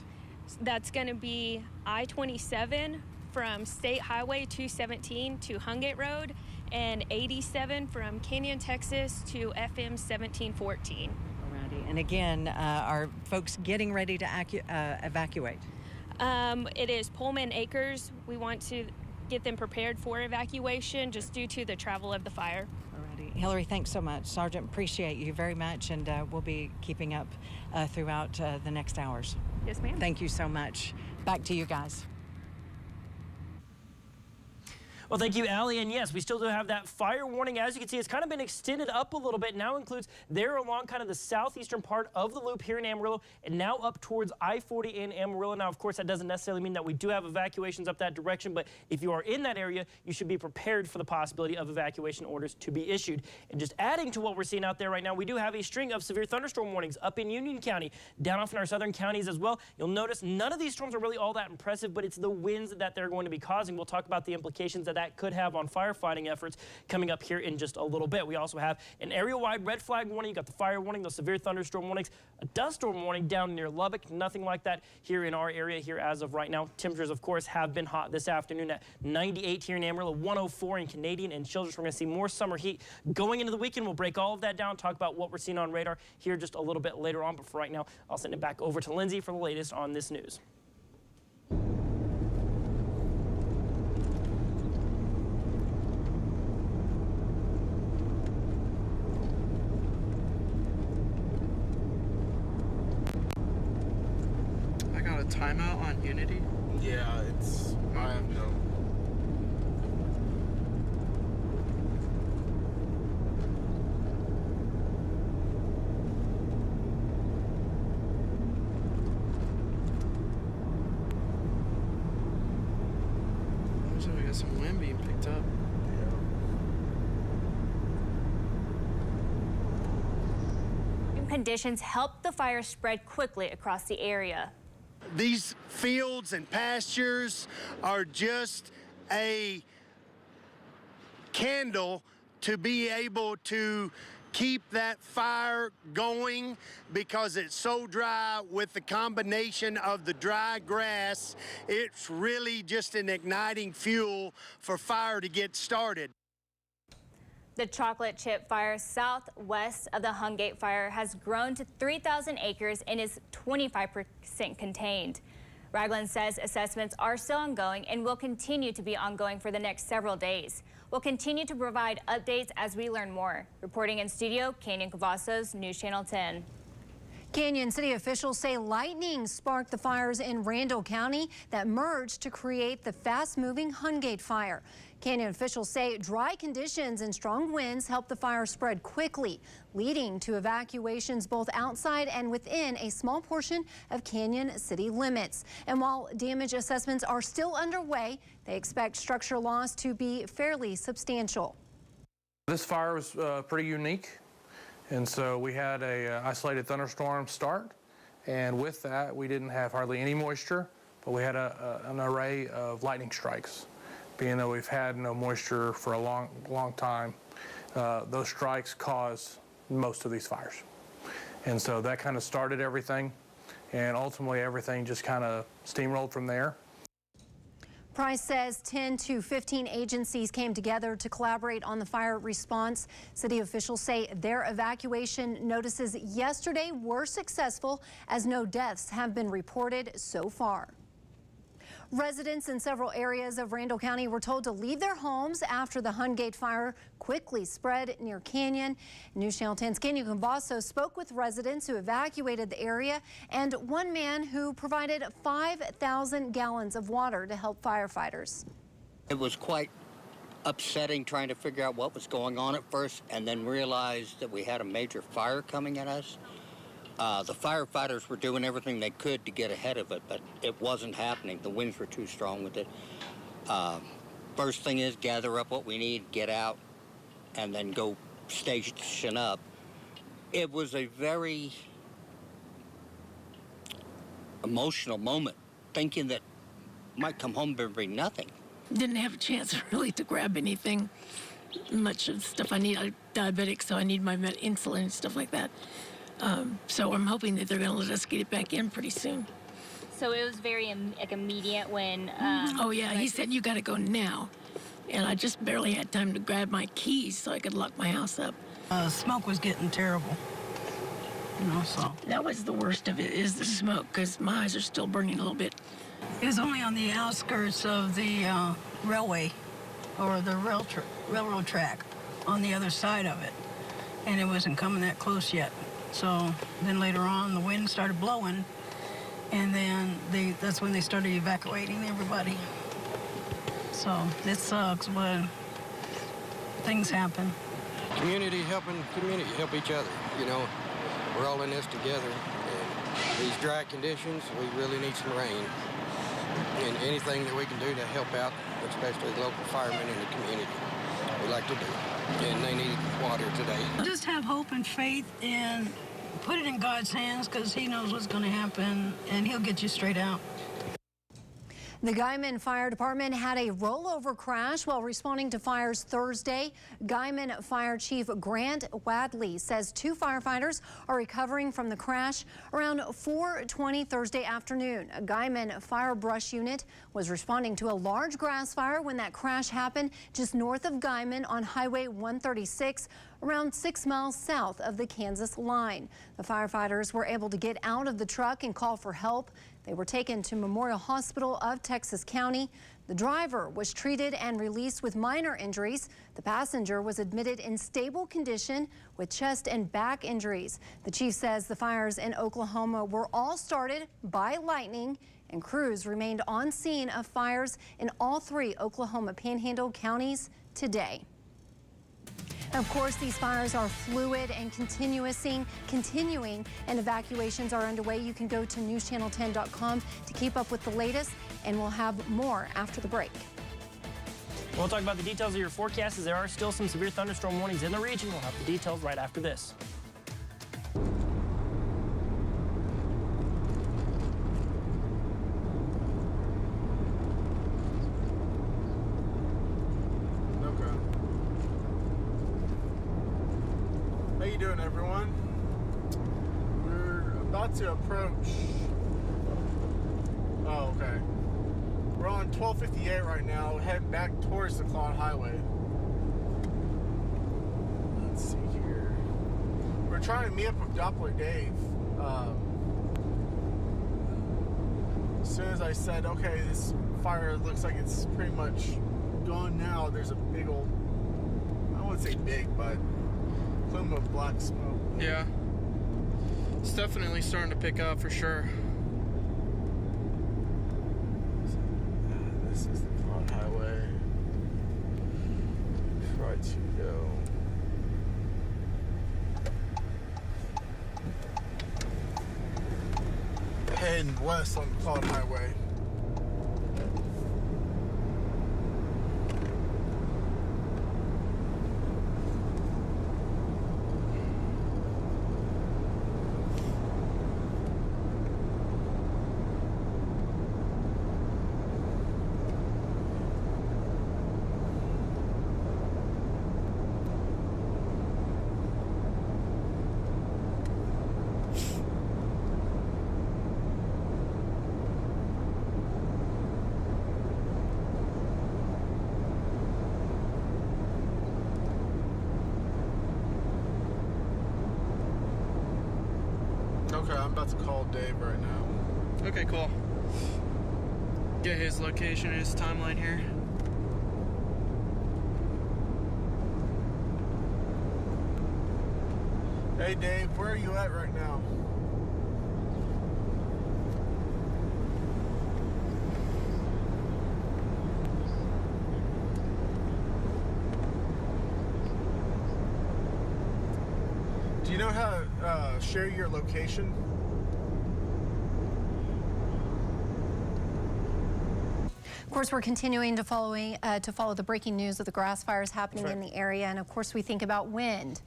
That's going to be I-27 from State Highway 217 to Hungate Road, and 87 from Canyon, Texas to FM 1714. Alrighty. And again, are folks getting ready to evacuate? It is Pullman Acres. We want to get them prepared for evacuation just due to the travel of the fire. Alrighty. Hillary, thanks so much. Sergeant, appreciate you very much, and we'll be keeping up throughout the next hours. Yes, ma'am. Thank you so much. Back to you guys. Well, thank you, Allie. And yes, we still do have that fire warning. As you can see, it's kind of been extended up a little bit. Now includes there along kind of the southeastern part of the loop here in Amarillo, and now up towards I-40 in Amarillo. Now, of course, that doesn't necessarily mean that we do have evacuations up that direction, but if you are in that area, you should be prepared for the possibility of evacuation orders to be issued. And just adding to what we're seeing out there right now, we do have a string of severe thunderstorm warnings up in Union County, down off in our southern counties as well. You'll notice none of these storms are really all that impressive, but it's the winds that they're going to be causing. We'll talk about the implications that could have on firefighting efforts coming up here in just a little bit. We also have an area-wide red flag warning. You got the fire warning, those severe thunderstorm warnings, a dust storm warning down near Lubbock. Nothing like that here in our area here as of right now. Temperatures, of course, have been hot this afternoon at 98 here in Amarillo, 104 in Canadian and Childress. We're going to see more summer heat going into the weekend. We'll break all of that down, talk about what we're seeing on radar here just a little bit later on. But for right now, I'll send it back over to Lindsay for the latest on this news. Timeout on Unity? Yeah, I have no. Looks like we got some wind being picked up. Conditions helped the fire spread quickly across the area. These fields and pastures are just a candle to be able to keep that fire going because it's so dry. With the combination of the dry grass, it's really just an igniting fuel for fire to get started. The chocolate chip fire southwest of the Hungate fire has grown to 3,000 acres and is 25% contained. Ragland says assessments are still ongoing and will continue to be ongoing for the next several days. We'll continue to provide updates as we learn more. Reporting in studio, Canyon Cavazos, News Channel 10. Canyon city officials say lightning sparked the fires in Randall County that merged to create the fast-moving Hungate fire. Canyon officials say dry conditions and strong winds helped the fire spread quickly, leading to evacuations both outside and within a small portion of Canyon city limits. And while damage assessments are still underway, they expect structure loss to be fairly substantial. This fire was pretty unique. And so we had a isolated thunderstorm start, and with that we didn't have hardly any moisture, but we had an array of lightning strikes. Being that we've had no moisture for a long time, those strikes cause most of these fires. And so that kind of started everything, and ultimately everything just kind of steamrolled from there. Price says 10 to 15 agencies came together to collaborate on the fire response. City officials say their evacuation notices yesterday were successful, as no deaths have been reported so far. Residents in several areas of Randall County were told to leave their homes after the Hungate fire quickly spread near Canyon. NewsChannel 10's Canyon Cambasso spoke with residents who evacuated the area and one man who provided 5,000 gallons of water to help firefighters. It was quite upsetting trying to figure out what was going on at first, and then realized that we had a major fire coming at us. The firefighters were doing everything they could to get ahead of it, but it wasn't happening. The winds were too strong with it. First thing is gather up what we need, get out, and then go station up. It was a very emotional moment, thinking that I might come home and bring nothing. Didn't have a chance really to grab anything, much of the stuff I need. I'm diabetic, so I need my insulin and stuff like that. So I'm hoping that they're going to let us get it back in pretty soon. So it was very immediate when... oh, yeah, he said, you got to go now. And I just barely had time to grab my keys so I could lock my house up. Smoke was getting terrible, you know, so... That was the worst of it, is the smoke, because my eyes are still burning a little bit. It was only on the outskirts of the railway, or the railroad track on the other side of it. And it wasn't coming that close yet. So then later on, the wind started blowing, and then that's when they started evacuating everybody. So it sucks when things happen. Community helping community help each other, you know. We're all in this together. And these dry conditions, we really need some rain. And anything that we can do to help out, especially the local firemen in the community, we like to do. And they need water today. Just have hope and faith and put it in God's hands, because he knows what's going to happen, and he'll get you straight out. The Guyman Fire Department had a rollover crash while responding to fires Thursday. Guyman Fire Chief Grant Wadley says 2 firefighters are recovering from the crash around 4:20 Thursday afternoon. A Guyman Fire Brush Unit was responding to a large grass fire when that crash happened just north of Guyman on Highway 136, around 6 miles south of the Kansas line. The firefighters were able to get out of the truck and call for help. They were taken to Memorial Hospital of Texas County. The driver was treated and released with minor injuries. The passenger was admitted in stable condition with chest and back injuries. The chief says the fires in Oklahoma were all started by lightning, and crews remained on scene of fires in all 3 Oklahoma Panhandle counties today. Of course, these fires are fluid and continuing, and evacuations are underway. You can go to newschannel10.com to keep up with the latest, and we'll have more after the break. We'll talk about the details of your forecast, as there are still some severe thunderstorm warnings in the region. We'll have the details right after this. How you doing, everyone? We're about to approach. Oh, okay. We're on 1258 right now, heading back towards the Claude Highway. Let's see here. We're trying to meet up with Doppler Dave. As soon as I said, okay, this fire looks like it's pretty much gone now, there's a big old, I wouldn't say big, but plume of black smoke. Yeah. It's definitely starting to pick up for sure. This is the Claude Highway. Try to go. Heading west on the Claude Highway. Okay, I'm about to call Dave right now. Okay, cool. Get his location and his timeline here. Hey Dave, where are you at right now? Do you know how to share your location? Of course, we're continuing to follow the breaking news of the grass fires happening in the area, and of course we think about wind.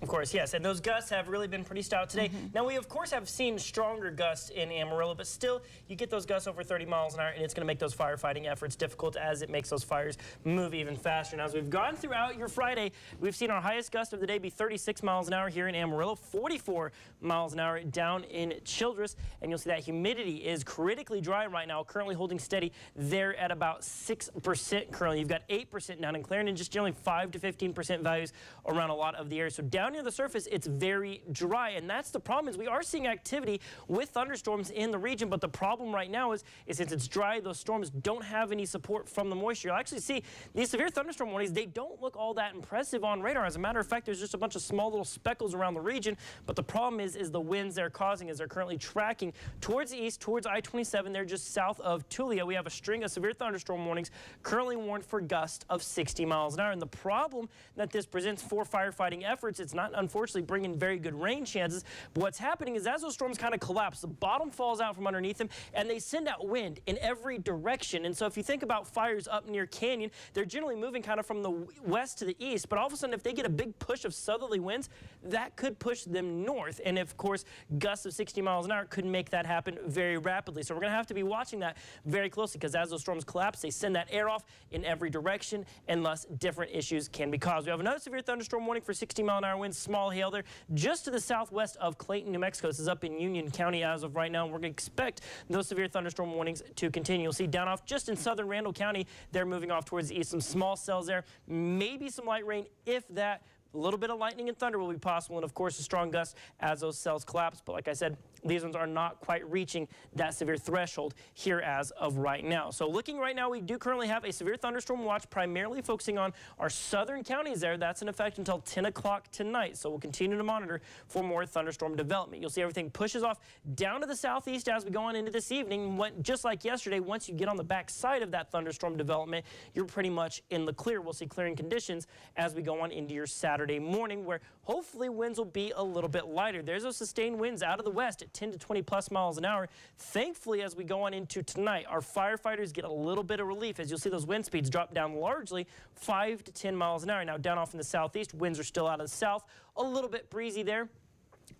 Of course, yes, and those gusts have really been pretty stout today. Now, we of course have seen stronger gusts in Amarillo, but still, you get those gusts over 30 miles an hour, and it's going to make those firefighting efforts difficult as it makes those fires move even faster. Now, as we've gone throughout your Friday, we've seen our highest gust of the day be 36 miles an hour here in Amarillo, 44 miles an hour down in Childress, and you'll see that humidity is critically dry right now, currently holding steady there at about 6% currently. You've got 8% down in Clarendon, just generally 5 to 15% values around a lot of the area. So down near the surface, it's very dry, and that's the problem. Is we are seeing activity with thunderstorms in the region, but the problem right now is since it's dry, those storms don't have any support from the moisture. You'll actually see these severe thunderstorm warnings, they don't look all that impressive on radar. As a matter of fact, there's just a bunch of small little speckles around the region, but the problem is the winds they're causing as they're currently tracking towards the east, towards I-27. They're just south of Tulia. We have a string of severe thunderstorm warnings currently warned for gusts of 60 miles an hour, and the problem that this presents for firefighting efforts, it's not unfortunately bringing very good rain chances. But what's happening is as those storms kind of collapse, the bottom falls out from underneath them, and they send out wind in every direction. And so if you think about fires up near Canyon, they're generally moving kind of from the west to the east. But all of a sudden, if they get a big push of southerly winds, that could push them north. And of course, gusts of 60 miles an hour could make that happen very rapidly. So we're going to have to be watching that very closely, because as those storms collapse, they send that air off in every direction, and thus different issues can be caused. We have another severe thunderstorm warning for 60-mile-an-hour winds, small hail there, just to the southwest of Clayton, New Mexico. This is up in Union County as of right now, and we're going to expect those severe thunderstorm warnings to continue. You'll see down off just in southern Randall County, they're moving off towards the east. Some small cells there, maybe some light rain, if that. A little bit of lightning and thunder will be possible, and of course a strong gust as those cells collapse. But like I said, these ones are not quite reaching that severe threshold here as of right now. So looking right now, we do currently have a severe thunderstorm watch, primarily focusing on our southern counties there. That's in effect until 10 o'clock tonight. So we'll continue to monitor for more thunderstorm development. You'll see everything pushes off down to the southeast as we go on into this evening. Just like yesterday, once you get on the back side of that thunderstorm development, you're pretty much in the clear. We'll see clearing conditions as we go on into your Saturday morning, where hopefully winds will be a little bit lighter. There's those sustained winds out of the west at 10 to 20 plus miles an hour. Thankfully, as we go on into tonight, our firefighters get a little bit of relief as you'll see those wind speeds drop down largely 5 to 10 miles an hour. Now down off in the southeast, winds are still out of the south, a little bit breezy there.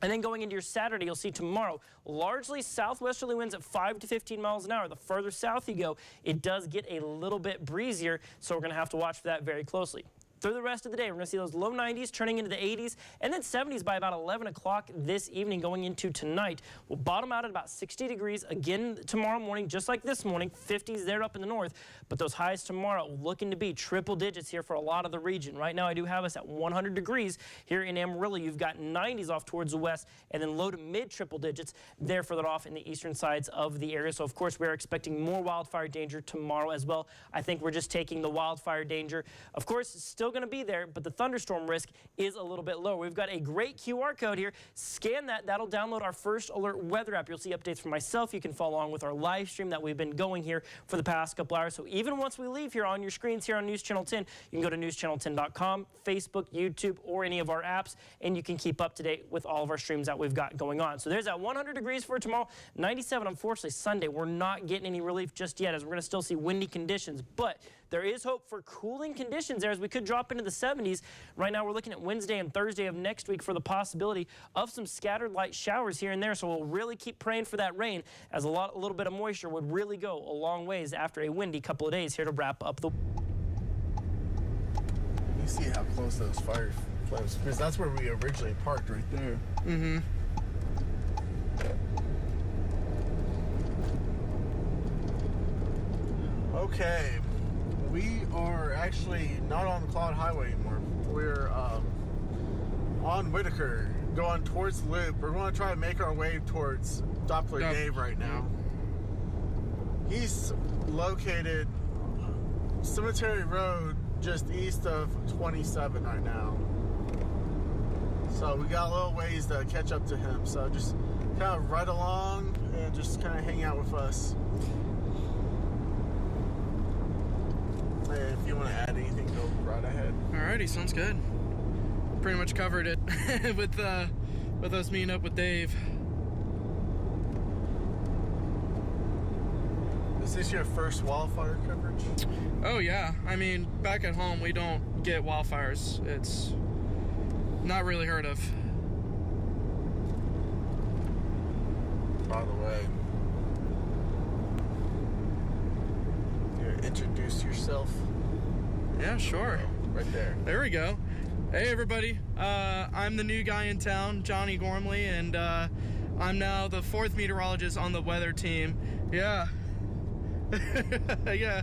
And then going into your Saturday, you'll see tomorrow, largely southwesterly winds at 5 to 15 miles an hour. The further south you go, it does get a little bit breezier, so we're going to have to watch for that very closely. Through the rest of the day, we're going to see those low 90s turning into the 80s, and then 70s by about 11 o'clock this evening going into tonight. We'll bottom out at about 60 degrees again tomorrow morning, just like this morning. 50s there up in the north, but those highs tomorrow looking to be triple digits here for a lot of the region. Right now, I do have us at 100 degrees here in Amarillo. You've got 90s off towards the west, and then low to mid triple digits there further off in the eastern sides of the area. So, of course, we're expecting more wildfire danger tomorrow as well. I think we're just taking the wildfire danger. Of course, still going to be there, but the thunderstorm risk is a little bit lower. We've got a great QR code here. Scan that. That'll download our First Alert weather app. You'll see updates from myself. You can follow along with our live stream that we've been going here for the past couple hours. So even once we leave here on your screens here on News Channel 10, you can go to newschannel10.com, Facebook, YouTube, or any of our apps, and you can keep up to date with all of our streams that we've got going on. So there's that 100 degrees for tomorrow. 97, unfortunately, Sunday. We're not getting any relief just yet, as we're going to still see windy conditions, but there is hope for cooling conditions there as we could drop into the 70s. Right now, we're looking at Wednesday and Thursday of next week for the possibility of some scattered light showers here and there. So we'll really keep praying for that rain, as a little bit of moisture would really go a long ways after a windy couple of days here to wrap up the... You see how close those fires, because that's where we originally parked, right there. Mm-hmm. Okay. We are actually not on the Cloud Highway anymore. We're on Whitaker, going towards Loop. We're going to try to make our way towards Doppler Dave right now. He's located Cemetery Road just east of 27 right now. So we got a little ways to catch up to him. So just kind of ride along and just kind of hang out with us. If you want to add anything, go right ahead. Alrighty, sounds good. Pretty much covered it with us meeting up with Dave. Is this your first wildfire coverage? Oh yeah, I mean, back at home we don't get wildfires. It's not really heard of. By the way, introduce yourself. Yeah, sure. Right there. There we go. Hey everybody, I'm the new guy in town, Johnny Gormley, and I'm now the 4th meteorologist on the weather team. Yeah. Yeah,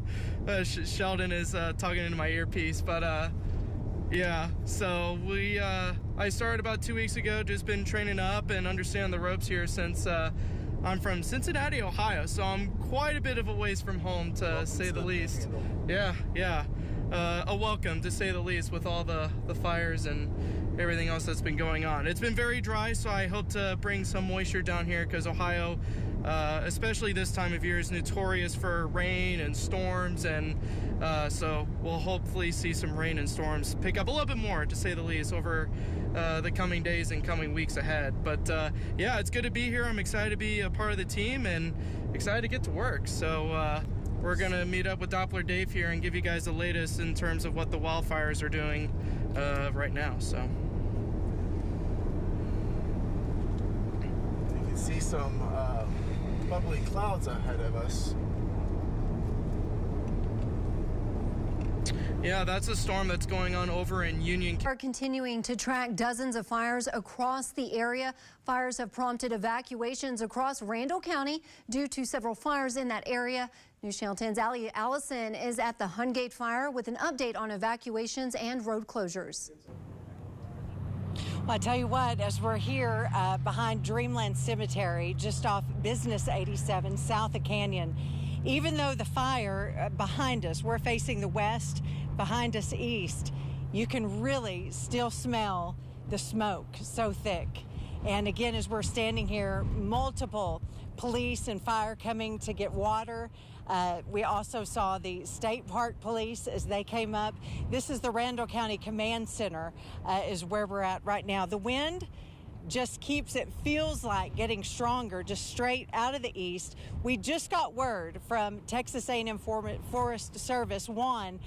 Sheldon is talking into my earpiece, but yeah, so I started about 2 weeks ago, just been training up and understanding the ropes here since I'm from Cincinnati, Ohio, so I'm quite a bit of a ways from home, to say the least. Yeah, a welcome, to say the least, with all the fires and everything else that's been going on. It's been very dry, so I hope to bring some moisture down here, because Ohio, especially this time of year, is notorious for rain and storms, and so we'll hopefully see some rain and storms pick up a little bit more, to say the least, over the coming days and coming weeks ahead. But yeah, it's good to be here. I'm excited to be a part of the team and excited to get to work. So we're gonna meet up with Doppler Dave here and give you guys the latest in terms of what the wildfires are doing right now. So you can see some bubbly clouds ahead of us. yeah, that's a storm that's going on over in Union. Are continuing to track dozens of fires across the area. Fires have prompted evacuations across Randall County due to several fires in that area. NewsChannel 10's Allie Allison is at the Hungate fire with an update on evacuations and road closures. Well, I tell you what, as we're here behind Dreamland Cemetery, just off Business 87, south of Canyon, even though the fire behind us, we're facing the west, behind us east, you can really still smell the smoke so thick. And again, as we're standing here, multiple police and fire coming to get water. We also saw the State Park Police as they came up. This is the Randall County Command Center is where we're at right now. The wind just keeps, it feels like, getting stronger, just straight out of the east. We just got word from Texas A&M Forest Service, Juan,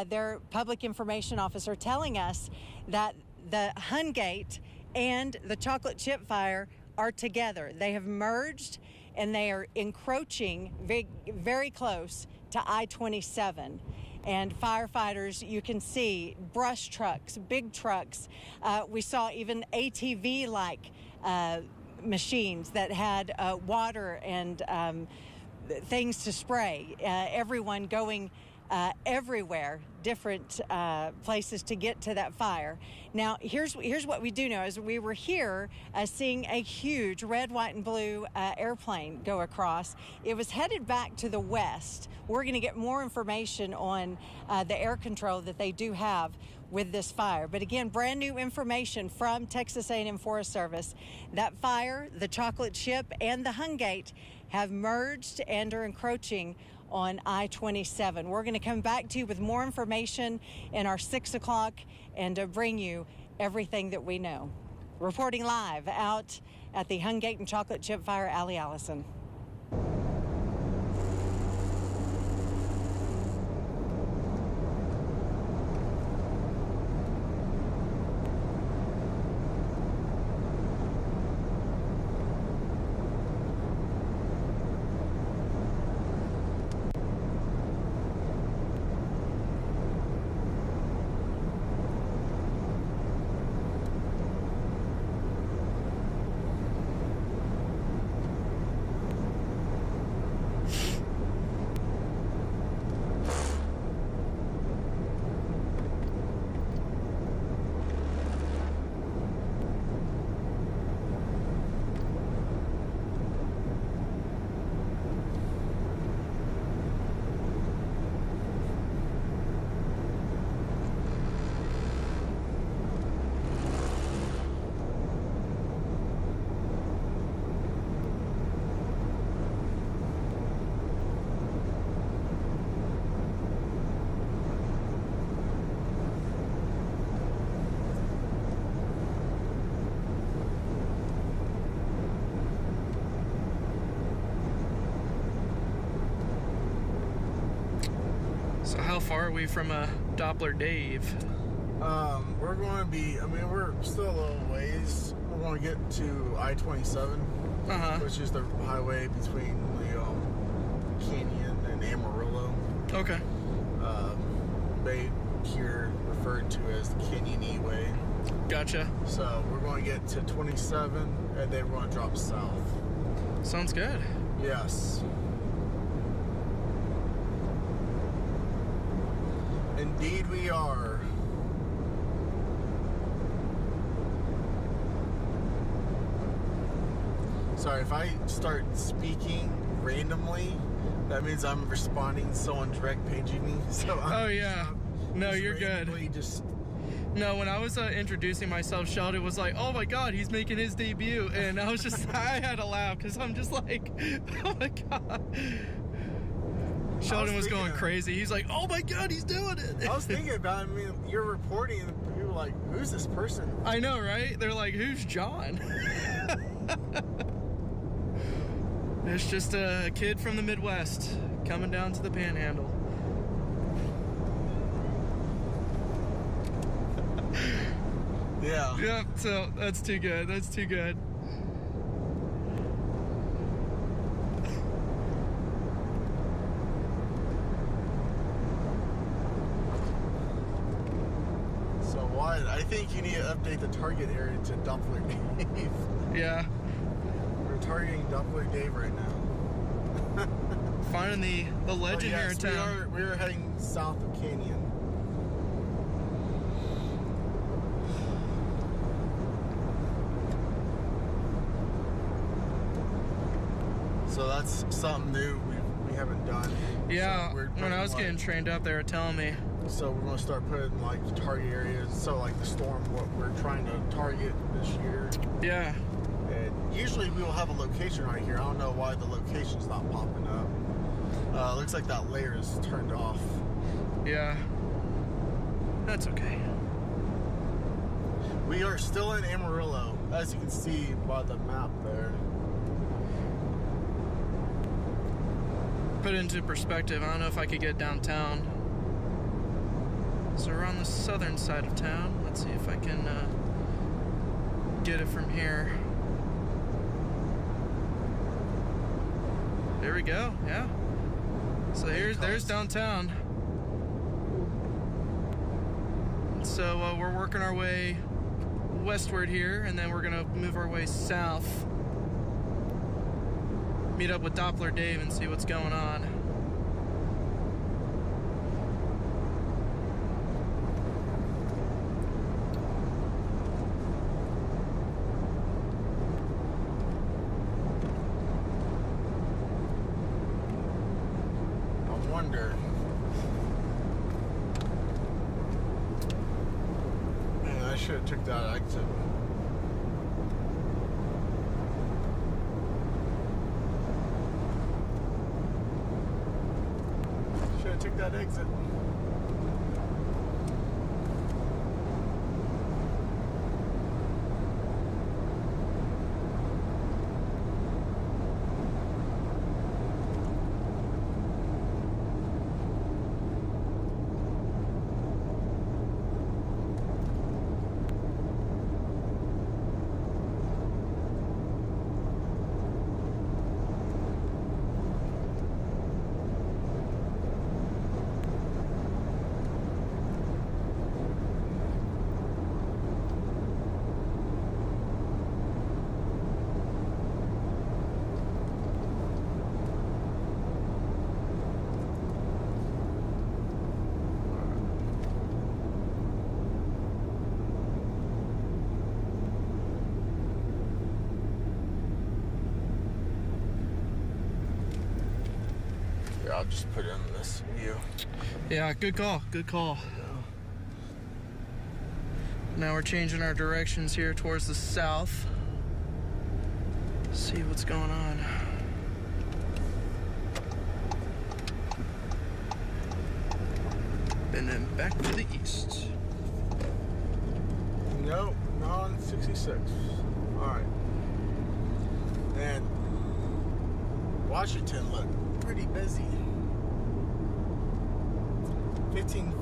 their public information officer, telling us that the Hungate and the chocolate chip fire are together. They have merged and they are encroaching very, very close to I-27. And firefighters, you can see brush trucks, big trucks. We saw even ATV-like machines that had water and things to spray. Everyone going everywhere, different places to get to that fire. Now, here's what we do know is we were here seeing a huge red, white, and blue airplane go across. It was headed back to the west. We're going to get more information on the air control that they do have with this fire. But again, brand new information from Texas A&M Forest Service. That fire, the chocolate chip, and the Hungate have merged and are encroaching on I-27. We're going to come back to you with more information in our 6 o'clock and bring you everything that we know. Reporting live out at the Hungate and Chocolate Chip Fire, Allie Allison. So how far are we from Doppler Dave? We're going to be, I mean, we're still a little ways. We're going to get to I-27, which is the highway between the Canyon and Amarillo. Okay. They here referred to as the Canyon Way. Gotcha. So we're going to get to 27, and then we're going to drop south. Sounds good. Yes. Indeed we are. Sorry, if I start speaking randomly, that means I'm responding to someone direct paging me. So oh yeah. No, you're good. Just... No, when I was introducing myself, Sheldon was like, "Oh my God, he's making his debut," and I was just, I had to laugh because I'm just like, "Oh my God." Sheldon was going crazy. He's like, "Oh my God, he's doing it." I was thinking about it. I mean, you're reporting, and people are like, "Who's this person?" I know, right? They're like, "Who's John?" It's just a kid from the Midwest coming down to the Panhandle. Yeah. Yep, so that's too good. That's too good. So what? I think you need to update the target area to Doppler Dave. Yeah. We're targeting Doppler Dave right now. Finding the legend here in town. We are heading south of Canyon. So that's something new we haven't done. Yeah, so when I was getting trained up, they were telling me. So we're gonna start putting like target areas. So like the storm, what we're trying to target this year. Yeah. And usually we will have a location right here. I don't know why the location's not popping up. Looks like that layer is turned off. Yeah. That's okay. We are still in Amarillo, as you can see by the map there. Put it into perspective, I don't know if I could get downtown. So we're on the southern side of town. Let's see if I can get it from here. There we go, yeah. So there's downtown. So we're working our way westward here, and then we're gonna move our way south. Meet up with Doppler Dave and see what's going on. I wonder. Man, I should have took that exit. Took that exit. I'll just put it in this view. Yeah, good call, good call. Now we're changing our directions here towards the south. See what's going on. And then back to the east. Nope, not on 66. Alright. And Washington looked pretty busy. 1941.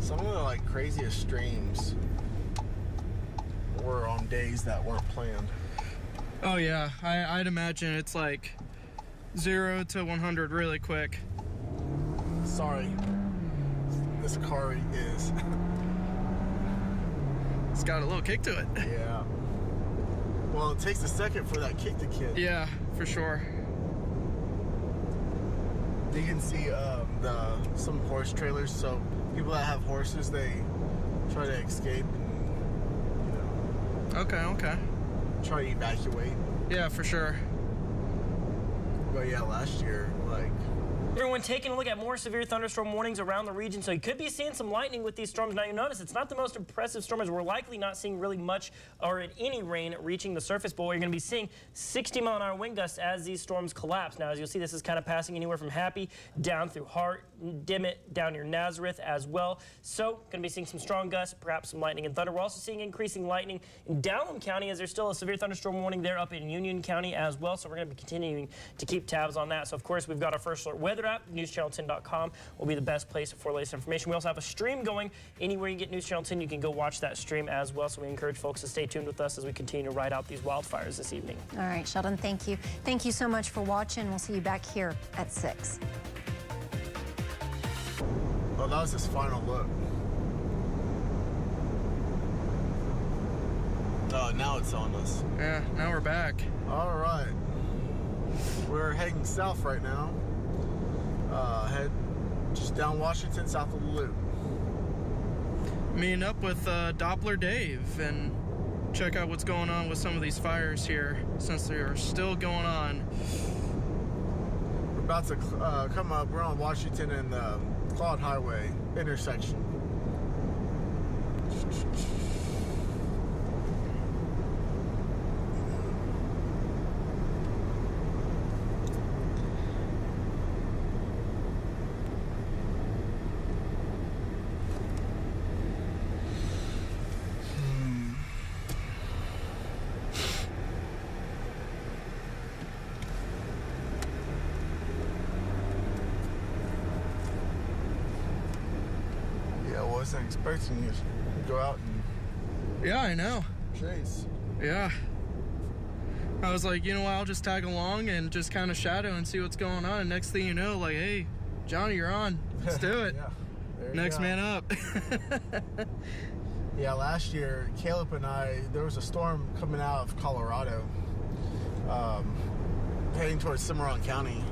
Some of the like craziest streams were on days that weren't planned. Oh yeah, I'd imagine it's like 0 to 100 really quick. Sorry, this car is. It's got a little kick to it. Yeah. Well, it takes a second for that kick to kick. Yeah, for sure. You can see some horse trailers. So people that have horses, they try to escape and, Okay. try to evacuate. Yeah, for sure. But yeah, last year, like. Everyone taking a look at more severe thunderstorm warnings around the region, so you could be seeing some lightning with these storms. Now you notice it's not the most impressive storm, as we're likely not seeing really much or any rain reaching the surface, but what you're going to be seeing 60-mile-an-hour wind gusts as these storms collapse. Now as you'll see, this is kind of passing anywhere from Happy down through Hart, Dimmitt, down near Nazareth as well. So going to be seeing some strong gusts, perhaps some lightning and thunder. We're also seeing increasing lightning in Dallam County, as there's still a severe thunderstorm warning there up in Union County as well. So we're going to be continuing to keep tabs on that. So of course we've got our First Alert weather app. NewsChannel10.com will be the best place for latest information. We also have a stream going. Anywhere you get News Channel 10, you can go watch that stream as well. So we encourage folks to stay tuned with us as we continue to ride out these wildfires this evening. All right, Sheldon, thank you. Thank you so much for watching. We'll see you back here at 6. Oh, that was his final look. Oh, now it's on us. Yeah, now we're back. All right. We're heading south right now. Head just down Washington, south of the Loop. Meeting up with Doppler Dave and check out what's going on with some of these fires here, since they are still going on. We're about to come up. We're on Washington and the Claude Highway intersection. Wasn't expecting you to go out and Yeah, I know. chase. Yeah. I was like, you know what, I'll just tag along and just kind of shadow and see what's going on. And next thing you know, like, hey, Johnny, you're on. Let's do it. Yeah, there you Next go. man up. Yeah, last year, Caleb and I, there was a storm coming out of Colorado, heading towards Cimarron County,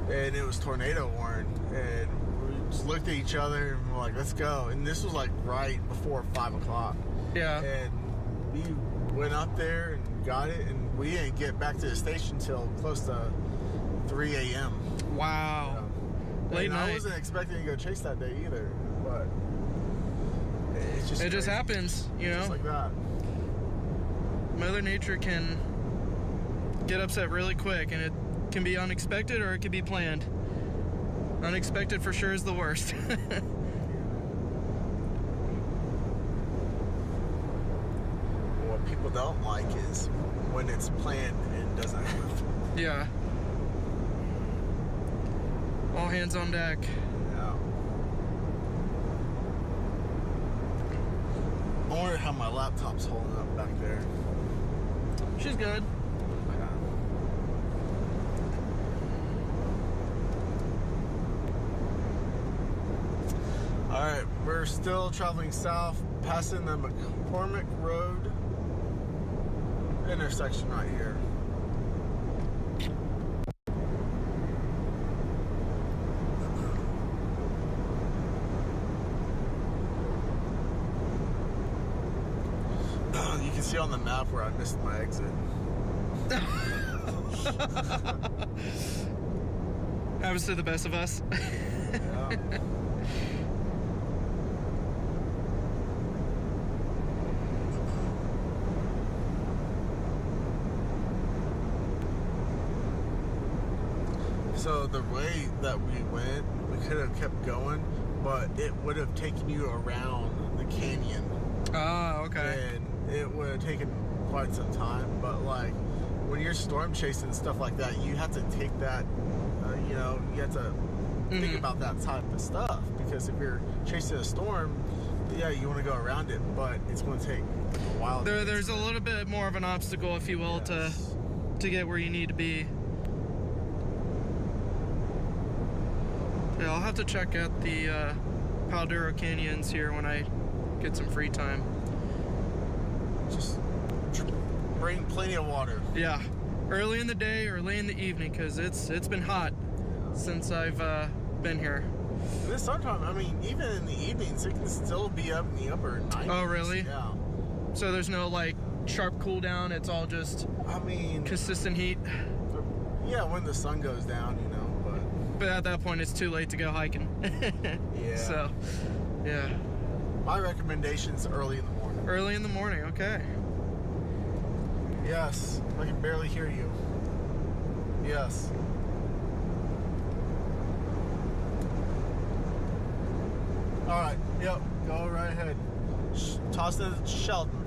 and it was tornado warned. And we just looked at each other and we're like, let's go. And this was like right before 5 o'clock. Yeah. And we went up there and got it, and we didn't get back to the station till close to 3 a.m. Wow. Late and night. I wasn't expecting to go chase that day either, but it's just It just crazy. happens, you know? Just like that. Mother Nature can get upset really quick, and it can be unexpected or it can be planned. Unexpected for sure is the worst. What people don't like is when it's planned and doesn't happen. Yeah. All hands on deck. Yeah. I wonder how my laptop's holding up back there. She's good. Alright, we're still traveling south, passing the McCormick Road intersection right here. can see on the map where I missed my exit. Happens to the best of us. Yeah. So the way that we went, we could have kept going, but it would have taken you around the canyon. Oh, okay. And it would have taken quite some time, but like when you're storm chasing and stuff like that, you have to take that, you know, you have to think about that type of stuff, because if you're chasing a storm, yeah, you want to go around it, but it's going to take a while. There's a little bit more of an obstacle, if you will, Yes. to get where you need to be. Yeah, I'll have to check out the Palo Duro Canyons here when I get some free time. Just bring plenty of water. Yeah, early in the day, early in the evening, because it's been hot since I've been here. This summertime, I mean, even in the evenings, it can still be up in the upper 90s. Oh, really? Yeah. So there's no like sharp cool down. It's all just, I mean, consistent heat. Yeah, when the sun goes down, you know. But at that point, it's too late to go hiking. Yeah. So, yeah. My recommendation's early in the morning. Early in the morning, okay. Yes, I can barely hear you. Yes. All right, yep, go right ahead. Toss it to Sheldon.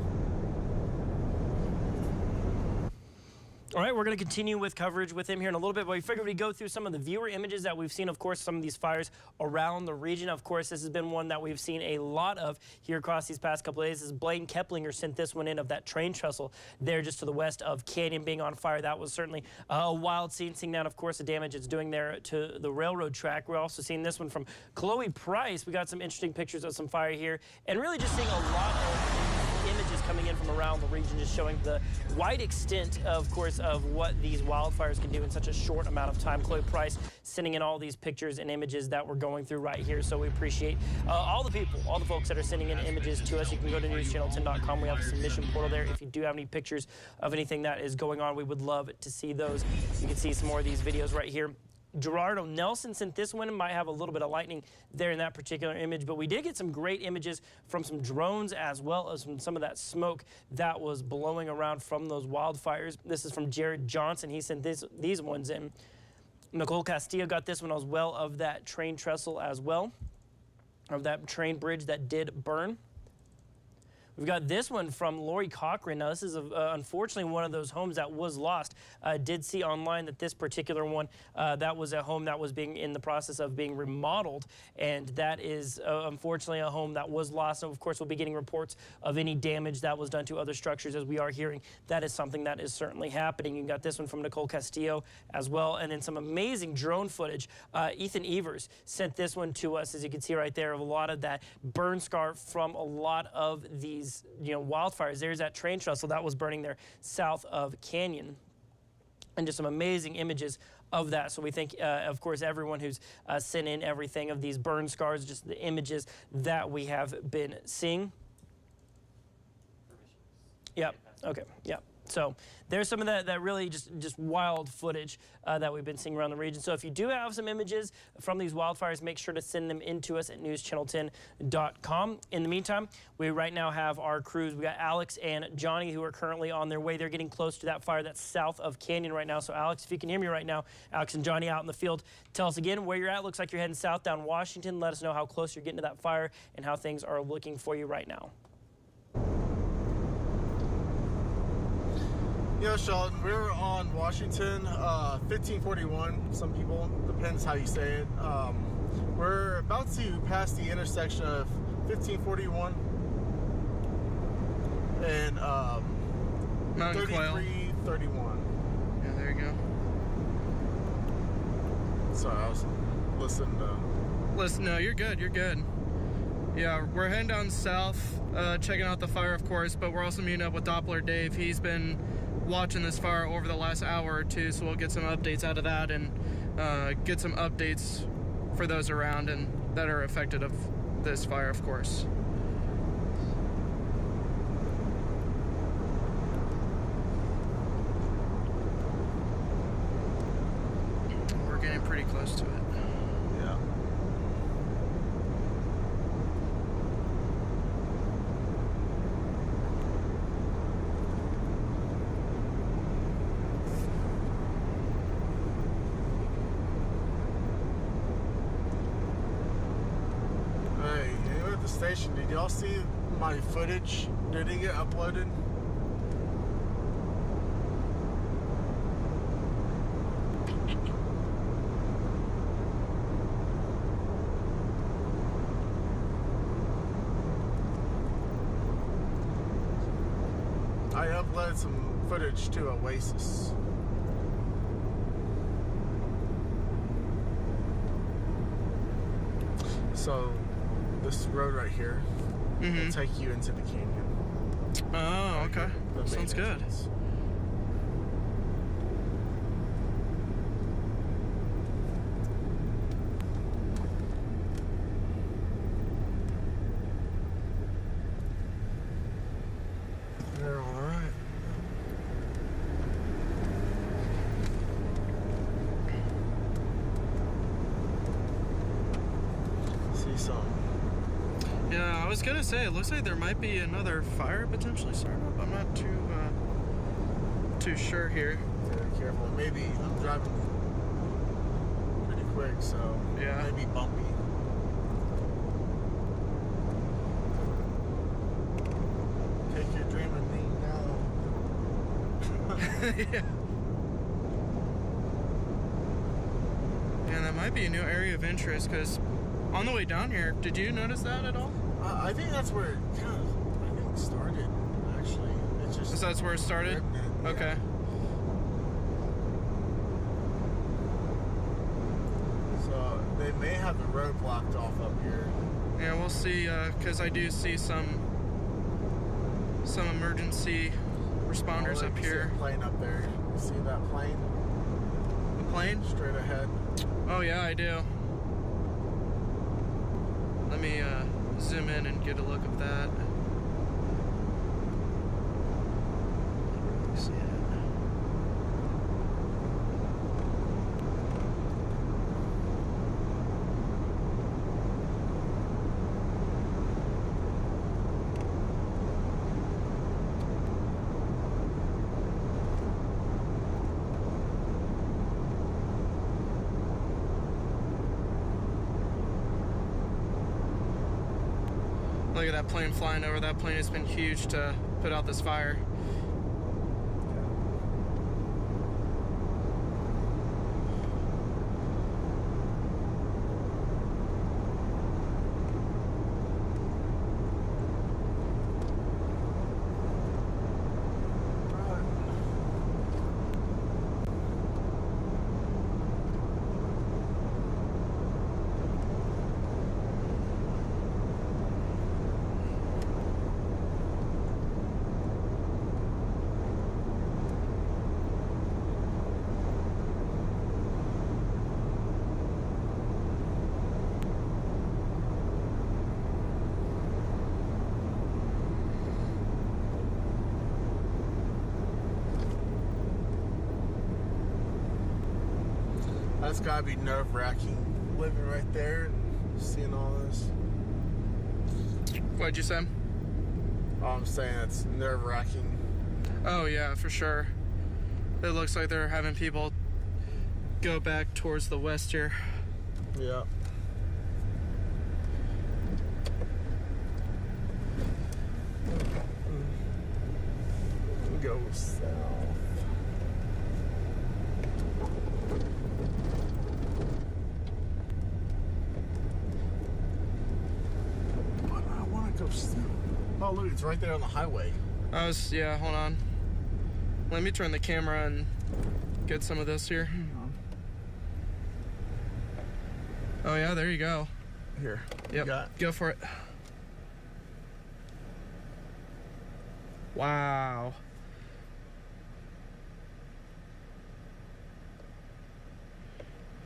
All right, we're going to continue with coverage with him here in a little bit, but we figured we'd go through some of the viewer images that we've seen, of course, some of these fires around the region. Of course, this has been one that we've seen a lot of here across these past couple of days. This is Blaine Keplinger sent this one in of that train trestle there just to the west of Canyon being on fire. That was certainly a wild scene, seeing that, of course, the damage it's doing there to the railroad track. We're also seeing this one from Chloe Price. We got some interesting pictures of some fire here, and really just seeing a lot of images coming in from around the region, just showing the wide extent, of course, of what these wildfires can do in such a short amount of time. Chloe Price sending in all these pictures and images that we're going through right here. So we appreciate all the people, all the folks that are sending in images to us. You can go to newschannel10.com. We have a submission portal there. If you do have any pictures of anything that is going on, we would love to see those. You can see some more of these videos right here. Gerardo Nelson sent this one and might have a little bit of lightning there in that particular image, but we did get some great images from some drones as well as from some of that smoke that was blowing around from those wildfires. This is from Jared Johnson. He sent these ones in. Nicole Castillo got this one as well of that train trestle as well, of that train bridge that did burn. We've got this one from Lori Cochran. Now, this is unfortunately one of those homes that was lost. Did see online that this particular one, that was a home that was being in the process of being remodeled, and that is unfortunately a home that was lost. So, of course, we'll be getting reports of any damage that was done to other structures, as we are hearing. That is something that is certainly happening. You got this one from Nicole Castillo as well, and then some amazing drone footage. Ethan Evers sent this one to us, as you can see right there, of a lot of that burn scar from a lot of these wildfires. There's that train trestle that was burning there south of Canyon, and just some amazing images of that. So we thank, of course, everyone who's sent in everything of these burn scars, just the images that we have been seeing. Yep. Okay. Yep. So there's some of that really just wild footage that we've been seeing around the region. So if you do have some images from these wildfires, make sure to send them in to us at newschannel10.com. In the meantime, we right now have our crews. We got Alex and Johnny who are currently on their way. They're getting close to that fire that's south of Canyon right now. So Alex, if you can hear me right now, Alex and Johnny out in the field, tell us again where you're at. Looks like you're heading south down Washington. Let us know how close you're getting to that fire and how things are looking for you right now. Yeah, Sheldon, we're on Washington, 1541, some people, depends how you say it. We're about to pass the intersection of 1541 and 3331. Yeah, there you go. Sorry, I was listening to... Listen, no, you're good, you're good. Yeah, we're heading down south, checking out the fire, of course, but we're also meeting up with Doppler Dave. He's been watching this fire over the last hour or two, so we'll get some updates out of that and get some updates for those around and that are affected of this fire, of course. station, did y'all see my footage? Did it get uploaded? I uploaded some footage to Oasis. So, this road right here will take you into the canyon. Oh, okay. The Sounds main good. entrance. They're all right. See some. Yeah, I was gonna say, it looks like there might be another fire potentially starting up. I'm not too sure here. Very careful. Maybe I'm driving pretty quick, so yeah, maybe bumpy. Take your dream and lean down. Yeah. And that might be a new area of interest because on the way down here, did you notice that at all? I think that's where it kind of, started, actually. It's just... So that's where it started? Yeah. Okay. So they may have the road blocked off up here. Yeah, we'll see, because I do see some emergency responders up here. See a plane up there. You see that plane? The plane? Straight ahead. Oh yeah, I do. Let me zoom in and get a look of that. See it. Look at that plane flying over. That plane has been huge to put out this fire. That's gotta be nerve-wracking, living right there and seeing all this. What'd you say? Oh, I'm saying it's nerve-wracking. Oh yeah, for sure. It looks like they're having people go back towards the west here. Yeah. Go south. I want to go south. Oh, look, it's right there on the highway. Yeah, hold on. Let me turn the camera and get some of this here. Oh yeah, there you go. Here. Yep, go for it. Wow.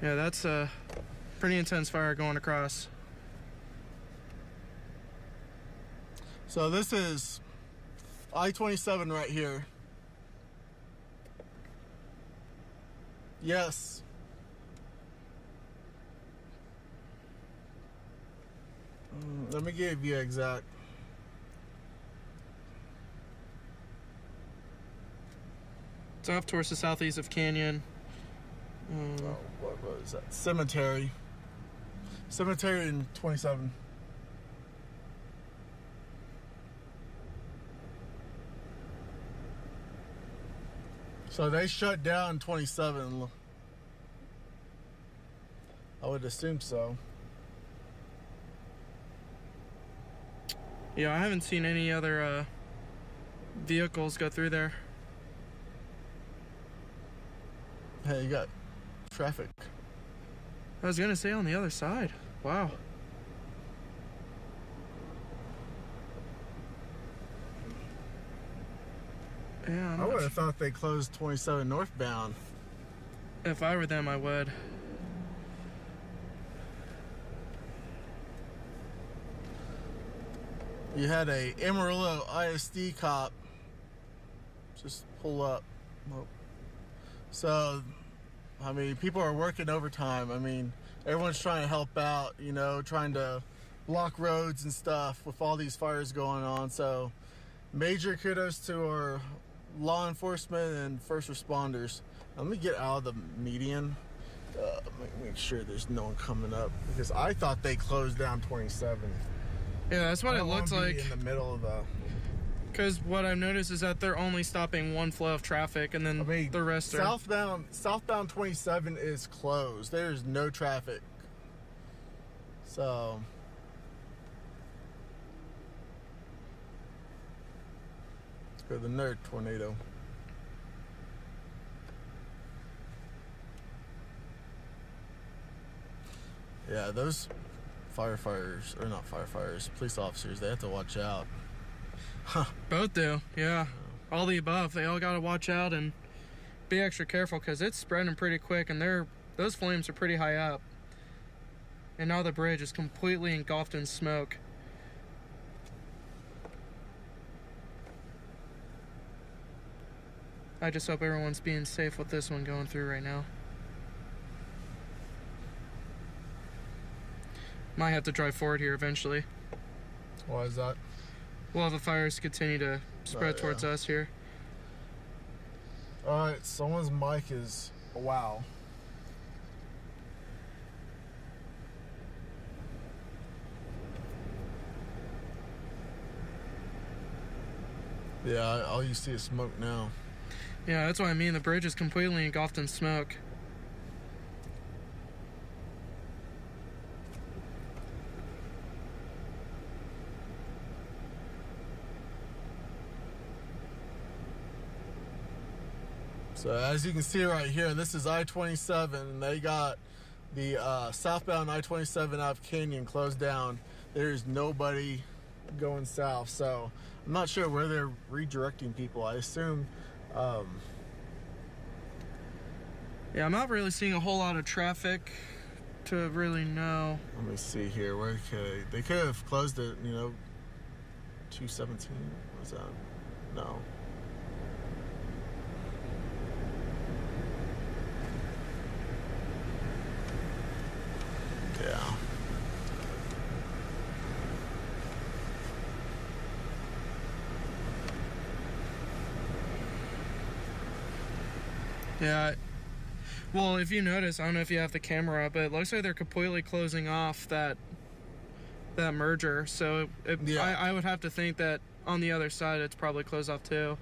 Yeah, that's a pretty intense fire going across. So this is I-27 right here. Yes. Let me give you exact. It's off towards the southeast of Canyon. What was that? Cemetery. Cemetery in 27. So they shut down 27. I would assume so. Yeah, I haven't seen any other vehicles go through there. Hey, you got traffic. I was gonna say on the other side. Wow. Yeah, I would have thought they closed 27 northbound. If I were them, I would. You had a Amarillo ISD cop just pull up. Nope. So, I mean, people are working overtime. I mean, everyone's trying to help out, you know, trying to block roads and stuff with all these fires going on. So, major kudos to our law enforcement and first responders. Let me get out of the median. Make sure there's no one coming up, because I thought they closed down 27. Yeah, that's what it looks like. In the middle of the. Because what I've noticed is that they're only stopping one flow of traffic, and then the rest are. Southbound 27 is closed. There's no traffic. So. Let's go to the nerd tornado. Yeah, those firefighters, or not firefighters, police officers, they have to watch out. Both do, yeah. All the above. They all got to watch out and be extra careful, because it's spreading pretty quick, and those flames are pretty high up. And now the bridge is completely engulfed in smoke. I just hope everyone's being safe with this one going through right now. Might have to drive forward here eventually. Why is that? Well, the fires continue to spread towards us here. Alright, someone's mic is... wow. Yeah, all you see is smoke now. Yeah, that's what I mean. The bridge is completely engulfed in smoke. So as you can see right here, this is I-27, and they got the southbound I-27 out of Canyon closed down. There's nobody going south, so I'm not sure where they're redirecting people. I assume... Yeah, I'm not really seeing a whole lot of traffic to really know. Let me see here. Where they could have closed it, you know, 217. What's that? No. Yeah. Yeah. Well, if you notice, I don't know if you have the camera up, but it looks like they're completely closing off that merger. So I would have to think that on the other side, it's probably closed off too.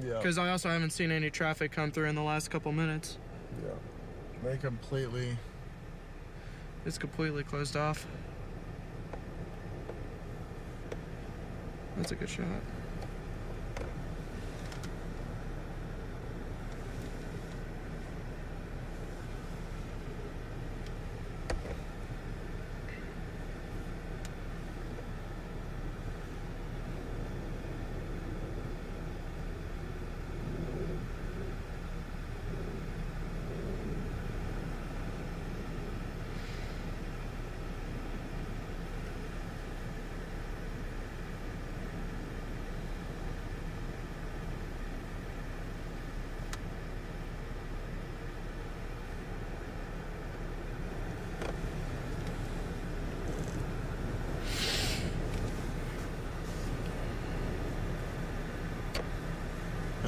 Yeah. Because I also haven't seen any traffic come through in the last couple minutes. Yeah. They completely... It's completely closed off. That's a good shot.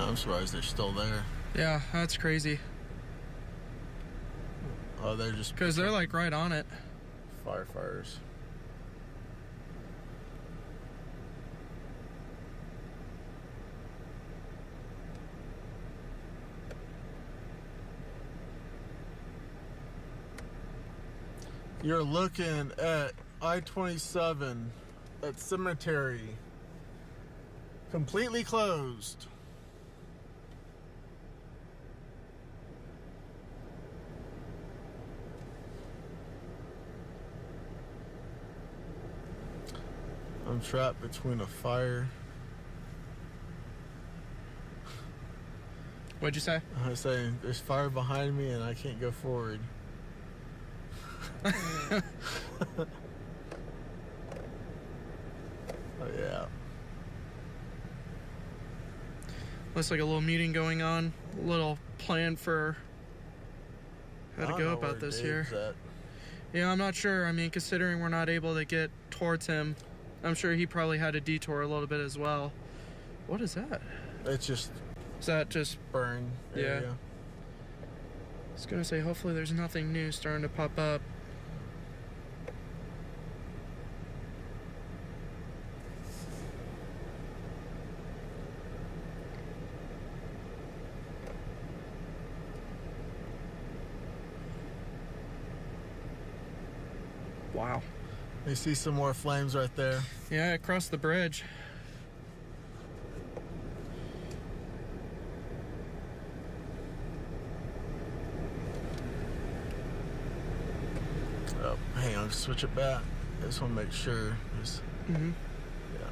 I'm surprised they're still there. Yeah, that's crazy. Oh, they're just... Because they're like right on it. Firefighters. You're looking at I-27 at Cemetery. Completely closed. I'm trapped between a fire. What'd you say? I was saying there's fire behind me and I can't go forward. Oh yeah. Looks like a little meeting going on. A little plan for how to go about this here. Yeah, I'm not sure. I mean, considering we're not able to get towards him, I'm sure he probably had to detour a little bit as well. What is that? It's just... Is that just... burn area. Yeah. I was gonna say, hopefully there's nothing new starting to pop up. Wow. You see some more flames right there. Yeah, across the bridge. Oh, hang on, switch it back. I just want to make sure. Mm-hmm. Yeah.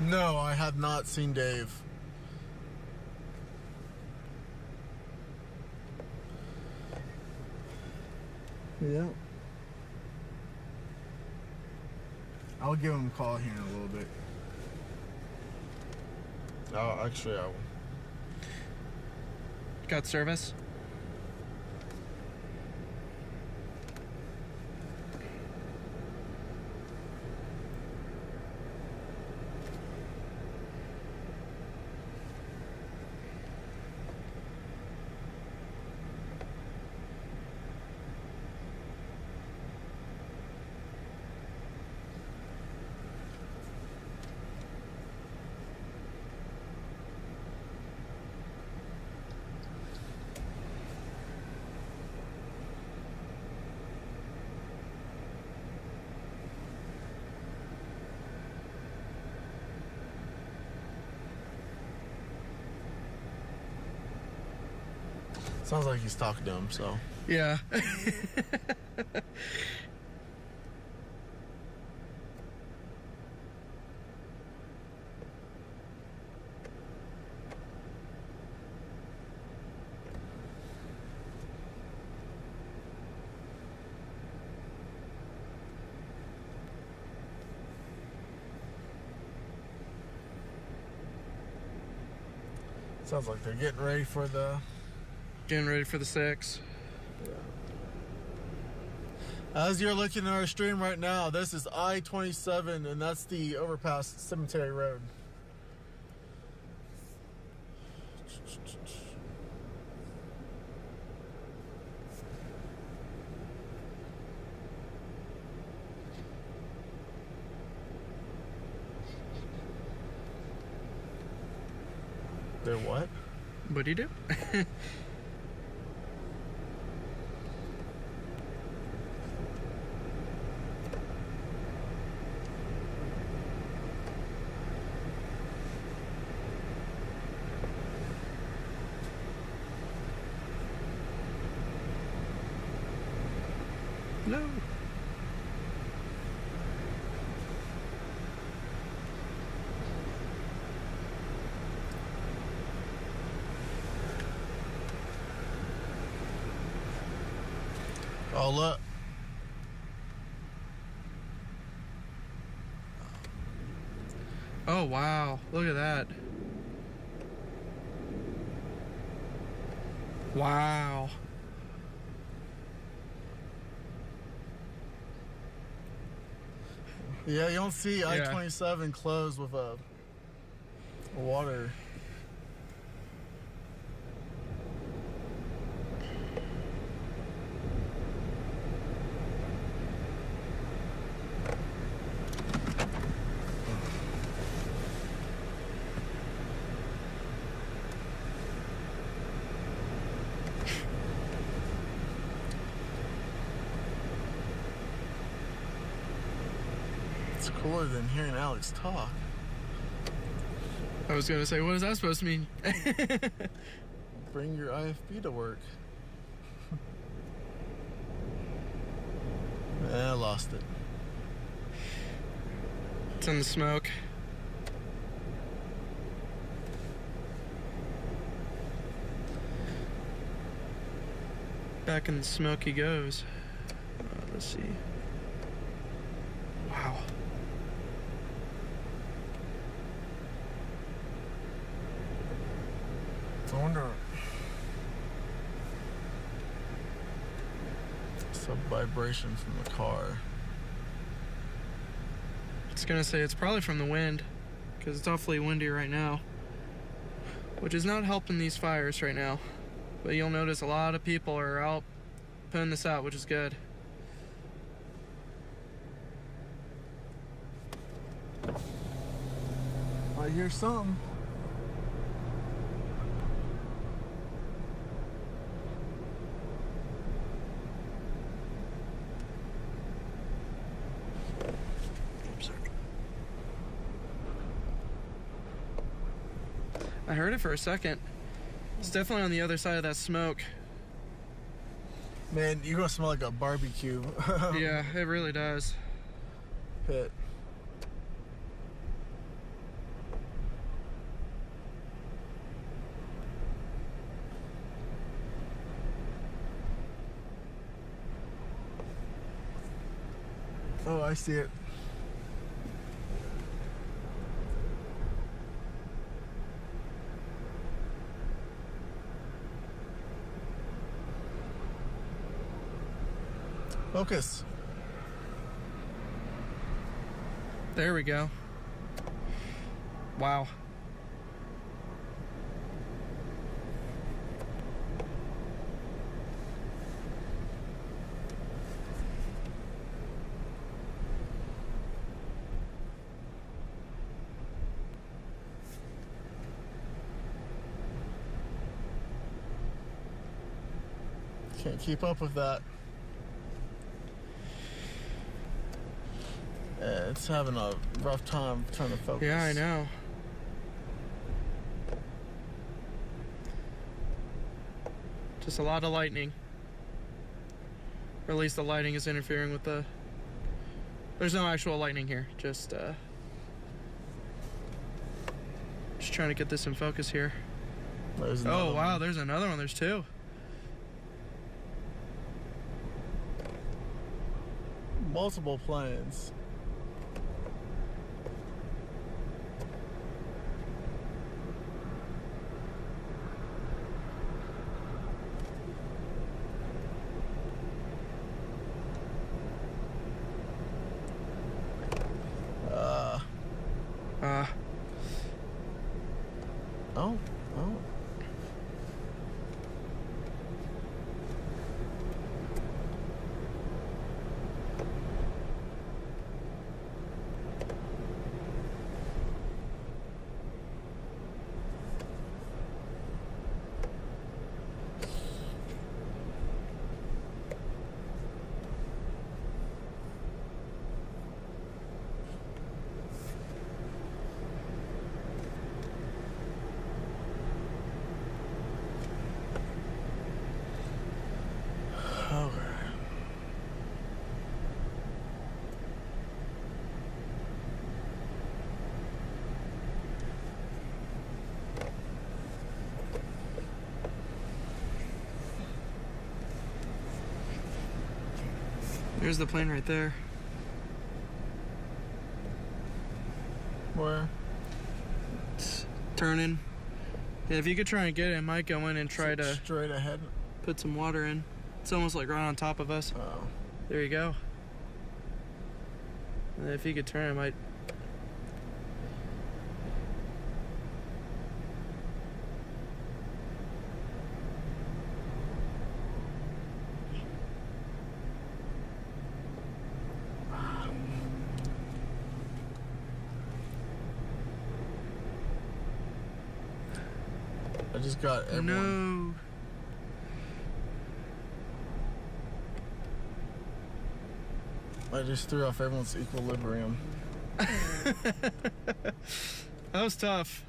No, I have not seen Dave. Yeah. I'll give him a call here in a little bit. Oh, actually, I will. Got service? Sounds like he's talking to him, so. Yeah. Sounds like they're getting ready for the... Getting ready for the 6. As you're looking at our stream right now, this is I-27, and that's the overpass Cemetery Road. They're what? What'd you do? No. Oh, look. Oh, wow. Look at that. Wow. Yeah, you don't see I-27 closed with a water. It's cooler than hearing Alex talk. I was gonna say, what is that supposed to mean? Bring your IFB to work. I lost it. It's in the smoke. Back in the smoke he goes. Let's see. Wow. I wonder. It's a vibration from the car. It's gonna say it's probably from the wind, because it's awfully windy right now, which is not helping these fires right now. But you'll notice a lot of people are out putting this out, which is good. I hear something. I heard it for a second. It's definitely on the other side of that smoke. Man, you're gonna smell like a barbecue. Yeah, it really does. Pit. Oh, I see it. Focus. There we go. Wow. Can't keep up with that. It's having a rough time trying to focus. Yeah, I know. Just a lot of lightning. Or at least the lighting is interfering with the... There's no actual lightning here. Just trying to get this in focus here. Oh, wow, there's another one. There's two. Multiple planes. Oh. There's the plane right there. Where? It's turning. Yeah, if you could try and get it, I might go in and try to... Straight ahead? Put some water in. It's almost like right on top of us. Oh. There you go. And if you could turn, I might... I just got everyone. No. I just threw off everyone's equilibrium. That was tough.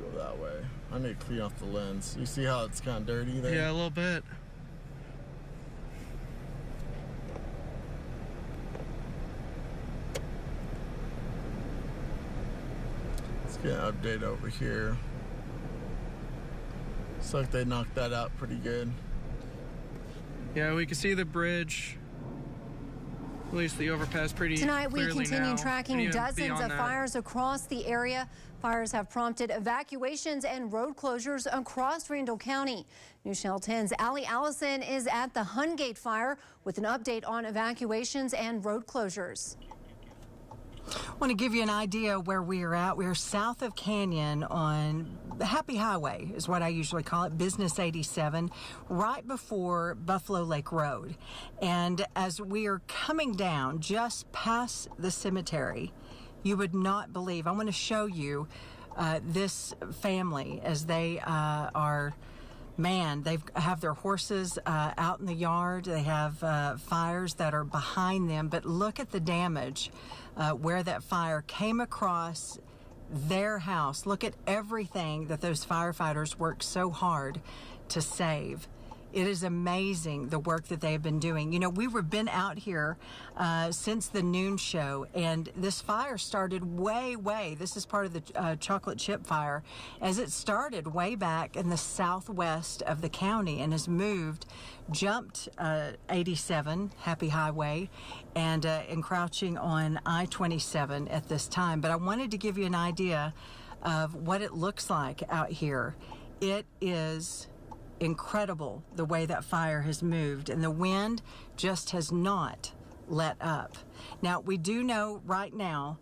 Go that way. I need to clean off the lens. You see how it's kind of dirty there? Yeah, a little bit. Let's get an update over here. Looks like they knocked that out pretty good. Yeah, we can see the bridge. At least the overpass pretty Tonight we clearly continue now. tracking Even dozens beyond of that. fires across the area. Fires have prompted evacuations and road closures across Randall County. NewsChannel 10's Allie Allison is at the Hungate fire with an update on evacuations and road closures. I want to give you an idea where we are at. We are south of Canyon on the Happy Highway is what I usually call it, Business 87, right before Buffalo Lake Road. And as we are coming down just past the cemetery, you would not believe, I want to show you this family as they are, man, they have their horses out in the yard. They have fires that are behind them, but look at the damage where that fire came across their house. Look at everything that those firefighters worked so hard to save. It is amazing the work that they've been doing. You know, we've been out here since the noon show, and this fire started way, this is part of the chocolate chip fire, as it started way back in the southwest of the county and has jumped 87, Happy Highway, and encroaching on I-27 at this time. But I wanted to give you an idea of what it looks like out here. It is incredible the way that fire has moved, and the wind just has not let up. Now, we do know right now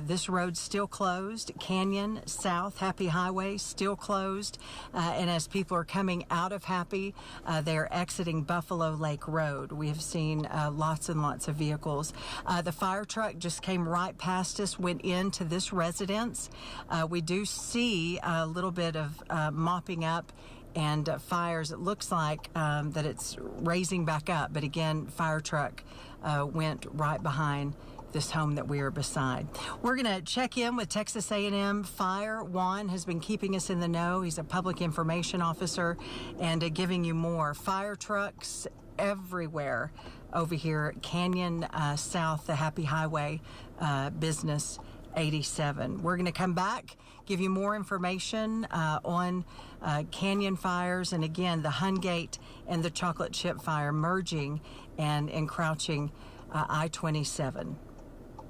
this road's still closed. Canyon South, Happy Highway, still closed. And as people are coming out of Happy, they're exiting Buffalo Lake Road. We have seen lots and lots of vehicles. The fire truck just came right past us, went into this residence. We do see a little bit of mopping up and fires. It looks like that it's raising back up, but again, fire truck went right behind this home that we are beside. We're going to check in with Texas A&M Fire. Juan has been keeping us in the know. He's a public information officer and giving you more. Fire trucks everywhere over here at Canyon South, the Happy Highway, Business 87. We're going to come back, give you more information on Canyon fires, and again, the Hungate and the chocolate chip fire merging and encroaching I-27.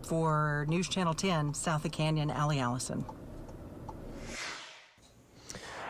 For News Channel 10, south of Canyon, Allie Allison.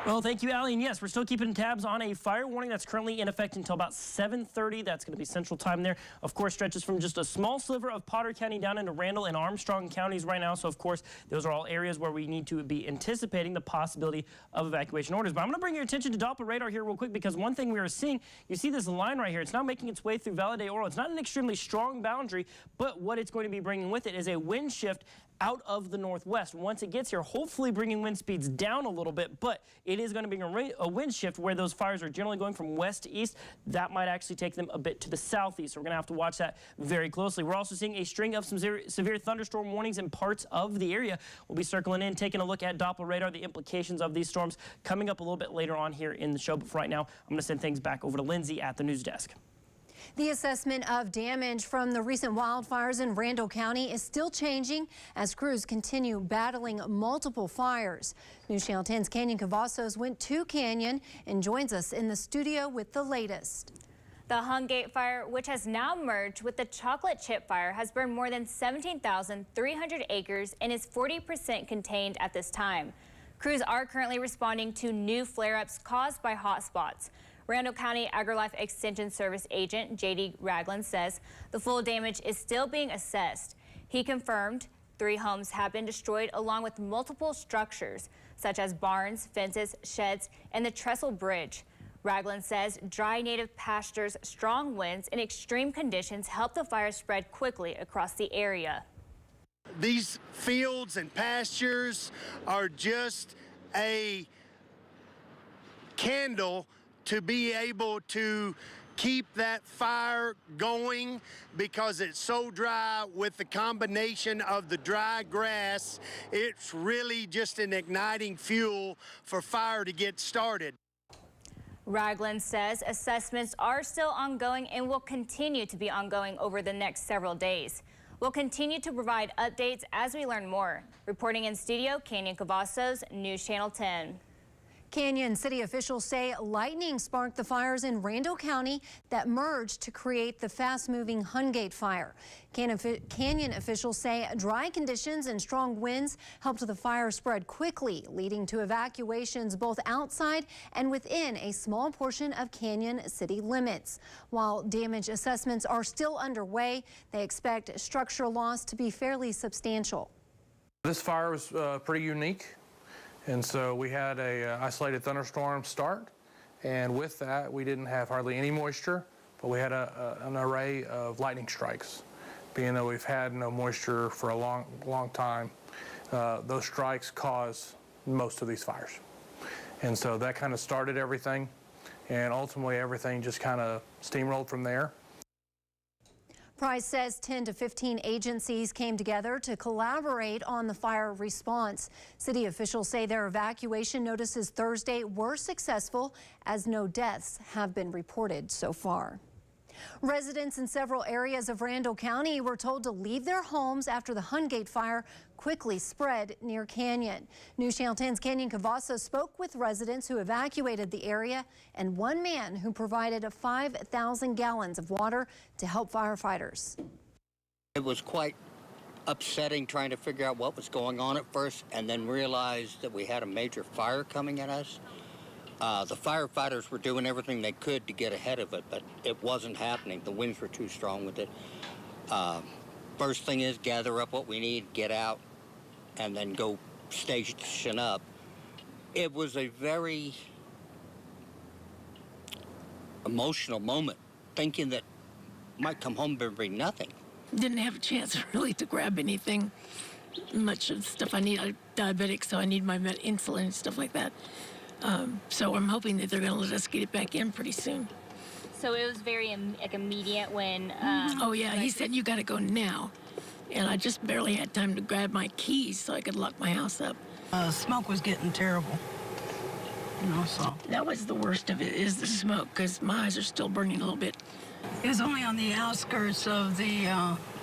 Well, thank you, Allie. And yes, we're still keeping tabs on a fire warning that's currently in effect until about 7:30. That's going to be Central Time there. Of course, stretches from just a small sliver of Potter County down into Randall and Armstrong counties right now. So, of course, those are all areas where we need to be anticipating the possibility of evacuation orders. But I'm going to bring your attention to Doppler radar here real quick, because one thing we are seeing, you see this line right here. It's now making its way through Valle de Oro. It's not an extremely strong boundary, but what it's going to be bringing with it is a wind shift out of the northwest. Once it gets here, hopefully bringing wind speeds down a little bit, but it is going to bring a wind shift where those fires are generally going from west to east. That might actually take them a bit to the southeast. So we're going to have to watch that very closely. We're also seeing a string of some severe thunderstorm warnings in parts of the area. We'll be circling in, taking a look at Doppler radar, the implications of these storms coming up a little bit later on here in the show. But for right now, I'm going to send things back over to Lindsay at the news desk. The assessment of damage from the recent wildfires in Randall County is still changing as crews continue battling multiple fires. News Channel 10's Canyon Cavazos went to Canyon and joins us in the studio with the latest. The Hungate fire, which has now merged with the chocolate chip fire, has burned more than 17,300 acres and is 40% contained at this time. Crews are currently responding to new flare-ups caused by hotspots. Randall County AgriLife Extension Service agent J.D. Ragland says the full damage is still being assessed. He confirmed 3 homes have been destroyed along with multiple structures such as barns, fences, sheds, and the trestle bridge. Ragland says dry native pastures, strong winds, and extreme conditions helped the fire spread quickly across the area. These fields and pastures are just a candle to be able to keep that fire going because it's so dry with the combination of the dry grass. It's really just an igniting fuel for fire to get started. Ragland says assessments are still ongoing and will continue to be ongoing over the next several days. We'll continue to provide updates as we learn more. Reporting in studio, Canyon Cavazos, News Channel 10. Canyon city officials say lightning sparked the fires in Randall County that merged to create the fast-moving Hungate fire. Canyon officials say dry conditions and strong winds helped the fire spread quickly, leading to evacuations both outside and within a small portion of Canyon city limits. While damage assessments are still underway, they expect structural loss to be fairly substantial. This fire was pretty unique. And so we had a isolated thunderstorm start, and with that we didn't have hardly any moisture, but we had an array of lightning strikes. Being that we've had no moisture for a long time, those strikes cause most of these fires. And so that kind of started everything, and ultimately everything just kind of steamrolled from there. Price says 10 to 15 agencies came together to collaborate on the fire response. City officials say their evacuation notices Thursday were successful, as no deaths have been reported so far. Residents in several areas of Randall County were told to leave their homes after the Hungate fire quickly spread near Canyon. News Channel 10's Canyon Cavazos spoke with residents who evacuated the area and one man who provided 5,000 gallons of water to help firefighters. It was quite upsetting trying to figure out what was going on at first and then realized that we had a major fire coming at us. The firefighters were doing everything they could to get ahead of it, but it wasn't happening. The winds were too strong with it. First thing is gather up what we need, get out, and then go station up. It was a very emotional moment, thinking that I might come home and bring nothing. Didn't have a chance really to grab anything, much of the stuff I need. I'm diabetic, so I need my insulin and stuff like that. So I'm hoping that they're going to let us get it back in pretty soon. So it was very immediate when... oh, yeah. He said, you got to go now. And I just barely had time to grab my keys so I could lock my house up. Smoke was getting terrible. You know, so... That was the worst of it, is the smoke, because my eyes are still burning a little bit. It was only on the outskirts of the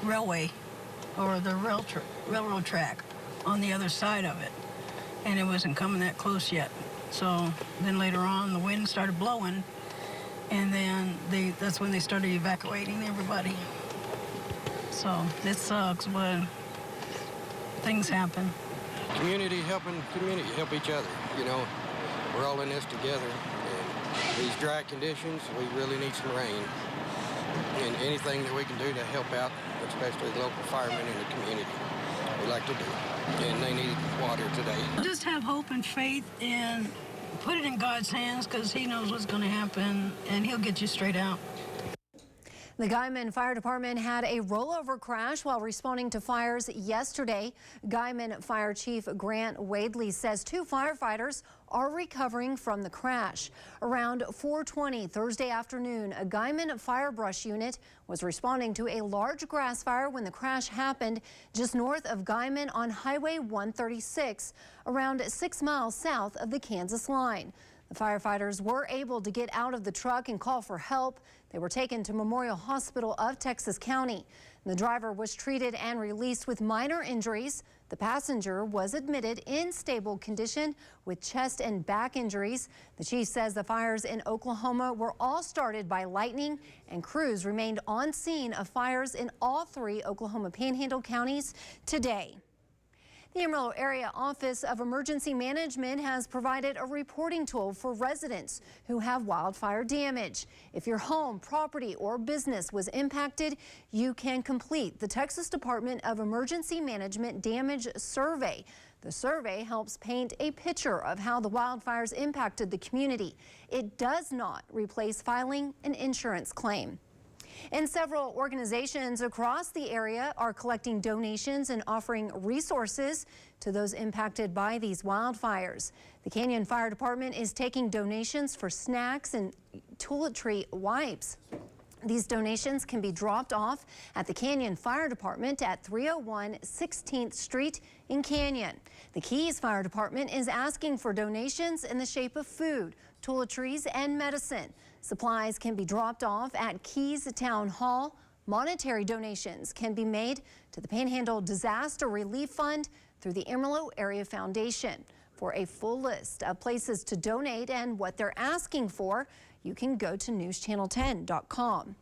railway, or the railroad track on the other side of it. And it wasn't coming that close yet. So then later on, the wind started blowing, and then that's when they started evacuating everybody. So it sucks, but things happen. Community helping community help each other, you know. We're all in this together, and these dry conditions, we really need some rain. And anything that we can do to help out, especially the local firemen in the community, we like to do. And they need water today. Just have hope and faith and put it in God's hands, because he knows what's going to happen and he'll get you straight out. The Guyman Fire Department had a rollover crash while responding to fires yesterday. Guyman Fire Chief Grant Wadley says 2 firefighters are recovering from the crash. Around 4:20 Thursday afternoon, a Guyman fire brush unit was responding to a large grass fire when the crash happened just north of Guyman on Highway 136, around 6 miles south of the Kansas line. The firefighters were able to get out of the truck and call for help. They were taken to Memorial Hospital of Texas County. The driver was treated and released with minor injuries. The passenger was admitted in stable condition with chest and back injuries. The chief says the fires in Oklahoma were all started by lightning, and crews remained on scene of fires in all 3 Oklahoma Panhandle counties today. The Amarillo Area Office of Emergency Management has provided a reporting tool for residents who have wildfire damage. If your home, property, or business was impacted, you can complete the Texas Department of Emergency Management Damage Survey. The survey helps paint a picture of how the wildfires impacted the community. It does not replace filing an insurance claim. And several organizations across the area are collecting donations and offering resources to those impacted by these wildfires. The Canyon Fire Department is taking donations for snacks and toiletry wipes. These donations can be dropped off at the Canyon Fire Department at 301 16th Street in Canyon. The Keys Fire Department is asking for donations in the shape of food, toiletries, and medicine. Supplies can be dropped off at Keys Town Hall. Monetary donations can be made to the Panhandle Disaster Relief Fund through the Amarillo Area Foundation. For a full list of places to donate and what they're asking for, you can go to newschannel10.com.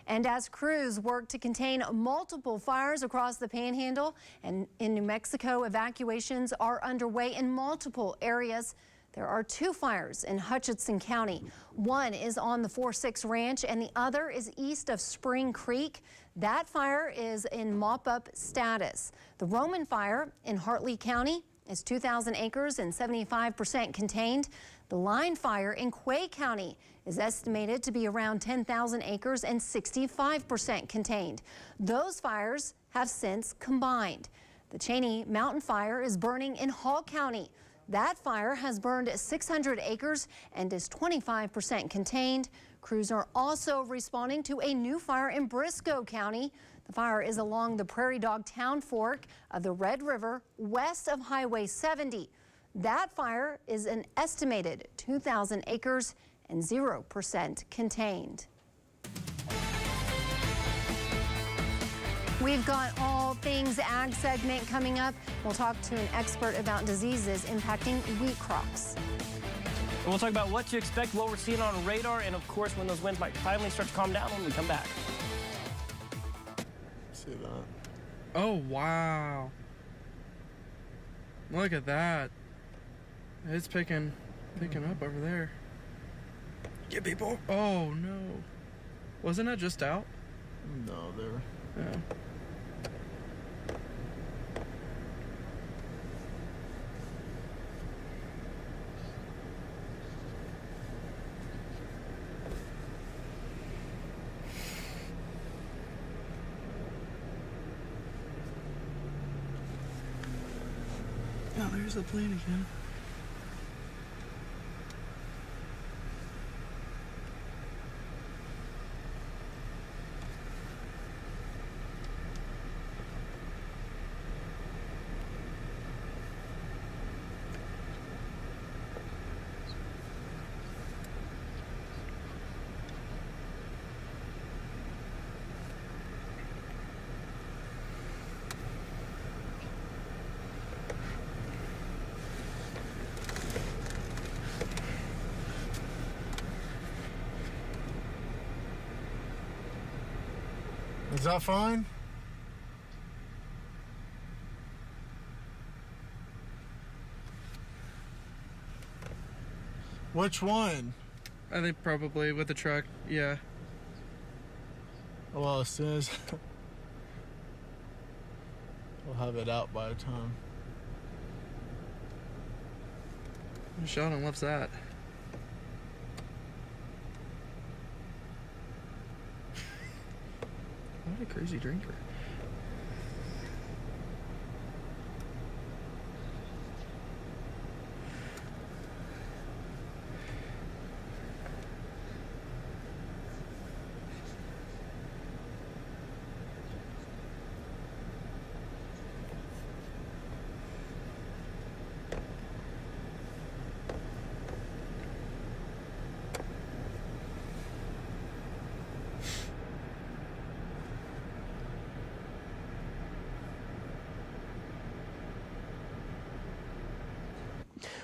And as crews work to contain multiple fires across the Panhandle and in New Mexico, evacuations are underway in multiple areas. There are 2 fires in Hutchinson County. One is on the 4-6 Ranch and the other is east of Spring Creek. That fire is in mop-up status. The Roman fire in Hartley County is 2,000 acres and 75% contained. The Line fire in Quay County is estimated to be around 10,000 acres and 65% contained. Those fires have since combined. The Cheney Mountain Fire is burning in Hall County. That fire has burned 600 acres and is 25% contained. Crews are also responding to a new fire in Briscoe County. The fire is along the Prairie Dog Town Fork of the Red River west of Highway 70. That fire is an estimated 2,000 acres and 0% contained. We've got all things ag segment coming up. We'll talk to an expert about diseases impacting wheat crops. And we'll talk about what to expect, what we're seeing on radar, and of course when those winds might finally start to calm down when we come back. See that? Oh, wow. Look at that. It's picking up over there. Get people. Oh, no. Wasn't it just out? No, they're... Yeah. Oh, there's the plane again. Is that fine? Which one? I think probably with the truck, yeah. Well, as soon as we'll have it out by the time. Sheldon loves that. What a crazy drinker.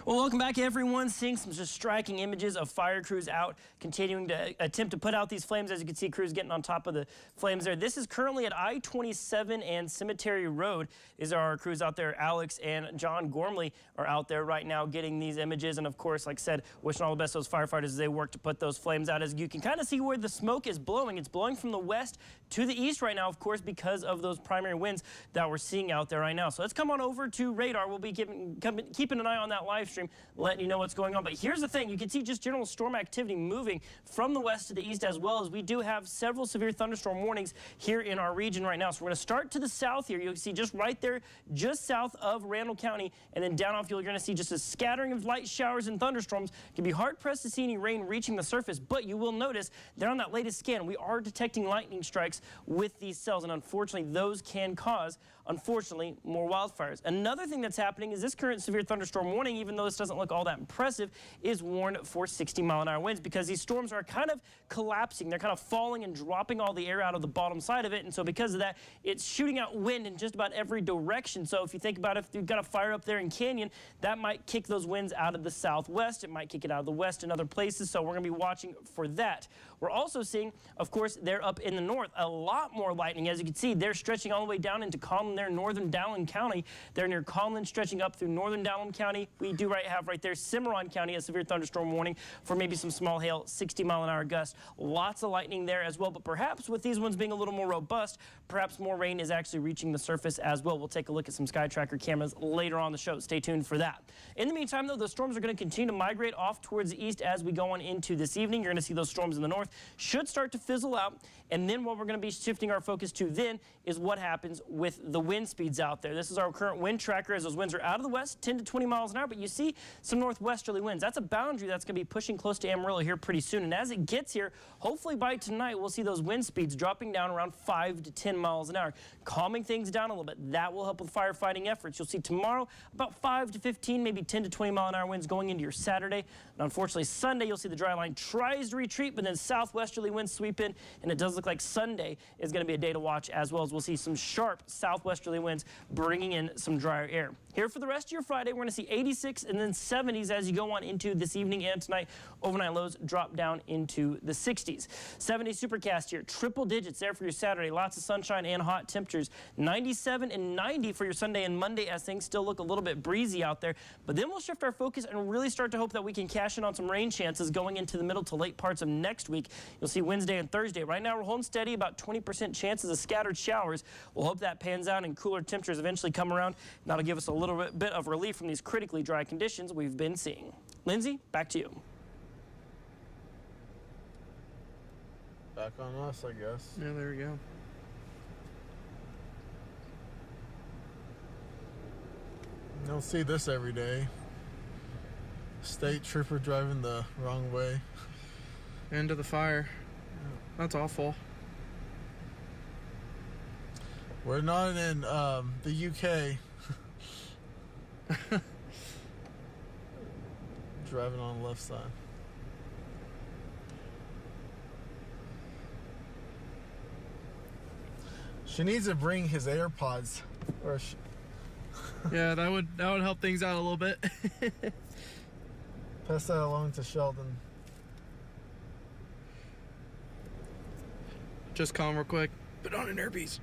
Well, welcome back, everyone. Seeing some just striking images of fire crews out, continuing to attempt to put out these flames. As you can see, crews getting on top of the flames there. This is currently at I-27 and Cemetery Road. These are our crews out there. Alex and John Gormley are out there right now getting these images. And of course, like I said, wishing all the best to those firefighters as they work to put those flames out. As you can kind of see where the smoke is blowing. It's blowing from the west to the east right now, of course, because of those primary winds that we're seeing out there right now. So let's come on over to radar. We'll be keeping an eye on that live stream, letting you know what's going on. But here's the thing. You can see just general storm activity moving from the west to the east, as well as we do have several severe thunderstorm warnings here in our region right now. So we're going to start to the south here. You'll see just right there, just south of Randall County, and then down off, you're going to see just a scattering of light showers and thunderstorms. It can be hard-pressed to see any rain reaching the surface, but you will notice there on that latest scan, we are detecting lightning strikes with these cells, and unfortunately, those can cause, unfortunately, more wildfires. Another thing that's happening is this current severe thunderstorm warning, even though this doesn't look all that impressive, is warned for 60-mile-an-hour winds because these storms are kind of collapsing. They're kind of falling and dropping all the air out of the bottom side of it, and so because of that, it's shooting out wind in just about every direction. So if you think about if you've got a fire up there in Canyon, that might kick those winds out of the southwest. It might kick it out of the west in other places, so we're going to be watching for that. We're also seeing, of course, they're up in the north, a lot more lightning. As you can see, they're stretching all the way down into Conlin there, northern Dowling County. They're near Conlin, stretching up through northern Dowling County. We do have right there Cimarron County, a severe thunderstorm warning for maybe some small hail, 60-mile-an-hour gusts. Lots of lightning there as well, but perhaps with these ones being a little more robust, perhaps more rain is actually reaching the surface as well. We'll take a look at some sky tracker cameras later on the show. Stay tuned for that. In the meantime, though, the storms are going to continue to migrate off towards the east as we go on into this evening. You're going to see those storms in the north should start to fizzle out, and then what we're going to be shifting our focus to then is what happens with the wind speeds out there. This is our current wind tracker as those winds are out of the west, 10 to 20 miles an hour, but you see some northwesterly winds. That's a boundary that's going to be pushing close to Amarillo here pretty soon, and as it gets here, hopefully by tonight, we'll see those wind speeds dropping down around 5 to 10 miles an hour, calming things down a little bit. That will help with firefighting efforts. You'll see tomorrow about 5 to 15, maybe 10 to 20 mile an hour winds going into your Saturday. And unfortunately, Sunday, you'll see the dry line tries to retreat, but then southwesterly winds sweep in, and it does look like Sunday is going to be a day to watch, as well as we'll see some sharp southwesterly winds bringing in some drier air. Here for the rest of your Friday, we're going to see 86 and then 70s as you go on into this evening and tonight. Overnight lows drop down into the 60s. 70 supercast here, triple digits there for your Saturday. Lots of sunshine and hot temperatures. 97 and 90 for your Sunday and Monday as things still look a little bit breezy out there. But then we'll shift our focus and really start to hope that we can cash in on some rain chances going into the middle to late parts of next week. You'll see Wednesday and Thursday. Right now we're holding steady, about 20% chances of scattered showers. We'll hope that pans out and cooler temperatures eventually come around. That'll give us a little bit of relief from these critically dry conditions we've been seeing. Lindsay, back to you. Back on us, I guess. Yeah, there we go. You don't see this every day. State trooper driving the wrong way. Into the fire. That's awful. We're not in the UK. Driving on the left side. She needs to bring his AirPods, or yeah, that would help things out a little bit. Pass that along to Sheldon. Just calm real quick. Put on an earpiece.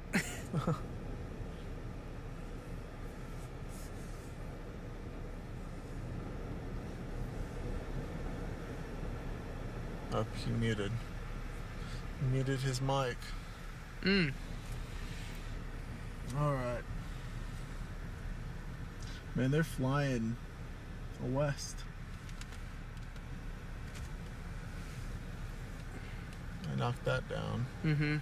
Oh, he muted. He muted his mic. Alright. Man, they're flying west. I knocked that down. Mm-hmm.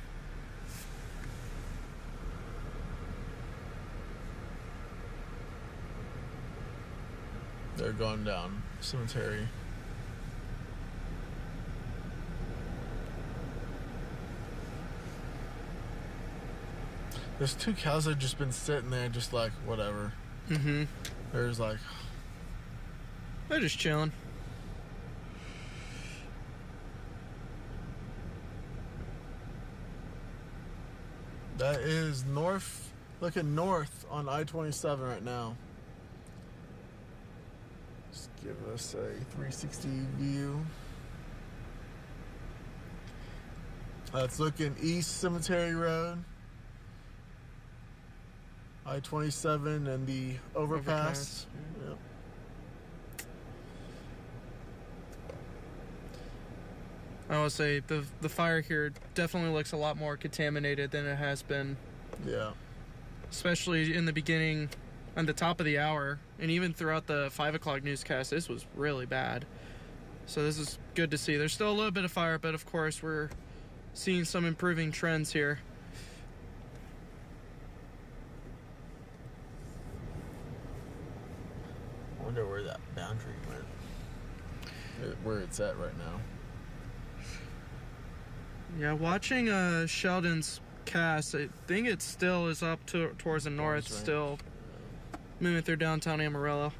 They're going down cemetery. There's two cows that have just been sitting there just like, whatever. Mm-hmm. There's like... They're just chilling. That is north, looking north on I-27 right now. Just give us a 360 view. It's looking east Cemetery Road. I-27 and the overpass. Yep. I would say the fire here definitely looks a lot more contaminated than it has been. Yeah. Especially in the beginning on the top of the hour, and even throughout the 5 o'clock newscast, this was really bad. So this is good to see. There's still a little bit of fire, but of course we're seeing some improving trends here. I wonder where that boundary went. Where it's at right now. Yeah, watching Sheldon's cast, I think it still is up towards the north, still moving through downtown Amarillo.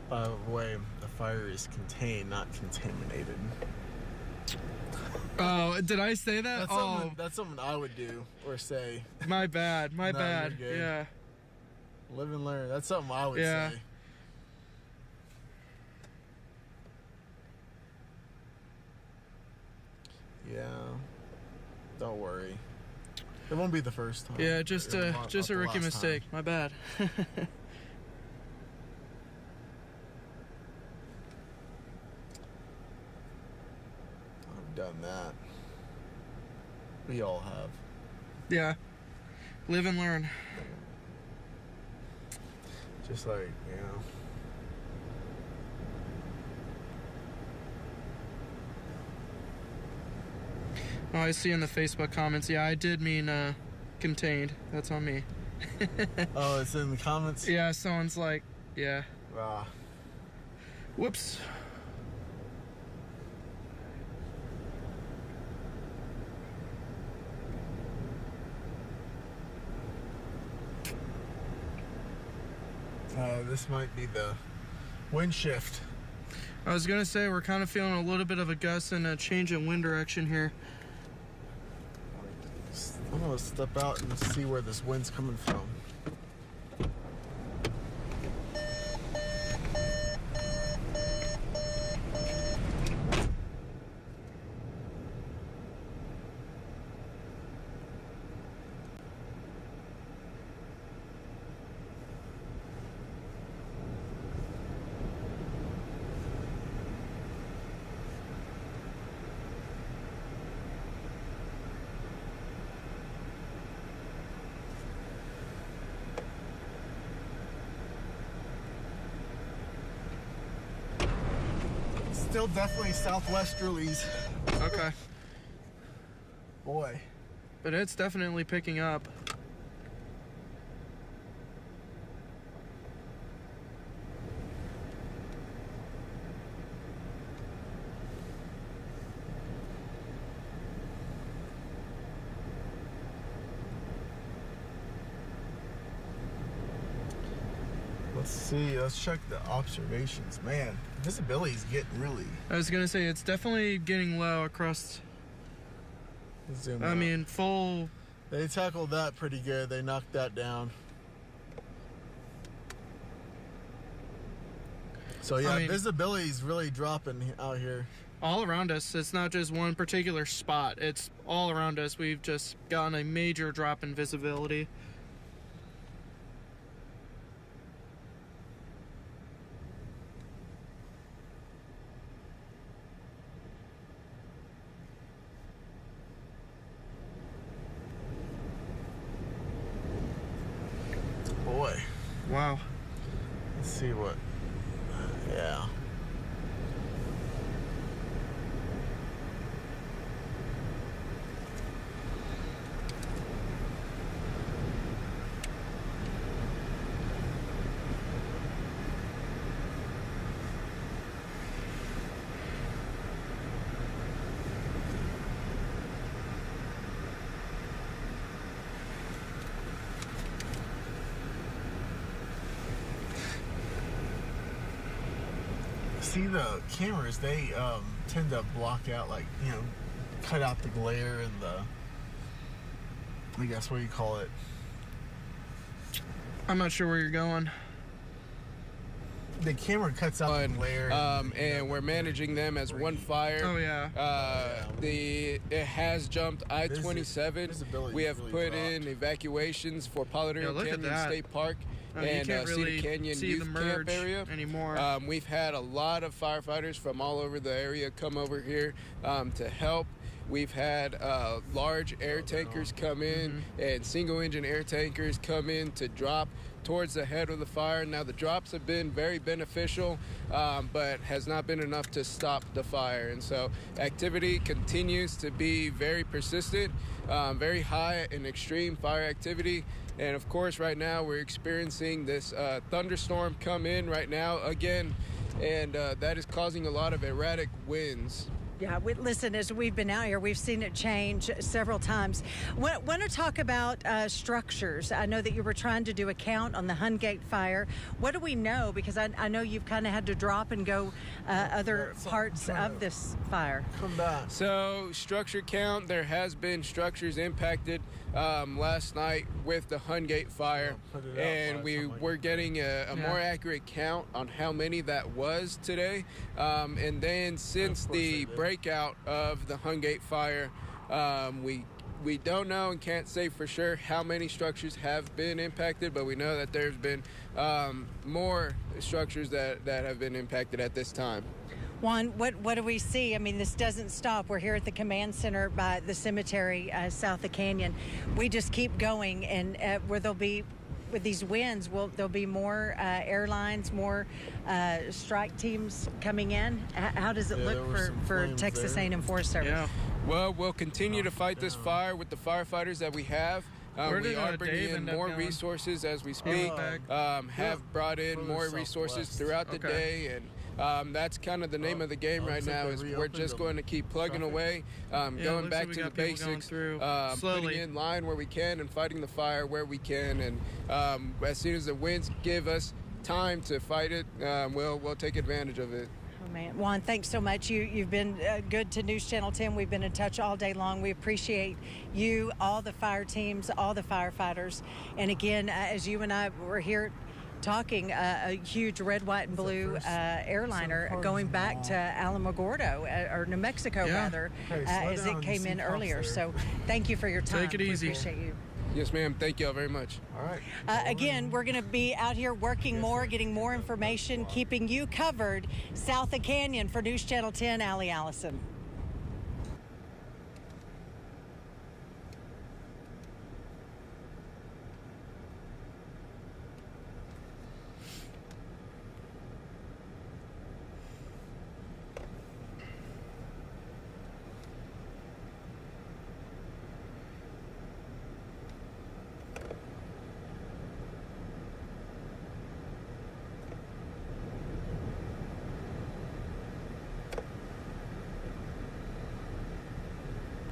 By the way, the fire is contained, not contaminated. Oh, did I say that? That's something I would do or say. My bad. My No, bad. you're good. Yeah. Live and learn. That's something I would Yeah. say. Yeah. Don't worry. It won't be the first time. Yeah, just Or a not rookie the last mistake. time. My bad. I've done that. We all have. Yeah. Live and learn. Just like, you know. Oh, I see in the Facebook comments. Yeah, I did mean contained. That's on me. Oh, it's in the comments? Yeah, someone's like, yeah. Ah. Whoops. This might be the wind shift. I was gonna say we're kind of feeling a little bit of a gust and a change in wind direction here. I'm gonna step out and see where this wind's coming from. Still definitely southwesterlies. Okay. Boy. But it's definitely picking up. Let's see, let's check the observations. Man, visibility's getting really... I was gonna say it's definitely getting low across. Zoom I out. mean, full. They tackled that pretty good. They knocked that down. So yeah, I mean, visibility's really dropping out here. All around us. It's not just one particular spot. It's all around us. We've just gotten a major drop in visibility. Boy. Wow. Let's see what... yeah. See, the cameras, they tend to block out, like, you know, cut out the glare and the, I guess, what do you call it? I'm not sure where you're going. The camera cuts out the glare. And we're managing them as one fire. Oh, yeah. It has jumped I-27. We have put in evacuations for Palo Duro Canyon State Park and Cedar Canyon Youth Camp area anymore. We've had a lot of firefighters from all over the area come over here to help. We've had large air tankers come in and single engine air tankers come in to drop towards the head of the fire. Now the drops have been very beneficial, but has not been enough to stop the fire. And so activity continues to be very persistent, very high and extreme fire activity. And of course, right now we're experiencing this thunderstorm come in right now again, and that is causing a lot of erratic winds. Yeah, listen, as we've been out here, we've seen it change several times. Want to talk about structures. I know that you were trying to do a count on the Hungate fire. What do we know? Because I know you've kind of had to drop and go other parts of this fire. Come back. So, structure count, there has been structures impacted last night with the Hungate fire, and we're getting a more accurate count on how many that was today. And then since the breakout of the Hungate fire, we don't know and can't say for sure how many structures have been impacted, but we know that there's been more structures that have been impacted at this time. Juan, what do we see? I mean, this doesn't stop. We're here at the command center by the cemetery south of Canyon. We just keep going, and where there'll be, with these winds, there'll be more airlines, more strike teams coming in. How does it look for Texas A&M Forest Service? Yeah. Well, we'll continue to fight this fire with the firefighters that we have. We are bringing in more resources as we speak. Have brought in more resources throughout the day, and that's kind of the name of the game right now. Is we're just going to keep plugging away, going back to the basics, putting in line where we can, and fighting the fire where we can. And as soon as the winds give us time to fight it, we'll take advantage of it. Oh, man. Juan, thanks so much. You've been good to News Channel 10. We've been in touch all day long. We appreciate you, all the fire teams, all the firefighters. And again, as you and I were here talking, a huge red, white, and blue airliner going back to Alamogordo, or New Mexico, rather, as it came in earlier. So thank you for your time. Take it easy. We appreciate you. Yes, ma'am. Thank you all very much. All right. Again, we're going to be out here working more, getting more information, keeping you covered south of Canyon. For News Channel 10, Allie Allison.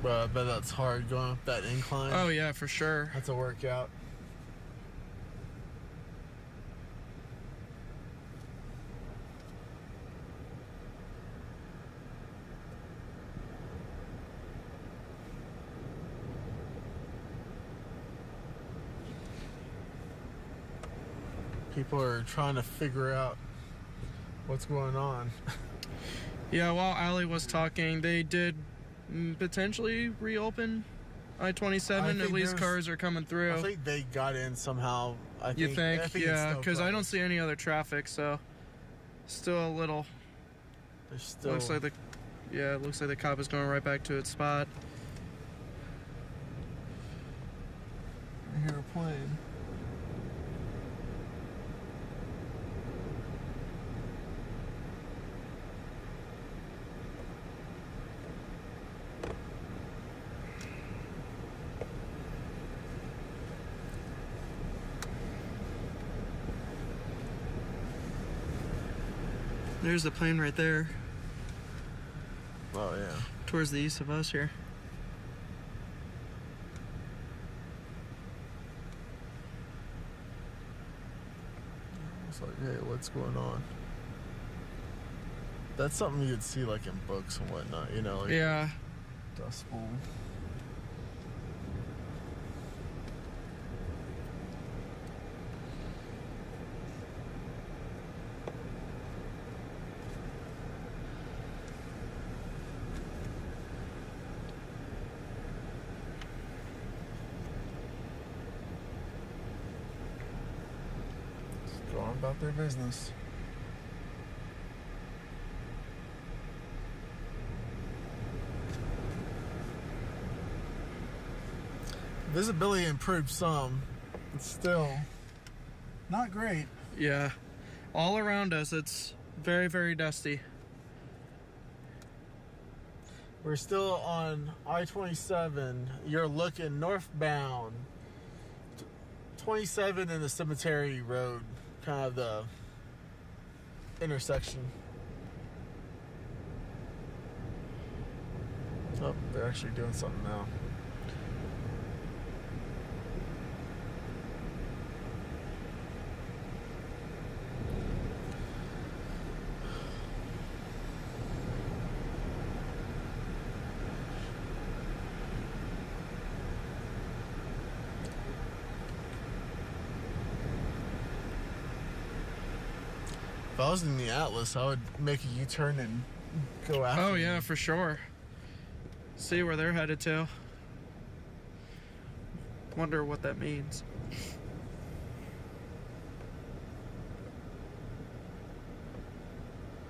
Bro, I bet that's hard going up that incline. Oh, yeah, for sure. That's a workout. People are trying to figure out what's going on. Yeah, while Allie was talking, they did potentially reopen I-27. At least cars are coming through. I think they got in somehow. You think? Yeah, because I don't see any other traffic, so still a little. There's still. Looks like it looks like the cop is going right back to its spot. I hear a plane. There's the plane right there. Oh, yeah. Towards the east of us here. It's like, hey, what's going on? That's something you'd see like in books and whatnot, you know? Like Yeah. Dust Bowl. Just go on about their business. Visibility improved some. It's still not great. Yeah. All around us, it's very, very dusty. We're still on I-27. You're looking northbound. 27 in the Cemetery Road, kind of the intersection. Oh, they're actually doing something now. If I was in the Atlas, I would make a U-turn and go after Oh, yeah, for sure. See where they're headed to. Wonder what that means.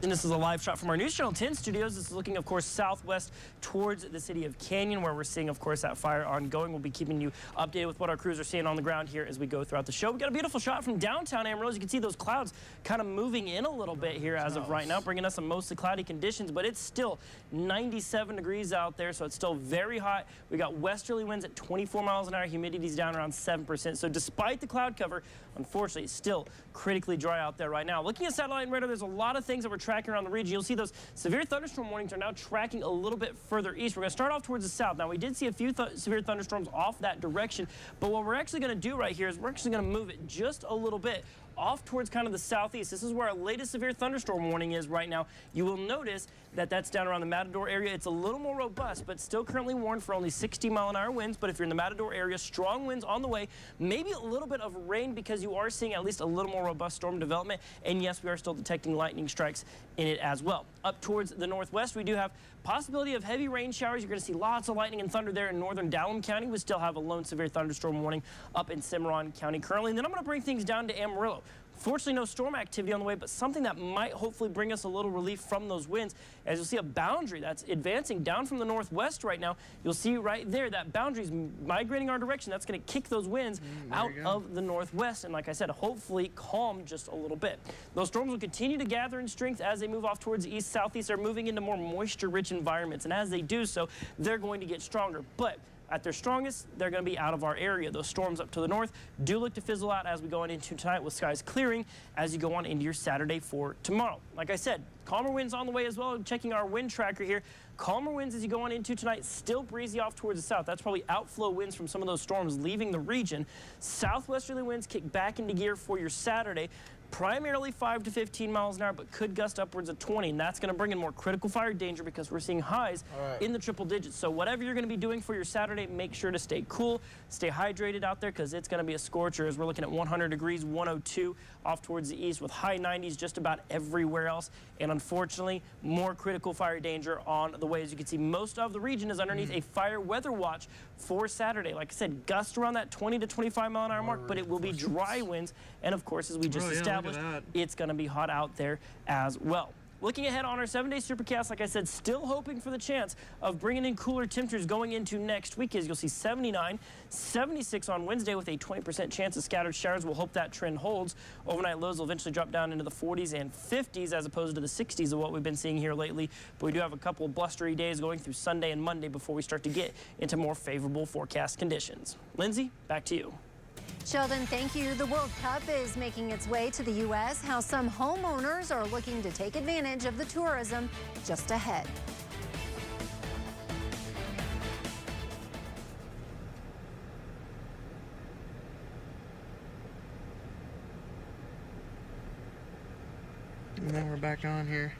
And this is a live shot from our News Channel 10 studios. This is looking, of course, southwest towards the city of Canyon, where we're seeing, of course, that fire ongoing. We'll be keeping you updated with what our crews are seeing on the ground here as we go throughout the show. We got a beautiful shot from downtown Amarillo. You can see those clouds kind of moving in a little bit here as of right now, bringing us some mostly cloudy conditions, but it's still 97 degrees out there, so it's still very hot. We got westerly winds at 24 miles an hour. Humidity's down around 7%. So despite the cloud cover, unfortunately, it's still critically dry out there right now. Looking at satellite and radar, there's a lot of things that we're tracking around the region. You'll see those severe thunderstorm warnings are now tracking a little bit further east. We're going to start off towards the south. Now, we did see a few severe thunderstorms off that direction, but what we're actually going to do right here is we're actually going to move it just a little bit off towards kind of the southeast. This is where our latest severe thunderstorm warning is right now. You will notice that that's down around the Matador area. It's a little more robust, but still currently warned for only 60-mile-an-hour winds. But if you're in the Matador area, strong winds on the way, maybe a little bit of rain because you are seeing at least a little more robust storm development. And yes, we are still detecting lightning strikes in it as well. Up towards the northwest, we do have possibility of heavy rain showers. You're going to see lots of lightning and thunder there in northern Dallam County. We still have a lone severe thunderstorm warning up in Cimarron County currently. And then I'm going to bring things down to Amarillo. Fortunately, no storm activity on the way, but something that might hopefully bring us a little relief from those winds. As you'll see, a boundary that's advancing down from the northwest right now. You'll see right there that boundary is migrating our direction. That's going to kick those winds out of the northwest. And like I said, hopefully calm just a little bit. Those storms will continue to gather in strength as they move off towards the east-southeast. They're moving into more moisture-rich environments. And as they do so, they're going to get stronger. But at their strongest, they're going to be out of our area. Those storms up to the north do look to fizzle out as we go on into tonight with skies clearing as you go on into your Saturday for tomorrow. Like I said, calmer winds on the way as well. Checking our wind tracker here. Calmer winds as you go on into tonight, still breezy off towards the south. That's probably outflow winds from some of those storms leaving the region. Southwesterly winds kick back into gear for your Saturday. Primarily 5 to 15 miles an hour, but could gust upwards of 20. And that's going to bring in more critical fire danger because we're seeing highs in the triple digits. So whatever you're going to be doing for your Saturday, make sure to stay cool, stay hydrated out there because it's going to be a scorcher as we're looking at 100 degrees, 102 off towards the east with high 90s just about everywhere else. And unfortunately, more critical fire danger on the way. As you can see, most of the region is underneath a fire weather watch for Saturday. Like I said, gusts around that 20 to 25 mile an hour mark, but it will be dry winds. And of course, as we just established, it's going to be hot out there as well. Looking ahead on our 7-day supercast, like I said, still hoping for the chance of bringing in cooler temperatures going into next week as you'll see 79, 76 on Wednesday with a 20% chance of scattered showers. We'll hope that trend holds. Overnight lows will eventually drop down into the 40s and 50s as opposed to the 60s of what we've been seeing here lately. But we do have a couple of blustery days going through Sunday and Monday before we start to get into more favorable forecast conditions. Lindsay, back to you. Sheldon, thank you. The World Cup is making its way to the U.S. How some homeowners are looking to take advantage of the tourism just ahead. And then we're back on here.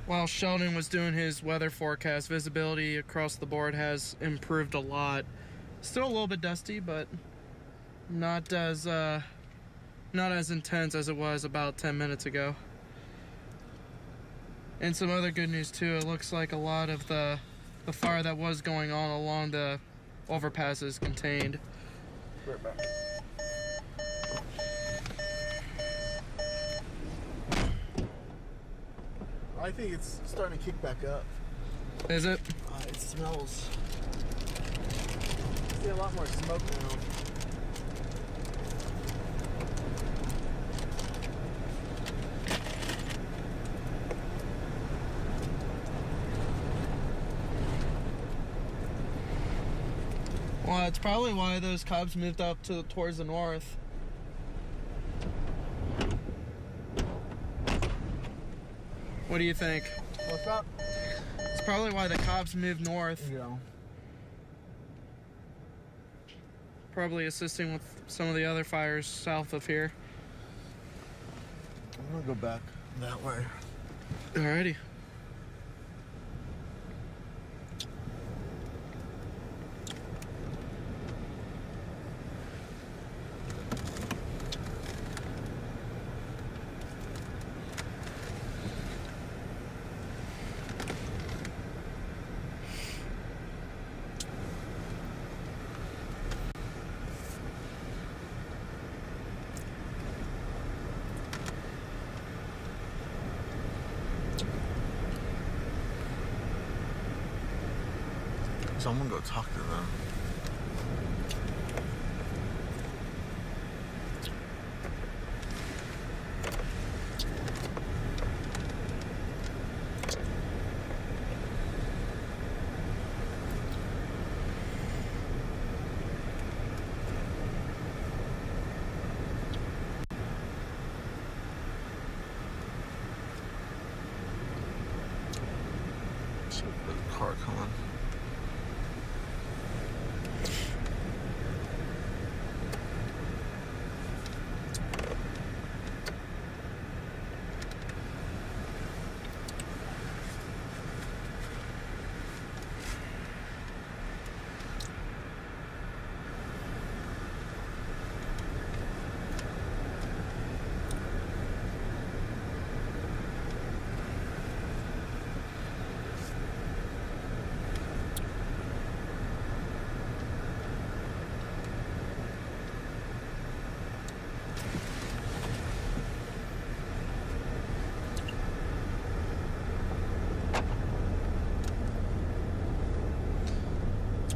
while Sheldon was doing his weather forecast, visibility across the board has improved a lot. Still a little bit dusty, but not as intense as it was about 10 minutes ago. And some other good news too, it looks like a lot of the fire that was going on along the overpass is contained. Right back. I think it's starting to kick back up. Is it? It smells. I see a lot more smoke now. Well, that's probably why those cobs moved up towards the north. What do you think? What's up? It's probably why the cobs moved north. Yeah. Probably assisting with some of the other fires south of here. I'm gonna go back that way. Alrighty. So I'm gonna go talk to them. See the car coming.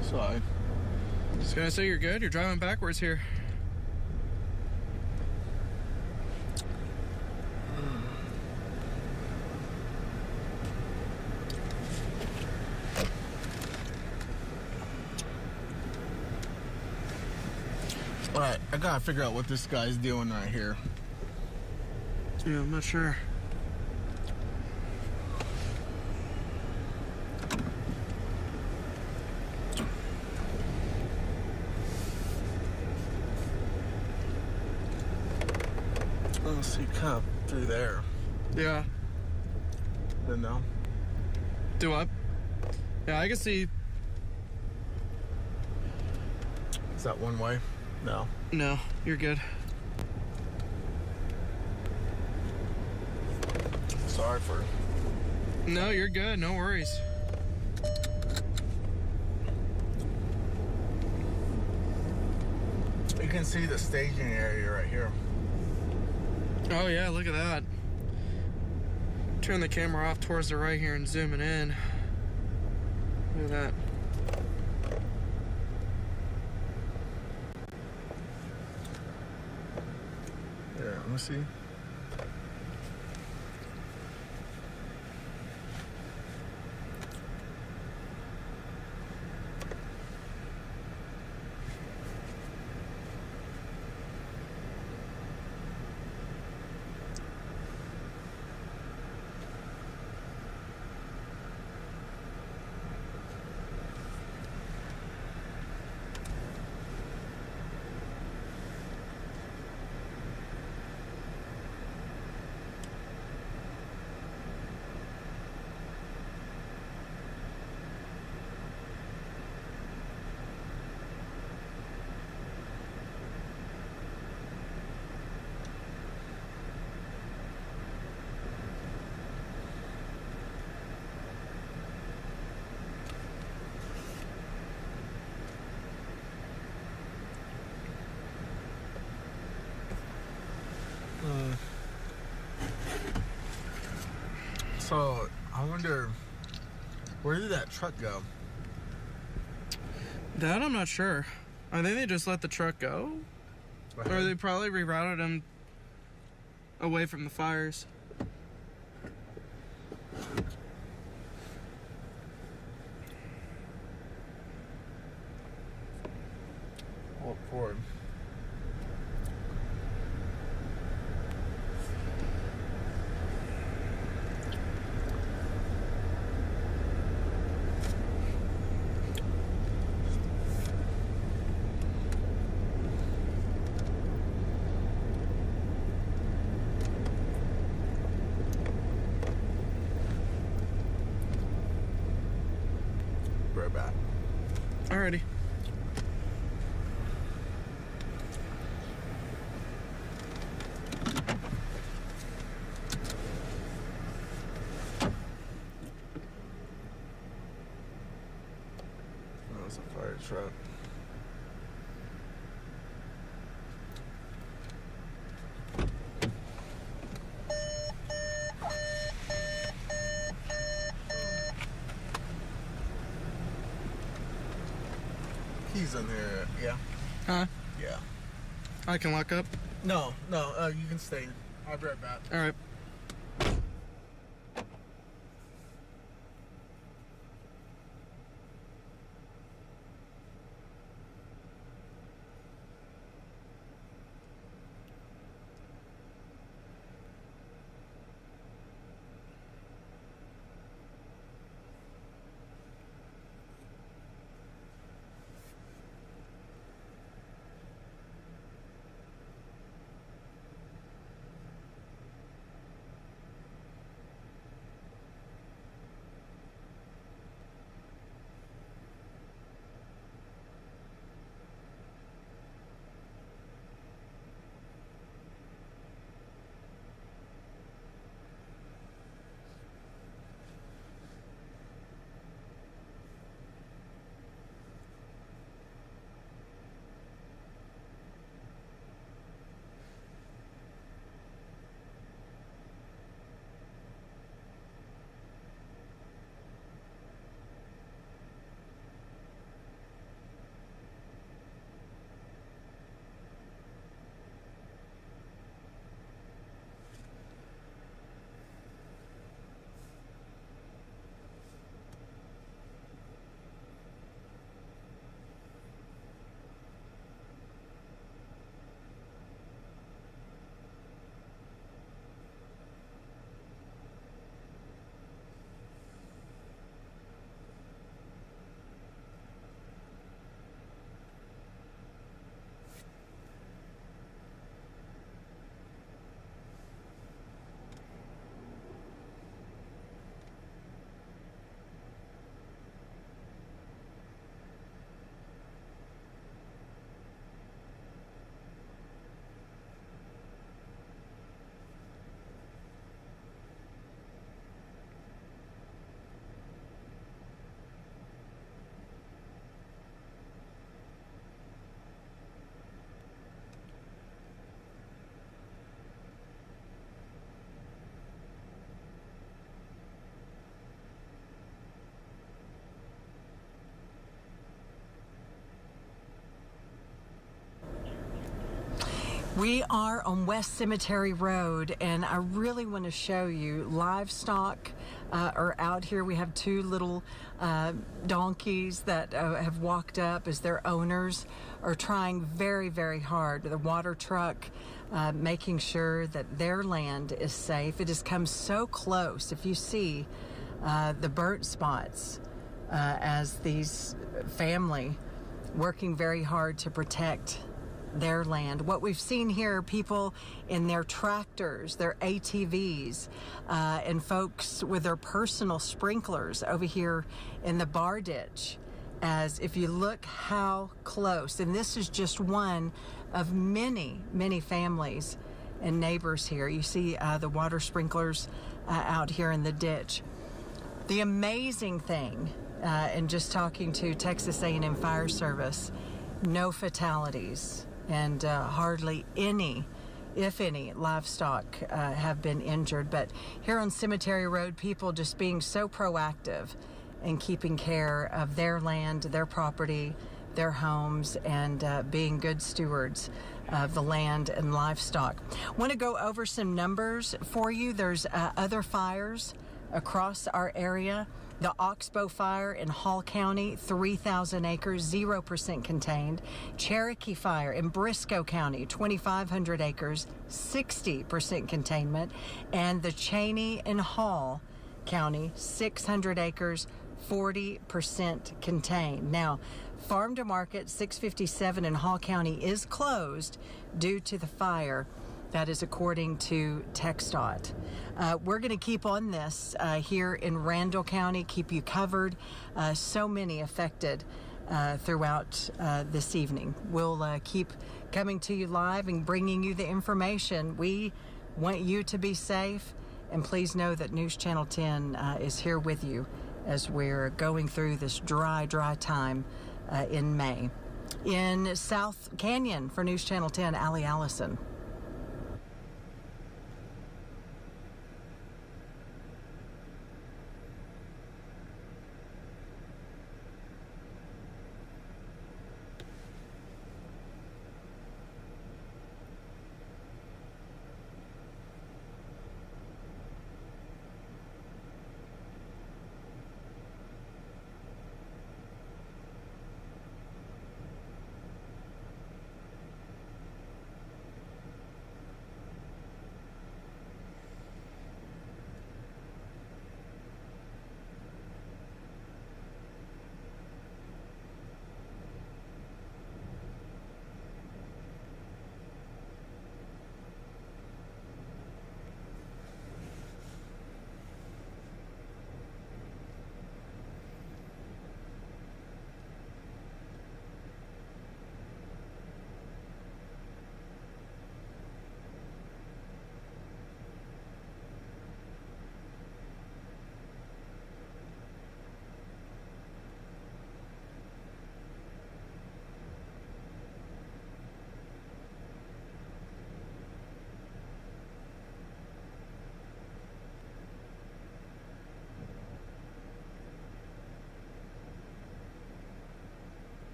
So I Just gonna say you're good. You're driving backwards here. Alright, I gotta figure out what this guy's doing right here. Yeah, I'm not sure. Oh, so you kind of through there. Yeah. Then no. Do what? Yeah, I can see. Is that one way? No. No, you're good. Sorry for. No, you're good. No worries. You can see the staging area right here. Oh yeah, look at that. Turn the camera off towards the right here and zoom it in. Look at that. Yeah, let me see. So I wonder, where did that truck go? That I'm not sure. I think they just let the truck go. Or they probably rerouted him away from the fires. Look forward. Right back. Alrighty. Oh, it's a fire truck. Keys in there, yeah. Huh? Yeah. I can lock up? No, you can stay. I'll be right back. Alright. We are on West Cemetery Road, and I really want to show you Livestock are out here. We have two little donkeys that have walked up as their owners are trying very, very hard. The water truck making sure that their land is safe. It has come so close. If you see the burnt spots as these family working very hard to protect their land. What we've seen here are people in their tractors, their ATVs, and folks with their personal sprinklers over here in the bar ditch. As if you look how close, and this is just one of many, many families and neighbors here. You see the water sprinklers out here in the ditch. The amazing thing, and just talking to Texas A&M Fire Service, no fatalities and hardly any if any, livestock have been injured. But here on Cemetery Road, people just being so proactive and keeping care of their land, their property, their homes, and being good stewards of the land and livestock. Want to go over some numbers for you. There's other fires across our area. The Oxbow Fire in Hall County, 3,000 acres, 0% contained. Cherokee Fire in Briscoe County, 2,500 acres, 60% containment. And the Cheney in Hall County, 600 acres, 40% contained. Now, Farm to Market 657 in Hall County is closed due to the fire. That is according to TxDOT. We're going to keep on this here in Randall County, keep you covered. So many affected throughout this evening. We'll keep coming to you live and bringing you the information. We want you to be safe, and please know that News Channel 10 is here with you as we're going through this dry time in May. In South Canyon for News Channel 10, Allie Allison.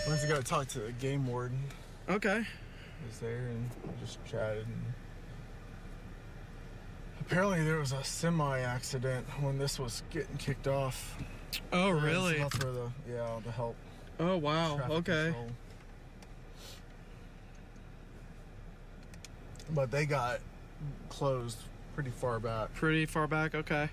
Once I got to talk to the game warden. Okay. He was there and we just chatted. And apparently there was a semi-accident when this was getting kicked off. Oh, really? That's for the help. Oh, wow. Okay. Control. But they got closed pretty far back. Pretty far back, okay.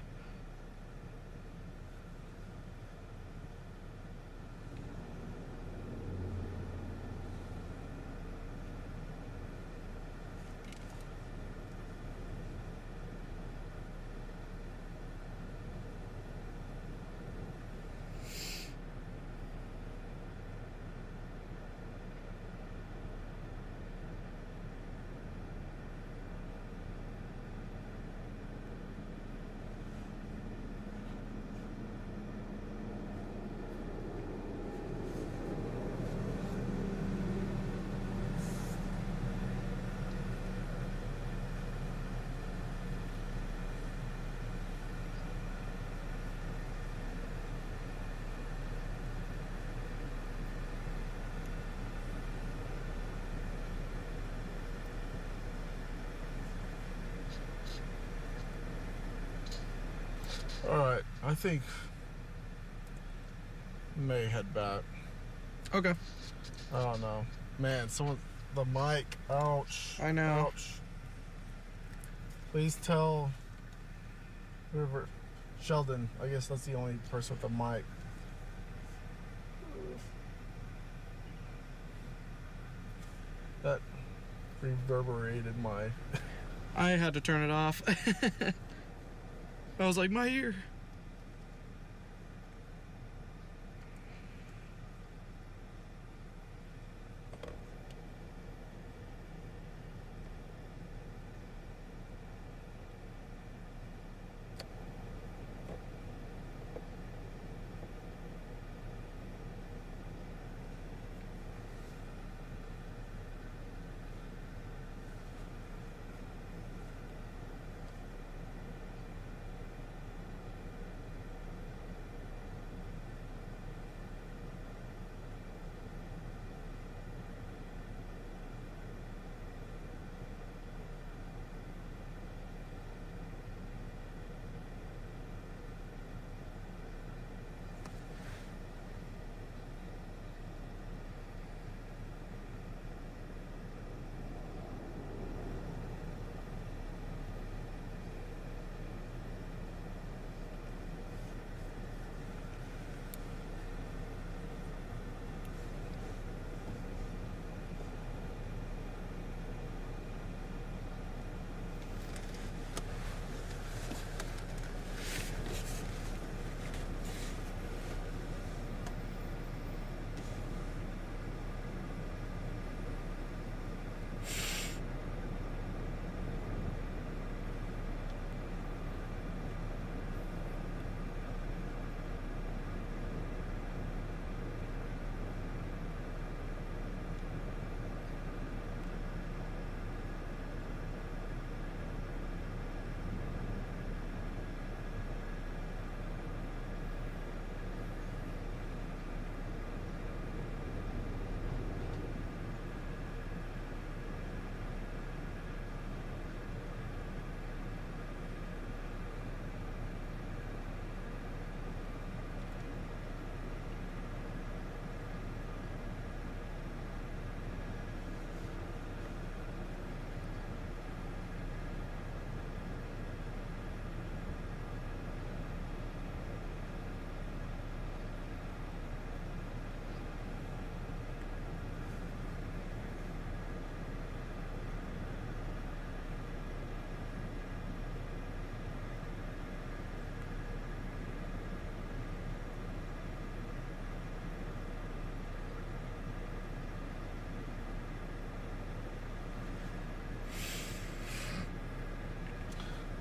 Alright, I think may head back. Okay. I don't know. Man, the mic, ouch. I know. Ouch. Please tell whoever, Sheldon, I guess that's the only person with a mic. That reverberated my... I had to turn it off. I was like, my ear.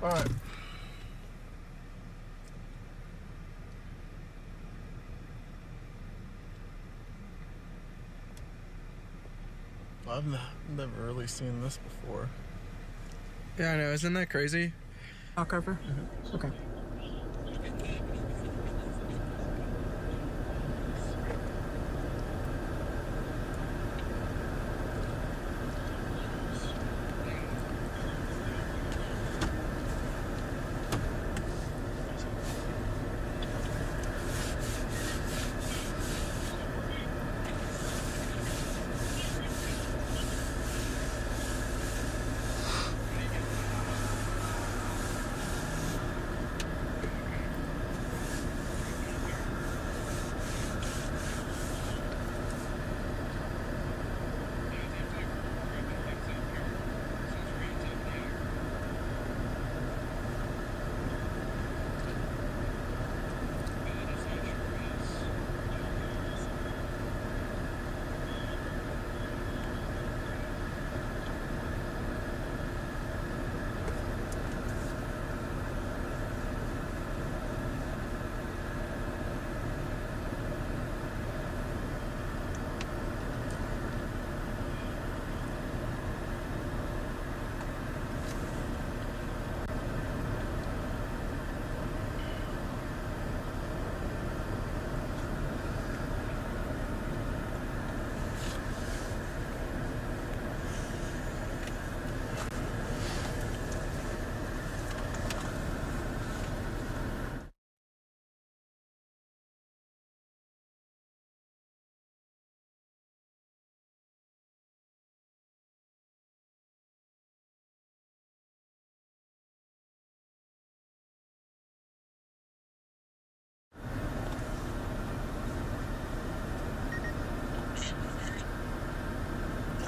All right. I've never really seen this before. Yeah, I know. Isn't that crazy? Talk over? Okay.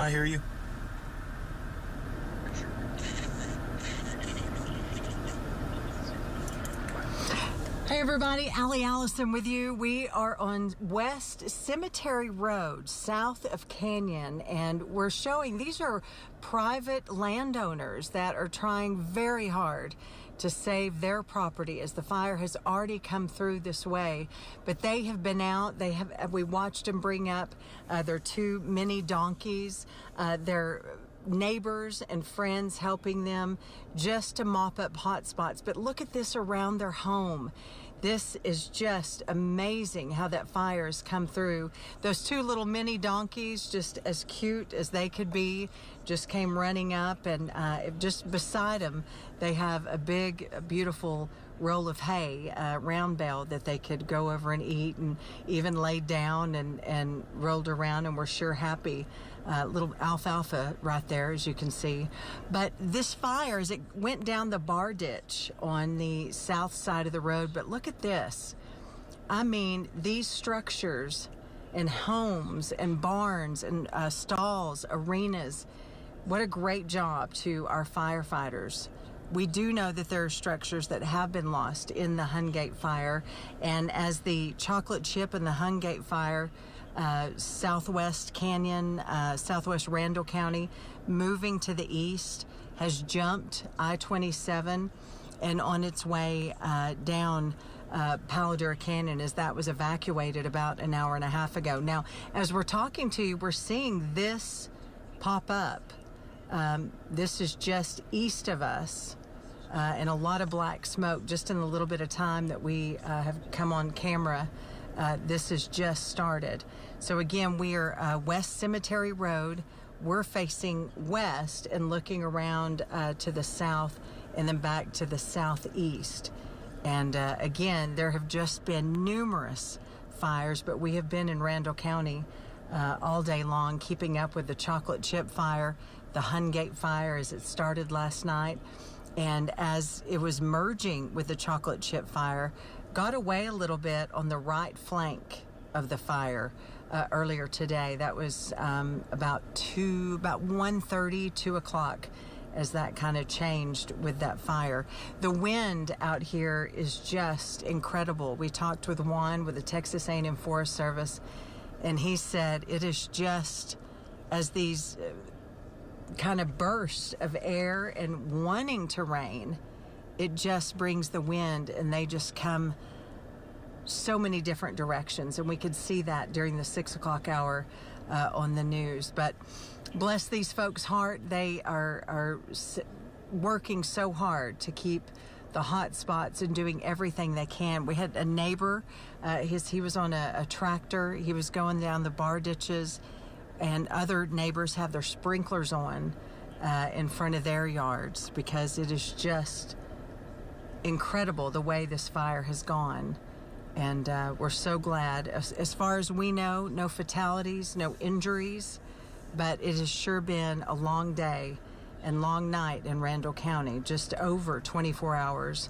I hear you. Hey everybody, Allie Allison with you. We are on West Cemetery Road, south of Canyon, and we're showing these are private landowners that are trying very hard to save their property as the fire has already come through this way. But they have been out. We watched them bring up their 2 mini donkeys. Their neighbors and friends helping them just to mop up hot spots. But look at this around their home. This is just amazing how that fire has come through. Those 2 little mini donkeys, just as cute as they could be, just came running up, and just beside them, they have a big, beautiful roll of hay, round bale that they could go over and eat, and even laid down and rolled around, and were sure happy. Little alfalfa right there, as you can see. But this fire, as it went down the bar ditch on the south side of the road, but look at this. I mean, these structures and homes and barns and stalls, arenas, what a great job to our firefighters. We do know that there are structures that have been lost in the Hungate fire, and as the chocolate chip and the Hungate fire, Southwest Canyon, Southwest Randall County, moving to the east, has jumped I-27 and on its way down Palo Duro Canyon, as that was evacuated about an hour and a half ago. Now, as we're talking to you, we're seeing this pop up. This is just east of us, and a lot of black smoke just in the little bit of time that we have come on camera. This has just started. So again, we are West Cemetery Road. We're facing west and looking around to the south and then back to the southeast. And again, there have just been numerous fires, but we have been in Randall County all day long, keeping up with the chocolate chip fire, the Hungate fire as it started last night. And as it was merging with the chocolate chip fire, got away a little bit on the right flank of the fire earlier today. That was about 1:30, 2 o'clock, as that kind of changed with that fire. The wind out here is just incredible. We talked with Juan with the Texas A&M Forest Service, and he said it is just as these kind of bursts of air and wanting to rain, it just brings the wind, and they just come so many different directions, and we could see that during the 6 o'clock hour on the news. But bless these folks' heart, they are working so hard to keep the hot spots and doing everything they can. We had a neighbor, he was on a tractor, he was going down the bar ditches, and other neighbors have their sprinklers on in front of their yards, because it is just incredible the way this fire has gone. And we're so glad. As far as we know, no fatalities, no injuries, but it has sure been a long day and long night in Randall County, just over 24 hours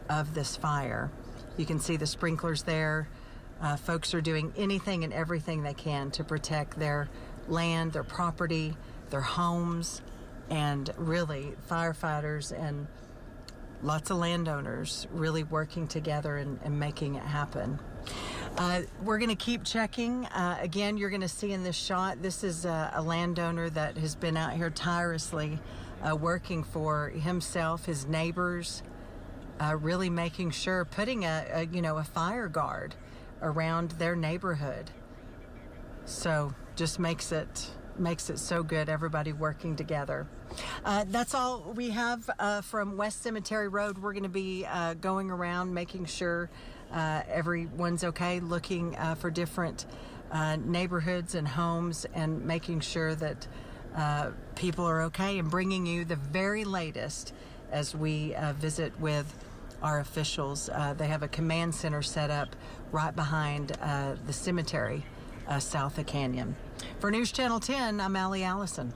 of this fire. You can see the sprinklers there. Folks are doing anything and everything they can to protect their land, their property, their homes, and really firefighters and lots of landowners really working together and making it happen. We're going to keep checking. Again, you're going to see in this shot, this is a landowner that has been out here tirelessly working for himself, his neighbors, really making sure, putting a fire guard around their neighborhood. So just makes it so good, everybody working together. That's all we have from West Cemetery Road. We're going to be going around making sure everyone's okay, looking for different neighborhoods and homes, and making sure that people are okay, and bringing you the very latest as we visit with our officials. They have a command center set up right behind the cemetery south of Canyon. For News Channel 10, I'm Allie Allison.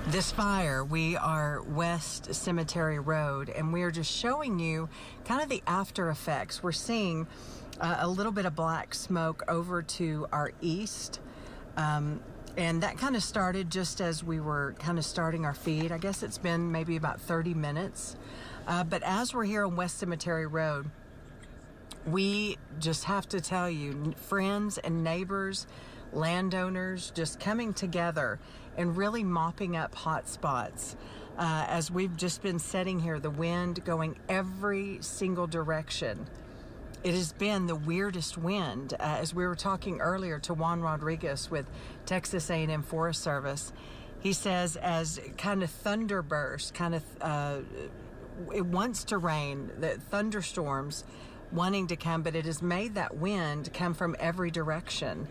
This fire, we are West Cemetery Road, and we are just showing you kind of the after effects. We're seeing a little bit of black smoke over to our east, and that kind of started just as we were kind of starting our feed. I guess it's been maybe about 30 minutes, but as we're here on West Cemetery Road, we just have to tell you, friends and neighbors, landowners just coming together and really mopping up hot spots. As we've just been sitting here, the wind going every single direction. It has been the weirdest wind. As we were talking earlier to Juan Rodriguez with Texas A&M Forest Service, he says as kind of thunderbursts, it wants to rain, the thunderstorms wanting to come, but it has made that wind come from every direction.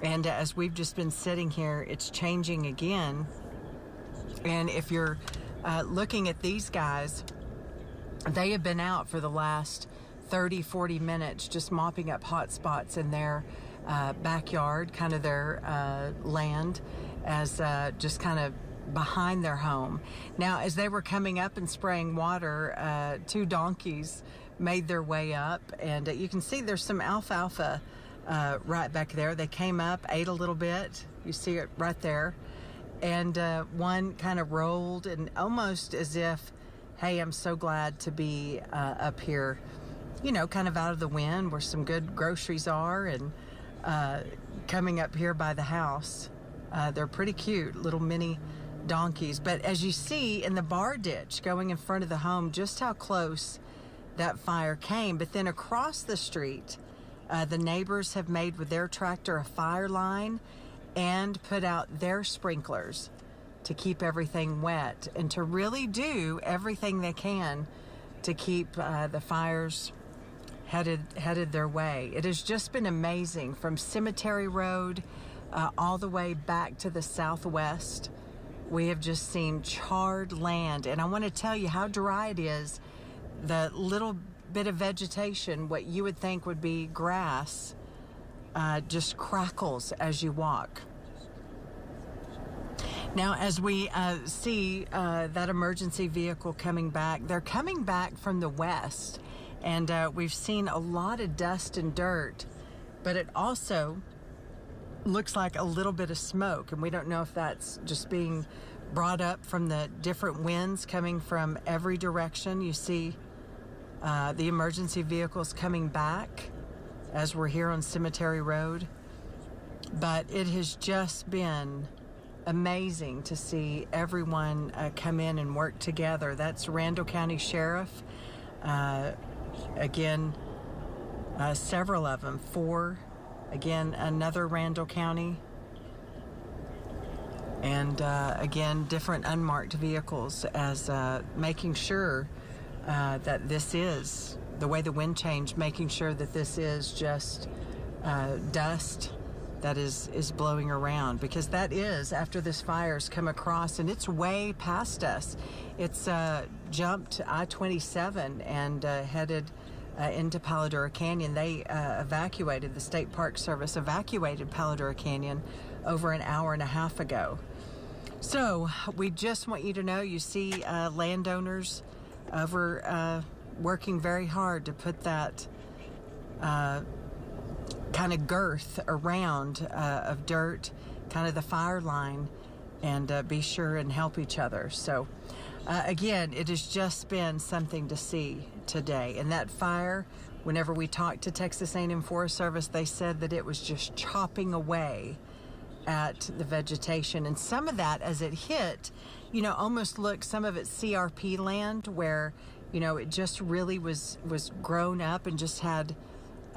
And as we've just been sitting here, it's changing again. And if you're looking at these guys, they have been out for the last 30, 40 minutes just mopping up hot spots in their backyard, kind of their land, as just kind of behind their home. Now, as they were coming up and spraying water, 2 donkeys made their way up, and you can see there's some alfalfa right back there. They came up, ate a little bit. You see it right there. And one kind of rolled, and almost as if, hey, I'm so glad to be up here, you know, kind of out of the wind where some good groceries are, and coming up here by the house. They're pretty cute, little mini donkeys. But as you see in the bar ditch going in front of the home, just how close that fire came. But then across the street, the neighbors have made with their tractor a fire line and put out their sprinklers to keep everything wet and to really do everything they can to keep the fires headed their way. It has just been amazing from Cemetery Road all the way back to the southwest. We have just seen charred land, and I want to tell you how dry it is. The little bit of vegetation, what you would think would be grass, just crackles as you walk. Now, as we see that emergency vehicle coming back, they're coming back from the west, and we've seen a lot of dust and dirt, but it also looks like a little bit of smoke, and we don't know if that's just being brought up from the different winds coming from every direction. You see the emergency vehicles coming back as we're here on Cemetery Road. But it has just been amazing to see everyone come in and work together. That's Randall County Sheriff. Again, several of them. 4. Again, another Randall County. And again, different unmarked vehicles as making sure that this is, the way the wind changed, making sure that this is just dust that is blowing around, because that is, after this fire's come across, and it's way past us. It's jumped I-27 and headed into Palo Duro Canyon. They evacuated, the State Park Service evacuated Palo Duro Canyon over an hour and a half ago. So we just want you to know, you see landowners over working very hard to put that kind of girth around of dirt, kind of the fire line, and be sure and help each other. So again, it has just been something to see today. And that fire, whenever we talked to Texas A&M Forest Service, they said that it was just chopping away at the vegetation. And some of that, as it hit, you know, almost looked, some of it CRP land, where, you know, it just really was grown up and just had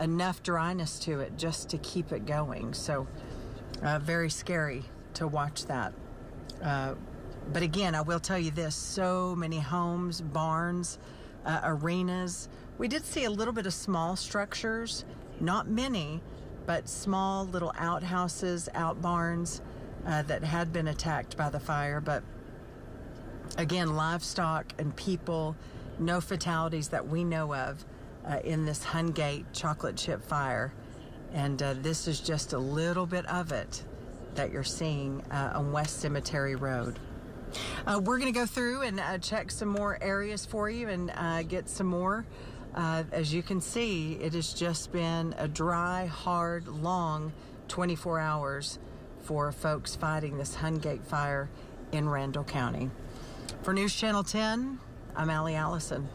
enough dryness to it just to keep it going. So very scary to watch that. But again, I will tell you this, so many homes, barns, arenas. We did see a little bit of small structures, not many, but small little outhouses, out barns that had been attacked by the fire. But again, livestock and people, no fatalities that we know of in this Hungate chocolate chip fire. And this is just a little bit of it that you're seeing on West Cemetery Road. We're going to go through and check some more areas for you and get some more. As you can see, it has just been a dry, hard, long 24 hours for folks fighting this Hungate fire in Randall County. For News Channel 10, I'm Allie Allison.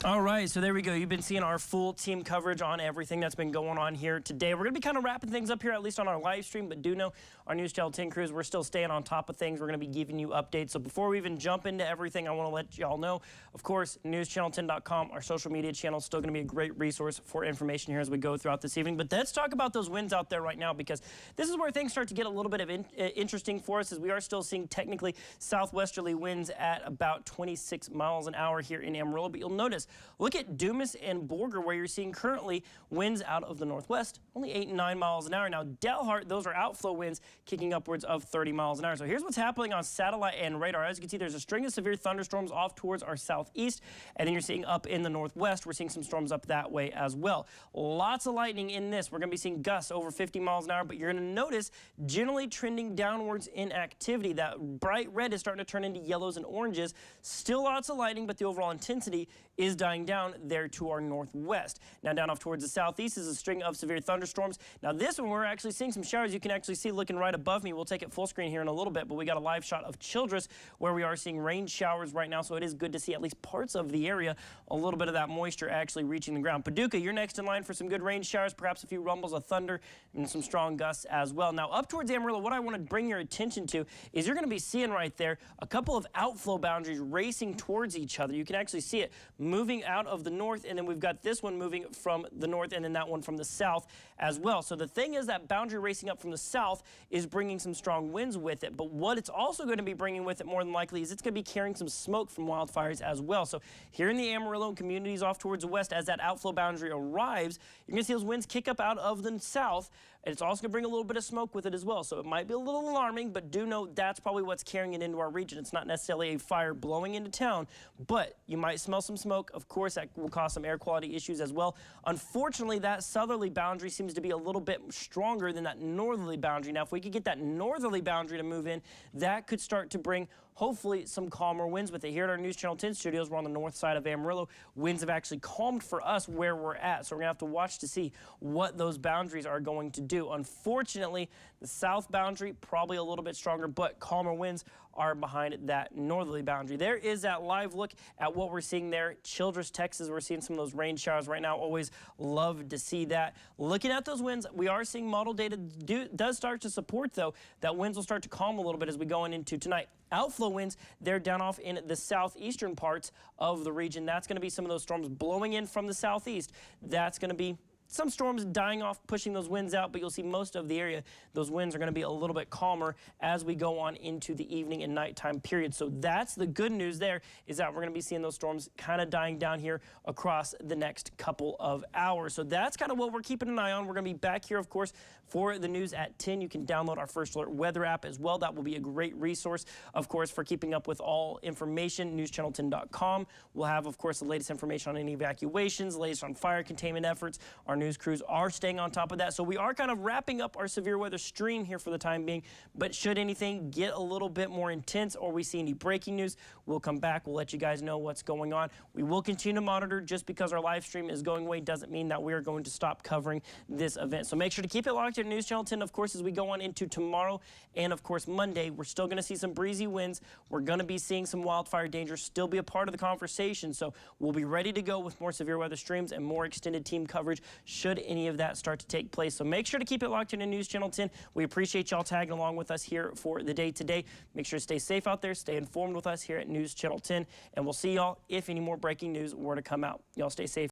All right, so there we go. You've been seeing our full team coverage on everything that's been going on here today. We're going to be kind of wrapping things up here, at least on our live stream, but do know our News Channel 10 crews, we're still staying on top of things. We're going to be giving you updates. So before we even jump into everything, I want to let y'all know, of course, newschannel10.com, our social media channel, is still going to be a great resource for information here as we go throughout this evening. But let's talk about those winds out there right now, because this is where things start to get a little bit of interesting for us, as we are still seeing technically southwesterly winds at about 26 miles an hour here in Amarillo. But you'll notice, look at Dumas and Borger, where you're seeing currently winds out of the northwest, only 8 and 9 miles an hour. Now, Delhart, those are outflow winds kicking upwards of 30 miles an hour. So here's what's happening on satellite and radar. As you can see, there's a string of severe thunderstorms off towards our southeast, and then you're seeing up in the northwest, we're seeing some storms up that way as well. Lots of lightning in this. We're going to be seeing gusts over 50 miles an hour, but you're going to notice generally trending downwards in activity. That bright red is starting to turn into yellows and oranges. Still lots of lightning, but the overall intensity is dying down there to our northwest. Now down off towards the southeast is a string of severe thunderstorms. Now this one, we're actually seeing some showers. You can actually see looking right above me. We'll take it full screen here in a little bit, but we got a live shot of Childress where we are seeing rain showers right now, so it is good to see at least parts of the area, a little bit of that moisture actually reaching the ground. Paducah, you're next in line for some good rain showers, perhaps a few rumbles of thunder and some strong gusts as well. Now up towards Amarillo, what I want to bring your attention to is you're going to be seeing right there a couple of outflow boundaries racing towards each other. You can actually see it moving out of the north, and then we've got this one moving from the north, and then that one from the south as well. So the thing is, that boundary racing up from the south is bringing some strong winds with it, but what it's also going to be bringing with it more than likely is it's going to be carrying some smoke from wildfires as well. So here in the Amarillo communities off towards the west, as that outflow boundary arrives, you're going to see those winds kick up out of the south. And it's also going to bring a little bit of smoke with it as well. So it might be a little alarming, but do know that's probably what's carrying it into our region. It's not necessarily a fire blowing into town, but you might smell some smoke. Of course, that will cause some air quality issues as well. Unfortunately, that southerly boundary seems to be a little bit stronger than that northerly boundary. Now, if we could get that northerly boundary to move in, that could start to bring hopefully some calmer winds with it. Here at our News Channel 10 studios, we're on the north side of Amarillo. Winds have actually calmed for us where we're at, so we're going to have to watch to see what those boundaries are going to do. Unfortunately, the south boundary probably a little bit stronger, but calmer winds are behind that northerly boundary. There is that live look at what we're seeing there. Childress, Texas, we're seeing some of those rain showers right now. Always love to see that. Looking at those winds, we are seeing model data does start to support, though, that winds will start to calm a little bit as we go into tonight. Outflow winds, they're down off in the southeastern parts of the region. That's going to be some of those storms blowing in from the southeast. That's going to be some storms dying off, pushing those winds out, but you'll see most of the area, those winds are going to be a little bit calmer as we go on into the evening and nighttime period. So that's the good news there, is that we're going to be seeing those storms kind of dying down here across the next couple of hours. So that's kind of what we're keeping an eye on. We're going to be back here, of course, for the news at 10. You can download our First Alert weather app as well. That will be a great resource, of course, for keeping up with all information. NewsChannel10.com will have, of course, the latest information on any evacuations, the latest on fire containment efforts. Our news crews are staying on top of that. So we are kind of wrapping up our severe weather stream here for the time being, but should anything get a little bit more intense or we see any breaking news, we'll come back. We'll let you guys know what's going on. We will continue to monitor. Just because our live stream is going away doesn't mean that we are going to stop covering this event. So make sure to keep it locked at News Channel 10, of course, as we go on into tomorrow and, of course, Monday. We're still going to see some breezy winds. We're going to be seeing some wildfire danger still be a part of the conversation. So we'll be ready to go with more severe weather streams and more extended team coverage should any of that start to take place. So make sure to keep it locked in News Channel 10. We appreciate y'all tagging along with us here for the day today. Make sure to stay safe out there, stay informed with us here at News Channel 10, and we'll see y'all if any more breaking news were to come out. Y'all stay safe.